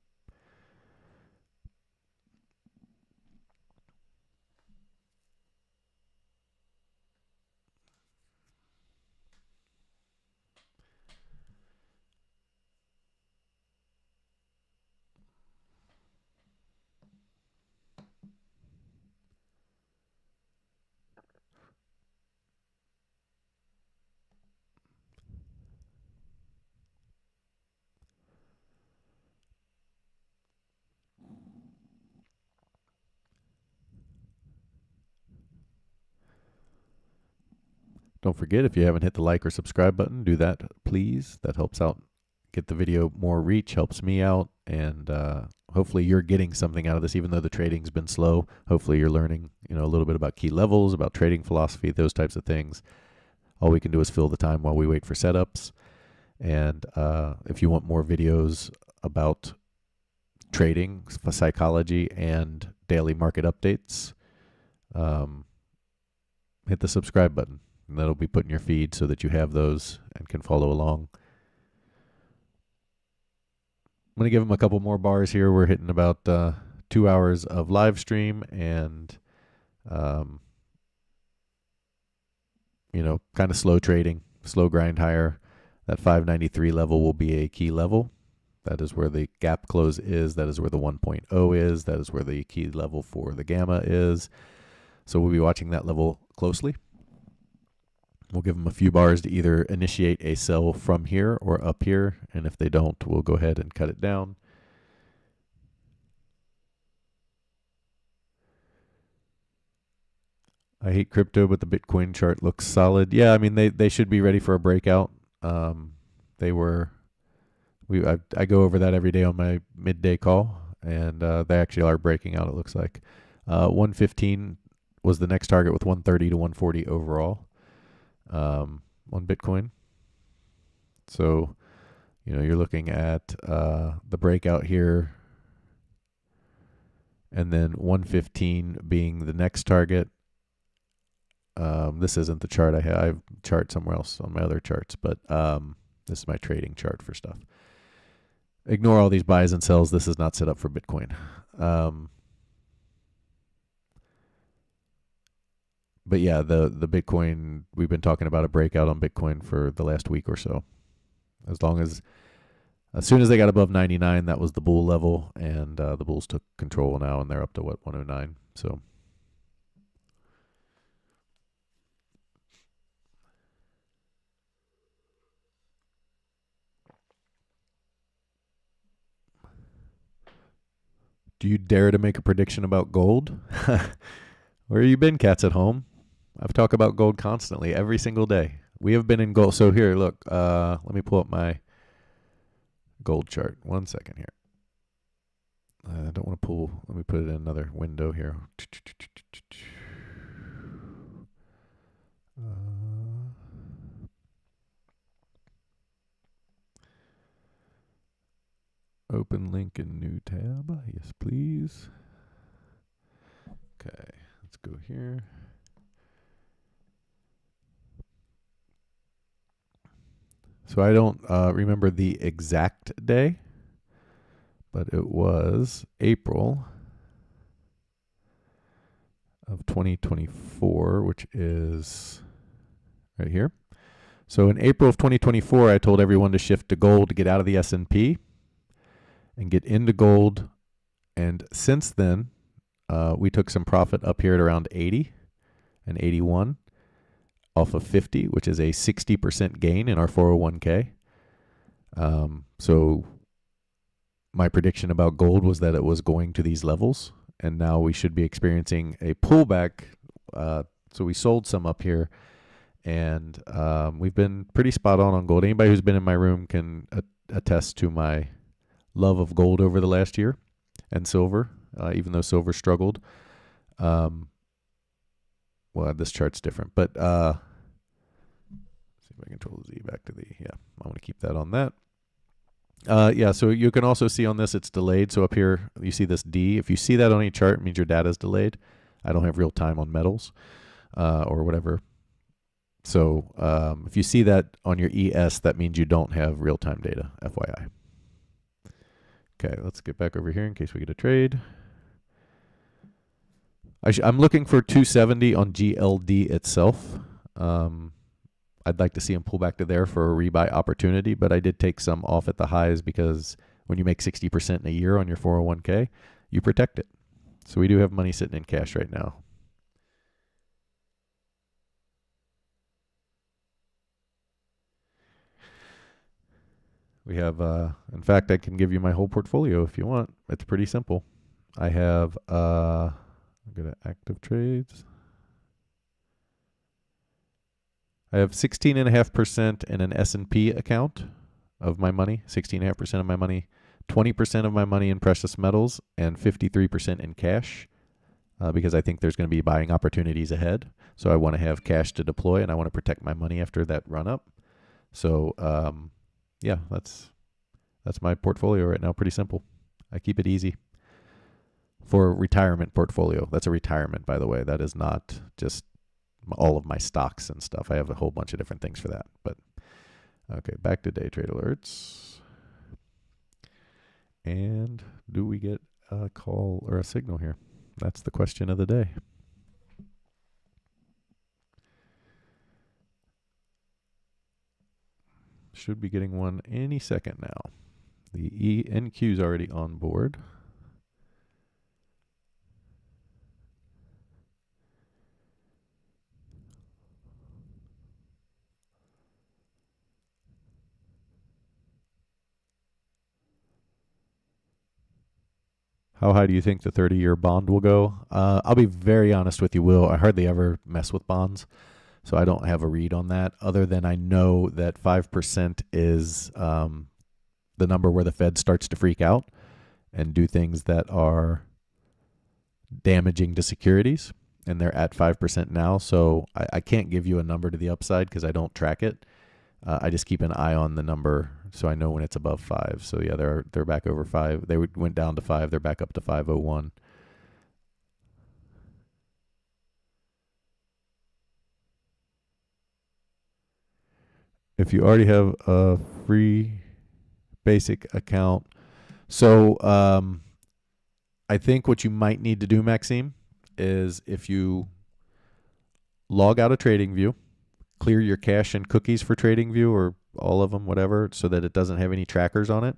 Don't forget, if you haven't hit the like or subscribe button, do that, please. That helps out. Get the video more reach, helps me out, and hopefully you're getting something out of this, even though the trading's been slow. Hopefully you're learning, a little bit about key levels, about trading philosophy, those types of things. All we can do is fill the time while we wait for setups. And if you want more videos about trading, psychology, and daily market updates, hit the subscribe button. And that'll be put in your feed so that you have those and can follow along. I'm going to give them a couple more bars here. We're hitting about 2 hours of live stream and, kind of slow trading, slow grind higher. That 593 level will be a key level. That is where the gap close is. That is where the 1.0 is. That is where the key level for the gamma is. So we'll be watching that level closely. We'll give them a few bars to either initiate a sell from here or up here. And if they don't, we'll go ahead and cut it down. I hate crypto, but the Bitcoin chart looks solid. Yeah, I mean, they should be ready for a breakout. I go over that every day on my midday call, and they actually are breaking out, it looks like. 115 was the next target with 130 to 140 overall on Bitcoin. So, you're looking at the breakout here, and then 115 being the next target. This isn't the chart I have. I have a chart somewhere else on my other charts, but this is my trading chart for stuff. Ignore all these buys and sells. This is not set up for Bitcoin. But yeah, the Bitcoin, we've been talking about a breakout on Bitcoin for the last week or so. As soon as they got above 99, that was the bull level, and the bulls took control now, and they're up to 109. So. Do you dare to make a prediction about gold? Where you been, cats at home? I've talked about gold constantly, every single day. We have been in gold. So here, look, let me pull up my gold chart. 1 second here. I don't want to pull. Let me put it in another window here. Open link in new tab. Yes, please. Okay, let's go here. So I don't remember the exact day, but it was April of 2024, which is right here. So in April of 2024, I told everyone to shift to gold to get out of the S&P and get into gold. And since then, we took some profit up here at around 80 and 81 off of 50, which is a 60% gain in our 401k. So my prediction about gold was that it was going to these levels, and now we should be experiencing a pullback. So we sold some up here, and we've been pretty spot on gold. Anybody who's been in my room can attest to my love of gold over the last year, and silver, even though silver struggled. Well, this chart's different, but see if I control Z back to the, yeah, I want to keep that on that. Yeah, so you can also see on this it's delayed. So up here you see this D. If you see that on any chart, it means your data is delayed. I don't have real time on metals or whatever. So if you see that on your ES, that means you don't have real time data, FYI. Okay, let's get back over here in case we get a trade. I'm looking for 270 on GLD itself. I'd like to see him pull back to there for a rebuy opportunity, but I did take some off at the highs because when you make 60% in a year on your 401k, you protect it. So we do have money sitting in cash right now. We have, in fact, I can give you my whole portfolio if you want. It's pretty simple. I have, I'm going to active trades. I have 16.5% in an S&P account of my money, 16.5% of my money, 20% of my money in precious metals, and 53% in cash because I think there's going to be buying opportunities ahead. So I want to have cash to deploy, and I want to protect my money after that run up. So yeah, that's my portfolio right now. Pretty simple. I keep it easy. For retirement portfolio. That's a retirement, by the way. That is not just all of my stocks and stuff. I have a whole bunch of different things for that. But okay, back to day trade alerts. And do we get a call or a signal here? That's the question of the day. Should be getting one any second now. The NQ is already on board. How high do you think the 30-year bond will go? I'll be very honest with you, Will. I hardly ever mess with bonds, so I don't have a read on that other than I know that 5% is the number where the Fed starts to freak out and do things that are damaging to securities, and they're at 5% now. So I can't give you a number to the upside because I don't track it. I just keep an eye on the number so I know when it's above 5. So yeah, they're back over 5. They went down to 5. They're back up to 501. If you already have a free basic account, so I think what you might need to do, Maxime, is if you log out of TradingView, clear your cache and cookies for TradingView or all of them, whatever, so that it doesn't have any trackers on it,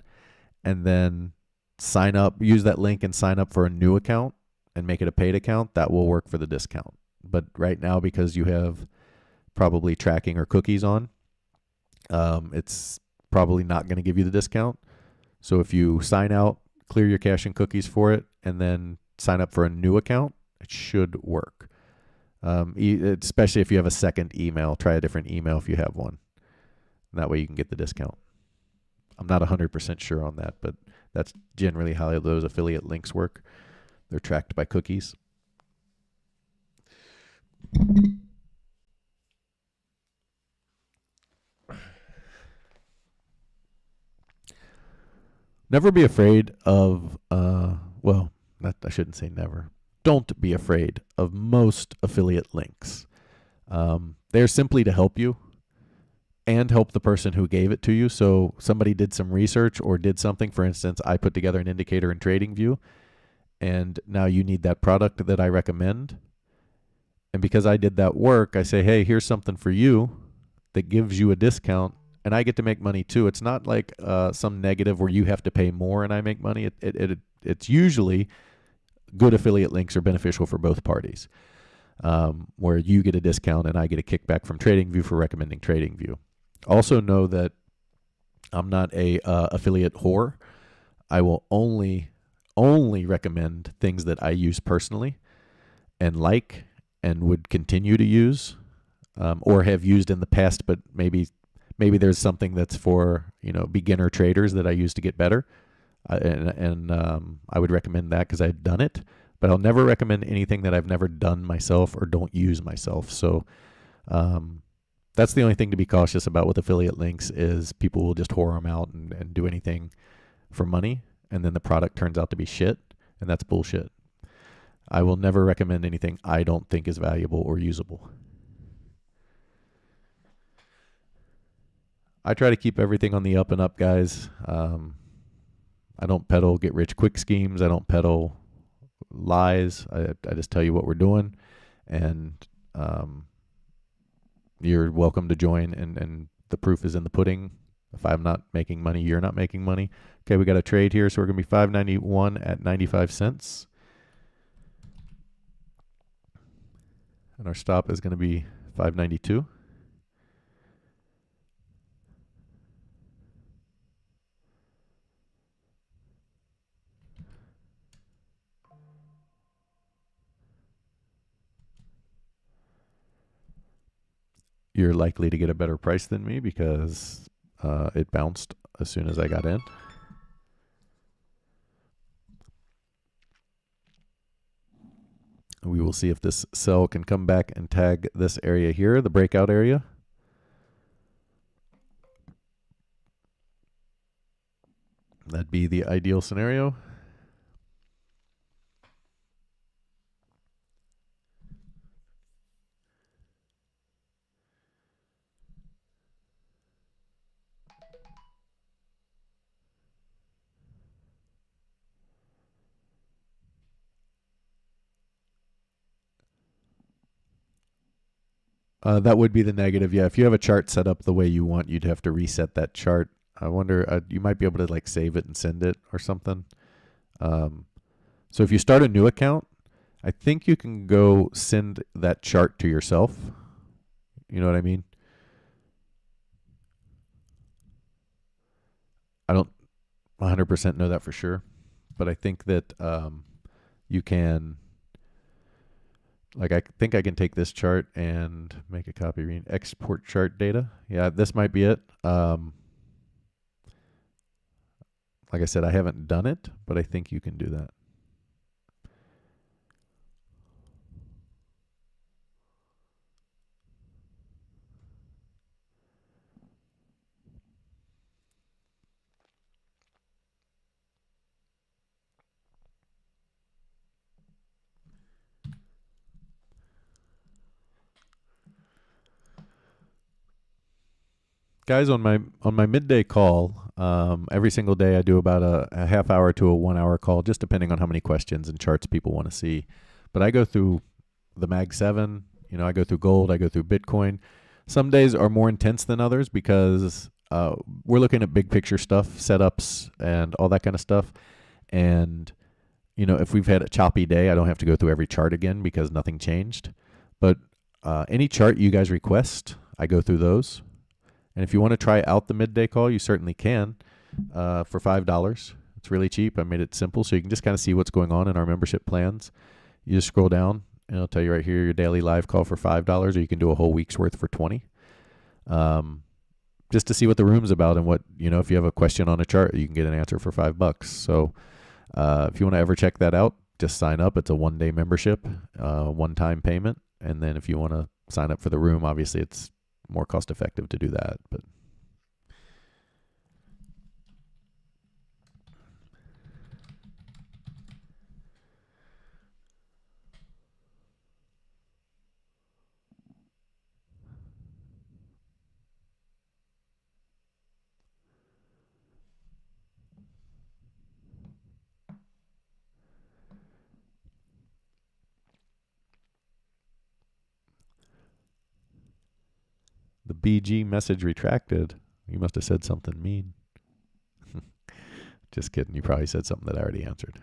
and then sign up, use that link and sign up for a new account and make it a paid account, that will work for the discount. But right now, because you have probably tracking or cookies on, it's probably not going to give you the discount. So if you sign out, clear your cache and cookies for it, and then sign up for a new account, it should work. Especially if you have a second email, try a different email if you have one. That way you can get the discount. I'm not 100% sure on that, but that's generally how those affiliate links work. They're tracked by cookies. Never be afraid of, I shouldn't say never. Don't be afraid of most affiliate links. They're simply to help you and help the person who gave it to you. So somebody did some research or did something. For instance, I put together an indicator in TradingView, and now you need that product that I recommend. And because I did that work, I say, hey, here's something for you that gives you a discount, and I get to make money too. It's not like some negative where you have to pay more and I make money. It's usually good affiliate links are beneficial for both parties, where you get a discount and I get a kickback from TradingView for recommending TradingView. Also know that I'm not a affiliate whore. I will only recommend things that I use personally and like and would continue to use or have used in the past, but maybe there's something that's for beginner traders that I use to get better, and I would recommend that because I've done it. But I'll never recommend anything that I've never done myself or don't use myself. So That's the only thing to be cautious about with affiliate links is people will just whore them out and do anything for money, and then the product turns out to be shit, and that's bullshit. I will never recommend anything I don't think is valuable or usable. I try to keep everything on the up and up, guys. I don't peddle get rich quick schemes. I don't peddle lies. I just tell you what we're doing, and you're welcome to join. And the proof is in the pudding. If I'm not making money, you're not making money. Okay, we got a trade here, so we're gonna be $5.91 at 95 cents, and our stop is gonna be $5.92. You're likely to get a better price than me because it bounced as soon as I got in. We will see if this sell can come back and tag this area here, the breakout area. That'd be the ideal scenario. That would be the negative. Yeah, if you have a chart set up the way you want, you'd have to reset that chart. I wonder, you might be able to like save it and send it or something. So if you start a new account, I think you can go send that chart to yourself. You know what I mean? I don't 100% know that for sure, but I think that you can. Like I think I can take this chart and make a copy, export chart data. Yeah, this might be it. Like I said, I haven't done it, but I think you can do that. Guys, on my midday call, every single day I do about a half hour to a 1 hour call, just depending on how many questions and charts people want to see. But I go through the Mag 7, I go through gold, I go through Bitcoin. Some days are more intense than others because we're looking at big picture stuff, setups, and all that kind of stuff. And, if we've had a choppy day, I don't have to go through every chart again because nothing changed. But any chart you guys request, I go through those. And if you want to try out the midday call, you certainly can for $5. It's really cheap. I made it simple so you can just kind of see what's going on in our membership plans. You just scroll down and it'll tell you right here your daily live call for $5, or you can do a whole week's worth for $20. Just to see what the room's about and what, if you have a question on a chart, you can get an answer for $5. So if you want to ever check that out, just sign up. It's a 1-day membership, one-time payment. And then if you want to sign up for the room, obviously it's more cost effective to do that. But the BG message retracted. You must have said something mean. Just kidding. You probably said something that I already answered.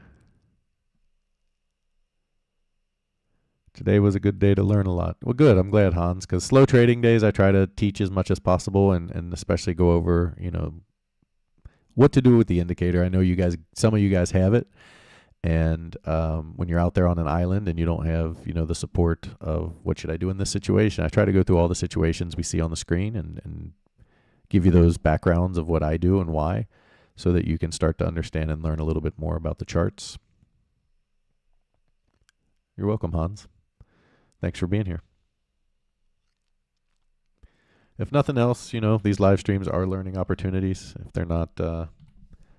Today was a good day to learn a lot. Well, good. I'm glad, Hans, because slow trading days, I try to teach as much as possible and especially go over, what to do with the indicator. I know some of you guys have it. And when you're out there on an island and you don't have, the support of what should I do in this situation, I try to go through all the situations we see on the screen and give you those backgrounds of what I do and why, so that you can start to understand and learn a little bit more about the charts. You're welcome, Hans. Thanks for being here. if nothing else, these live streams are learning opportunities. If they're not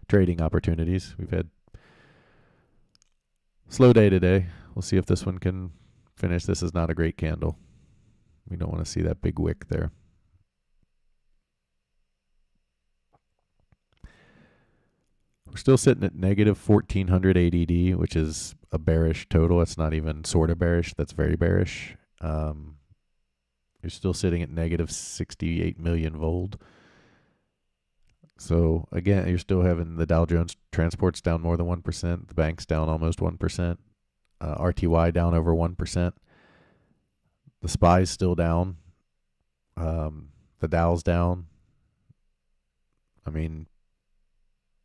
trading opportunities, we've had slow day today. We'll see if this one can finish. This is not a great candle. We don't want to see that big wick there. We're still sitting at negative 1400 ADD, which is a bearish total. It's not even sort of bearish. That's very bearish. You're still sitting at negative 68 million volt. So again, you're still having the Dow Jones transports down more than 1%. The banks down almost 1%. RTY down over 1%. The SPY's still down. The Dow's down. I mean,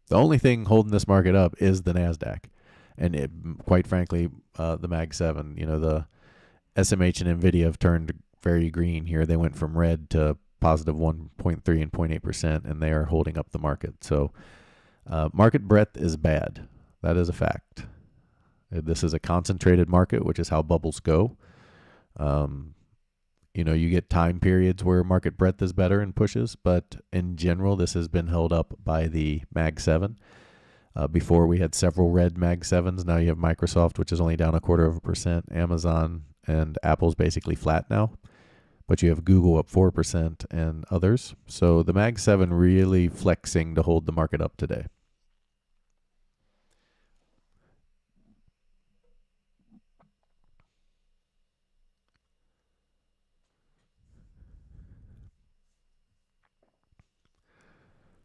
the only thing holding this market up is the NASDAQ. And quite frankly, the Mag 7, the SMH and NVIDIA have turned very green here. They went from red to positive 1.3 and 0.8%, and they are holding up the market. So market breadth is bad. That is a fact. This is a concentrated market, which is how bubbles go. You get time periods where market breadth is better and pushes, but in general, this has been held up by the Mag 7. Before we had several red Mag 7s. Now you have Microsoft, which is only down 0.25%. Amazon and Apple's basically flat now. But you have Google up 4% and others. So the Mag 7 really flexing to hold the market up today.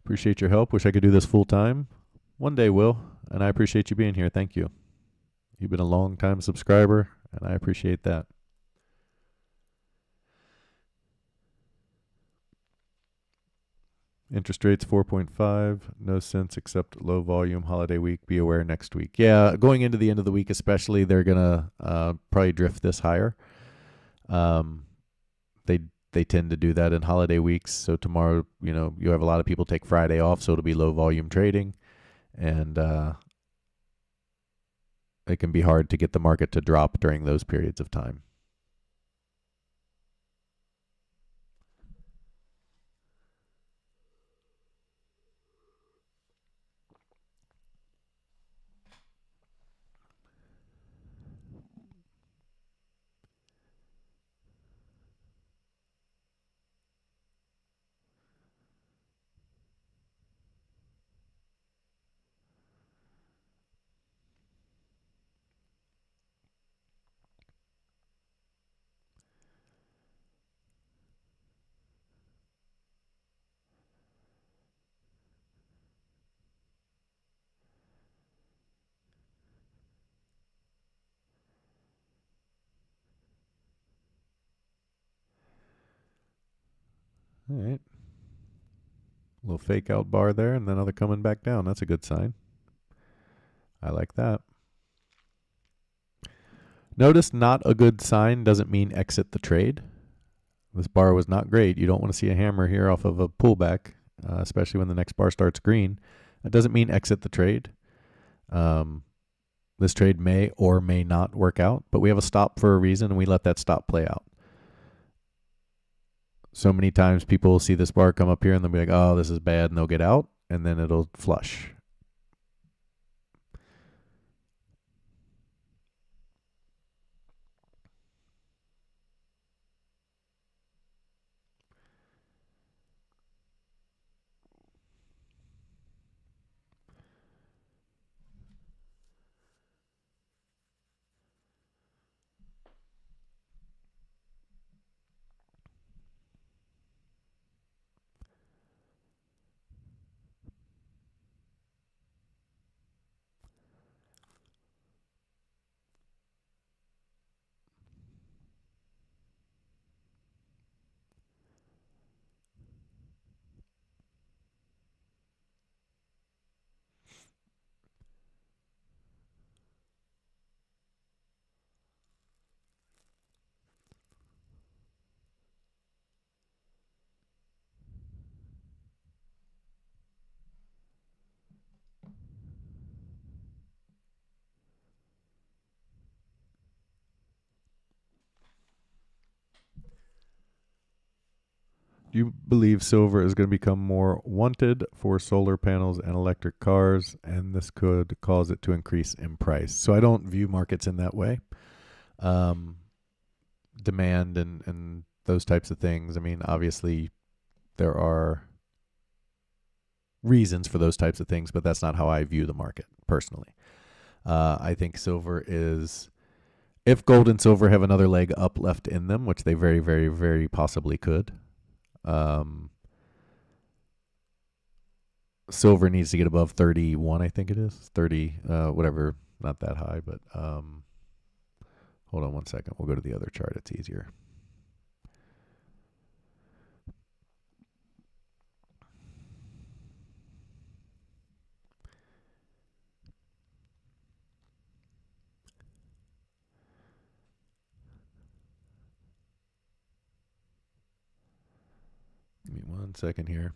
Appreciate your help. Wish I could do this full time. One day will, and I appreciate you being here. Thank you. You've been a long time subscriber, and I appreciate that. Interest rates 4.5. No sense except low volume holiday week. Be aware next week. Yeah, going into the end of the week especially, they're going to probably drift this higher. They tend to do that in holiday weeks. So tomorrow, you have a lot of people take Friday off, so it'll be low volume trading. And it can be hard to get the market to drop during those periods of time. All right. A little fake out bar there, and then another coming back down. That's a good sign. I like that. Notice not a good sign doesn't mean exit the trade. This bar was not great. You don't want to see a hammer here off of a pullback, especially when the next bar starts green. That doesn't mean exit the trade. This trade may or may not work out, but we have a stop for a reason, and we let that stop play out. So many times people will see this bar come up here and they'll be like, oh, this is bad, and they'll get out, and then it'll flush. You believe silver is going to become more wanted for solar panels and electric cars, and this could cause it to increase in price. So I don't view markets in that way. Um, Demand and those types of things. I mean, obviously, there are reasons for those types of things, but that's not how I view the market personally. I think silver is, if gold and silver have another leg up left in them, which they very, very, very possibly could, silver needs to get above 31, I think it is. 30, whatever, not that high, but hold on one second. We'll go to the other chart. It's easier. Give me 1 second here.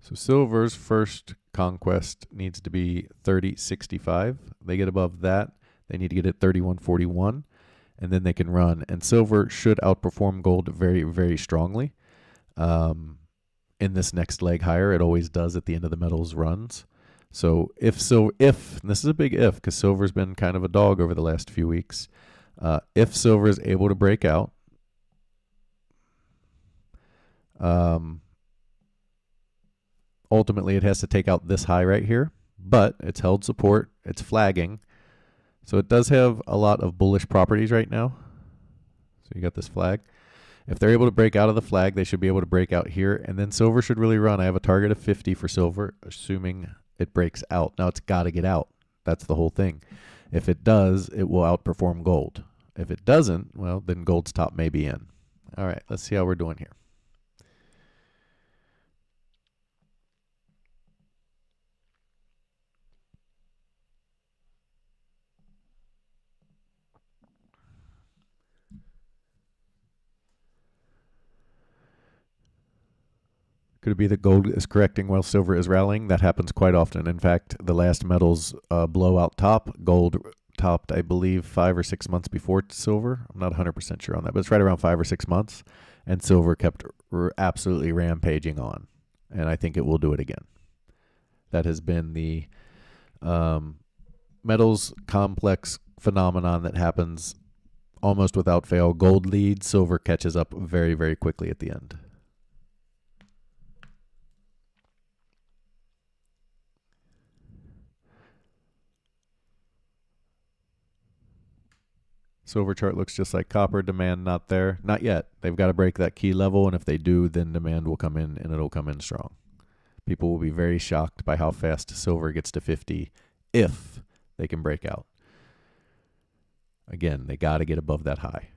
So silver's first conquest needs to be 30.65. They get above that, they need to get at 31.41, and then they can run. And silver should outperform gold very, very strongly. In this next leg higher, it always does at the end of the metals runs. So if and this is a big if, because silver's been kind of a dog over the last few weeks. If silver is able to break out, ultimately it has to take out this high right here, but it's held support, it's flagging, so it does have a lot of bullish properties right now. So you got this flag. If they're able to break out of the flag, they should be able to break out here, and then silver should really run. I have a target of 50 for silver, assuming it breaks out. Now it's got to get out. That's the whole thing. If it does, it will outperform gold. If it doesn't, well, then gold's top may be in. All right, let's see how we're doing here. Could it be that gold is correcting while silver is rallying? That happens quite often. In fact, the last metals blowout top, gold topped, I believe, 5 or 6 months before silver. I'm not 100% sure on that, but it's right around 5 or 6 months. And silver kept absolutely rampaging on. And I think it will do it again. That has been the metals complex phenomenon that happens almost without fail. Gold leads, silver catches up very, very quickly at the end. Silver chart looks just like copper. Demand not there. Not yet. They've got to break that key level, and if they do, then demand will come in, and it'll come in strong. People will be very shocked by how fast silver gets to 50 if they can break out. Again, they got to get above that high.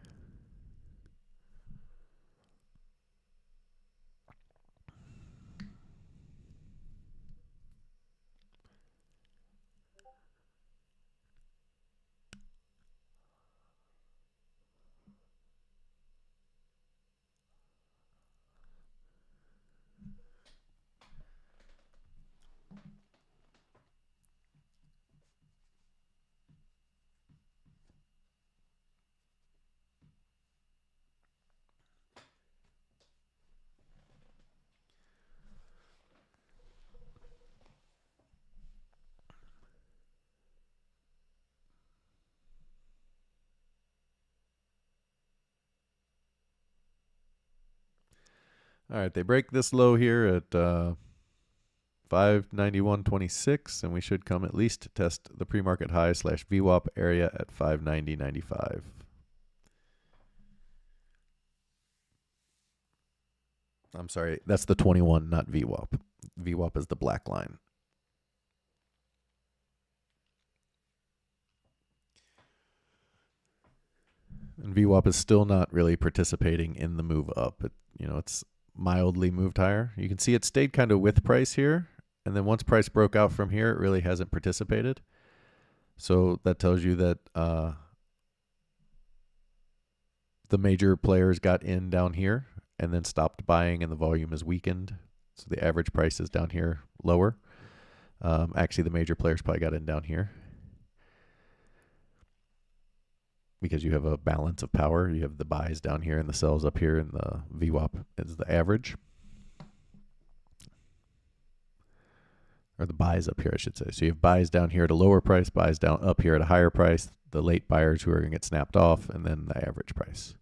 All right, they break this low here at 591.26, and we should come at least to test the pre-market high / VWAP area at 590.95. I'm sorry, that's the 21, not VWAP. VWAP is the black line. And VWAP is still not really participating in the move up. It's mildly moved higher. You can see it stayed kind of with price here, and then once price broke out from here, it really hasn't participated. So that tells you that the major players got in down here and then stopped buying and the volume is weakened, so the average price is down here lower. Actually, the major players probably got in down here because you have a balance of power. You have the buys down here and the sells up here, and the VWAP is the average. Or the buys up here, I should say. So you have buys down here at a lower price, buys down up here at a higher price, the late buyers who are going to get snapped off, and then the average price.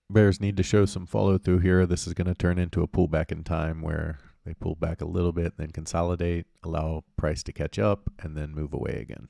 Bears need to show some follow through here. This is going to turn into a pullback in time where they pull back a little bit, then consolidate, allow price to catch up, and then move away again.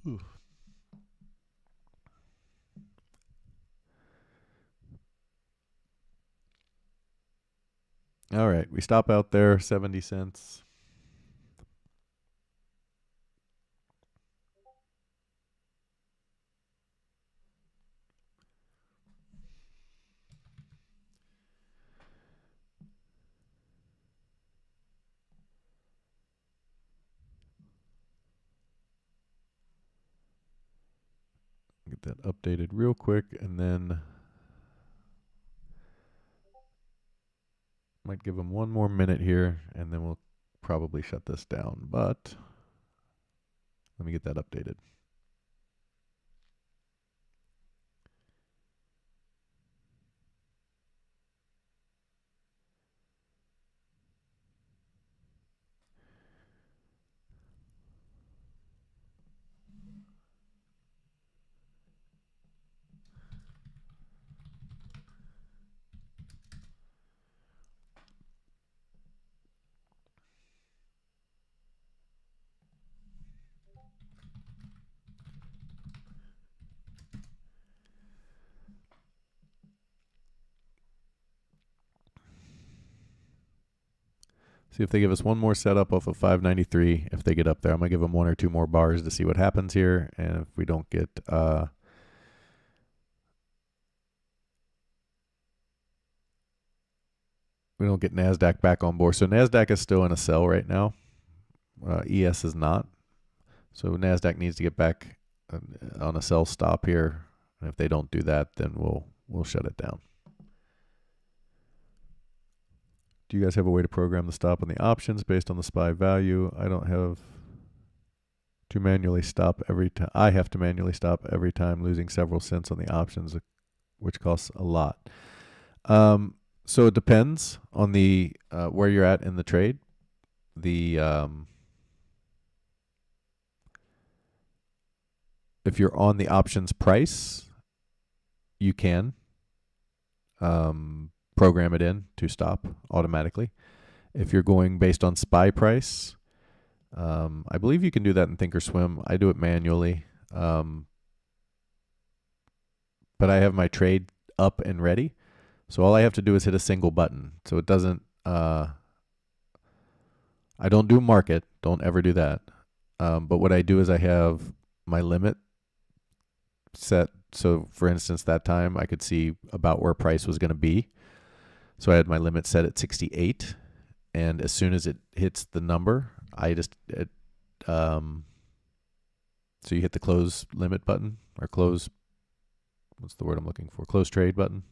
Ooh. All right, we stop out there, 70 cents. Get that updated real quick, and then might give them one more minute here, and then we'll probably shut this down. But let me get that updated. See if they give us one more setup off of 593. If they get up there, I'm going to give them one or two more bars to see what happens here. And if we don't get NASDAQ back on board. So NASDAQ is still in a sell right now. ES is not. So NASDAQ needs to get back on a sell stop here. And if they don't do that, then we'll shut it down. Do you guys have a way to program the stop on the options based on the SPY value? I don't have to manually stop every time. I have to manually stop every time, losing several cents on the options, which costs a lot. So it depends on the where you're at in the trade. If you're on the options price, you can program it in to stop automatically. If you're going based on SPY price, I believe you can do that in Thinkorswim. I do it manually, but I have my trade up and ready. So all I have to do is hit a single button. So it doesn't, I don't do market. Don't ever do that. But what I do is I have my limit set. So for instance, that time I could see about where price was going to be. So I had my limit set at 68. And as soon as it hits the number, so you hit the close limit button or close, what's the word I'm looking for? Close trade button.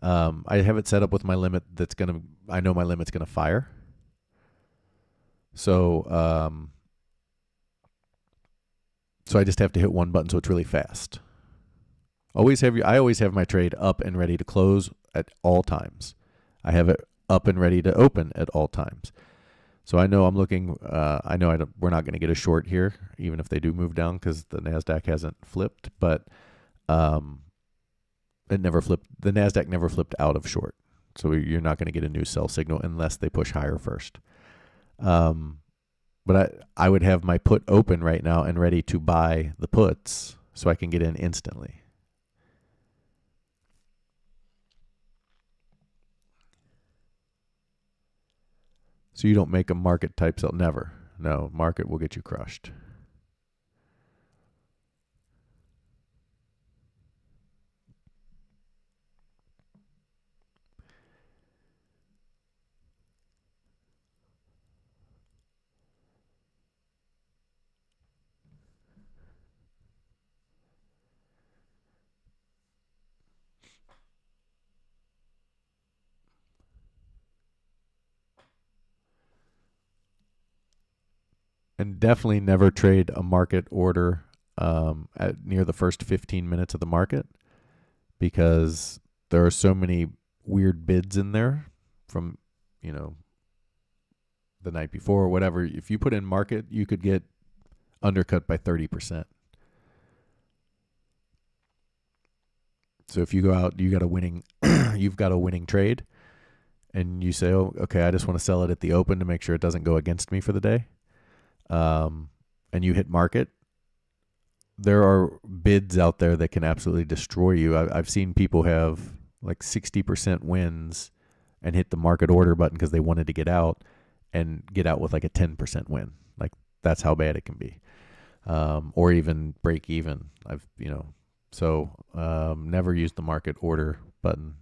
I have it set up with my limit I know my limit's going to fire. So I just have to hit one button, so it's really fast. I always have my trade up and ready to close at all times. I have it up and ready to open at all times. So I know I'm looking, we're not going to get a short here, even if they do move down because the NASDAQ hasn't flipped, but it never flipped. The NASDAQ never flipped out of short. So you're not going to get a new sell signal unless they push higher first. But I would have my put open right now and ready to buy the puts so I can get in instantly. So you don't make a market type sell. Never. No, market will get you crushed. And definitely never trade a market order at near the first 15 minutes of the market, because there are so many weird bids in there from, the night before or whatever. If you put in market, you could get undercut by 30%. So if you go out, you've got a winning trade, and you say, oh, okay, I just want to sell it at the open to make sure it doesn't go against me for the day. And you hit market, there are bids out there that can absolutely destroy you. I've seen people have like 60% wins and hit the market order button because they wanted to get out, and get out with like a 10% win. Like, that's how bad it can be. Or even break even. Never use the market order button.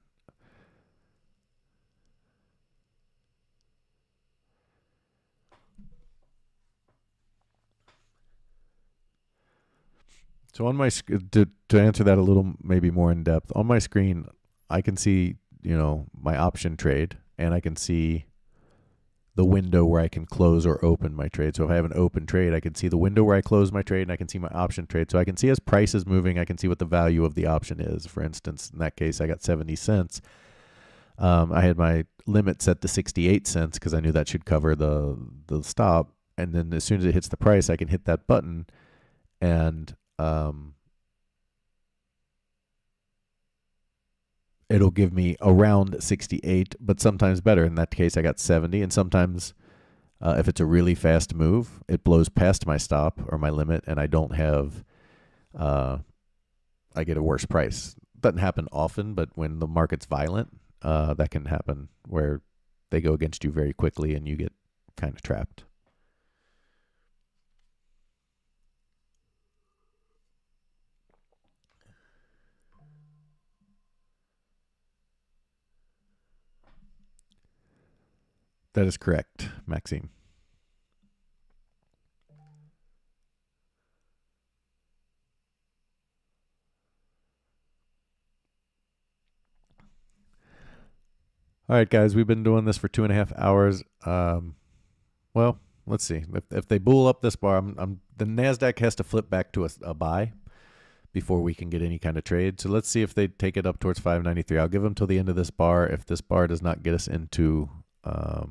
So on my to answer that a little maybe more in depth, on my screen I can see, my option trade, and I can see the window where I can close or open my trade. So if I have an open trade, I can see the window where I close my trade, and I can see my option trade. So I can see as price is moving, I can see what the value of the option is. For instance, in that case, I got 70 cents. I had my limit set to 68 cents because I knew that should cover the stop. And then as soon as it hits the price, I can hit that button, and it'll give me around 68, but sometimes better. In that case, I got 70. And sometimes if it's a really fast move, it blows past my stop or my limit, and I don't have, I get a worse price. Doesn't happen often, but when the market's violent, that can happen, where they go against you very quickly and you get kind of trapped. That is correct, Maxime. All right, guys, we've been doing this for 2.5 hours. Well, let's see. If they bull up this bar, the Nasdaq has to flip back to a buy before we can get any kind of trade. So let's see if they take it up towards 593. I'll give them till the end of this bar. If this bar does not get us into a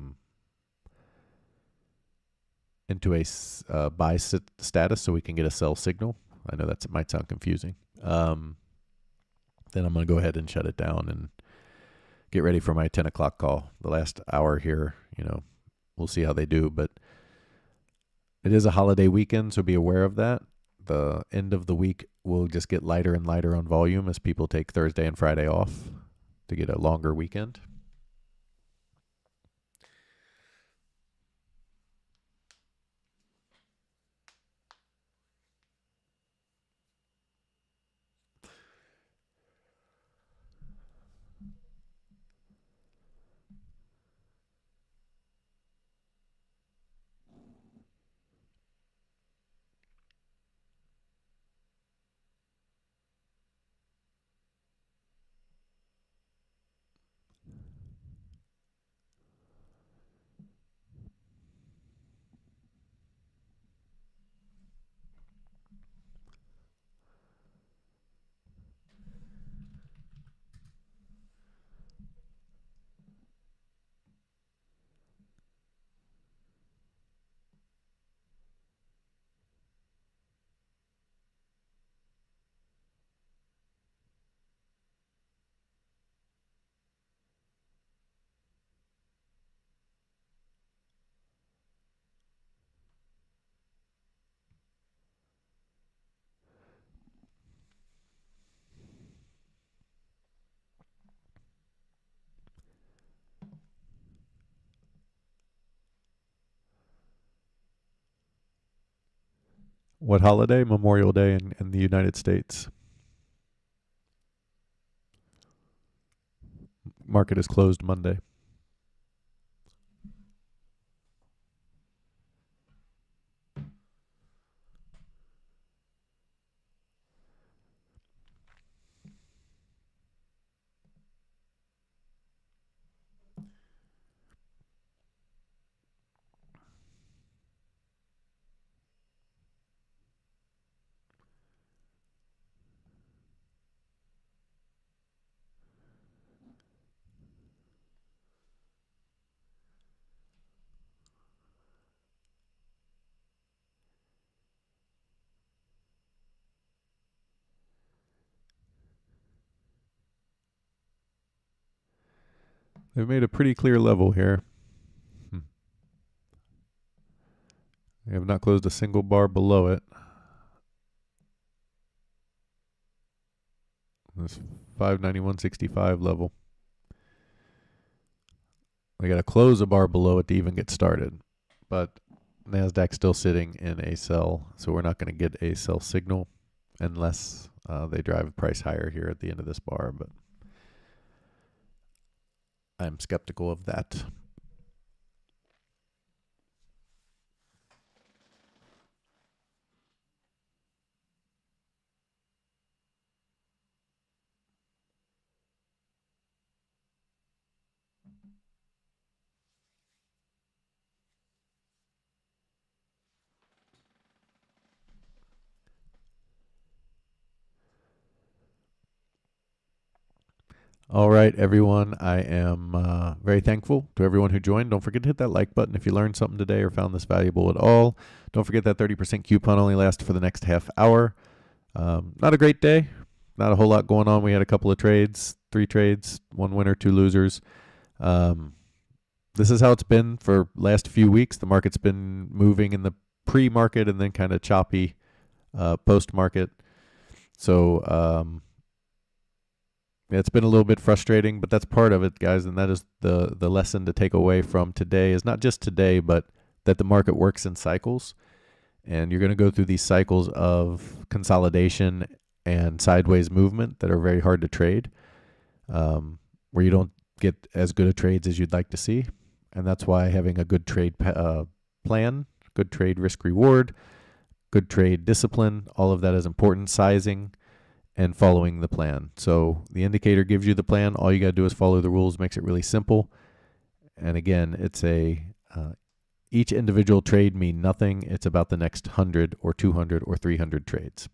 buy status, so we can get a sell signal. I know that might sound confusing. Then I'm going to go ahead and shut it down and get ready for my 10 o'clock call. The last hour here, we'll see how they do, but it is a holiday weekend, so be aware of that. The end of the week will just get lighter and lighter on volume as people take Thursday and Friday off to get a longer weekend. What holiday? Memorial Day in the United States. Market is closed Monday. They've made a pretty clear level here. They have not closed a single bar below it. This 591.65 level. They got to close a bar below it to even get started. But Nasdaq's still sitting in a sell, so we're not going to get a sell signal unless they drive the price higher here at the end of this bar. But I'm skeptical of that. All right, everyone. I am very thankful to everyone who joined. Don't forget to hit that like button if you learned something today or found this valuable at all. Don't forget that 30% coupon only lasts for the next half hour. Not a great day. Not a whole lot going on. We had a couple of trades, 3 trades, 1 winner, 2 losers. This is how it's been for last few weeks. The market's been moving in the pre-market and then kind of choppy post-market. So It's been a little bit frustrating, but that's part of it, guys, and that is the lesson to take away from today is not just today, but that the market works in cycles, and you're going to go through these cycles of consolidation and sideways movement that are very hard to trade, where you don't get as good a trades as you'd like to see, and that's why having a good trade plan, good trade risk reward, good trade discipline, all of that is important. Sizing and following the plan. So the indicator gives you the plan. All you got to do is follow the rules. Makes it really simple. And again, it's each individual trade mean nothing. It's about the next 100 or 200 or 300 trades.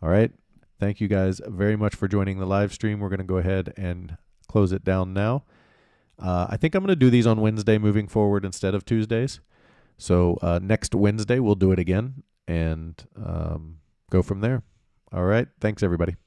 All right. Thank you guys very much for joining the live stream. We're going to go ahead and close it down now. I think I'm going to do these on Wednesday moving forward instead of Tuesdays. So next Wednesday, we'll do it again and go from there. All right. Thanks, everybody.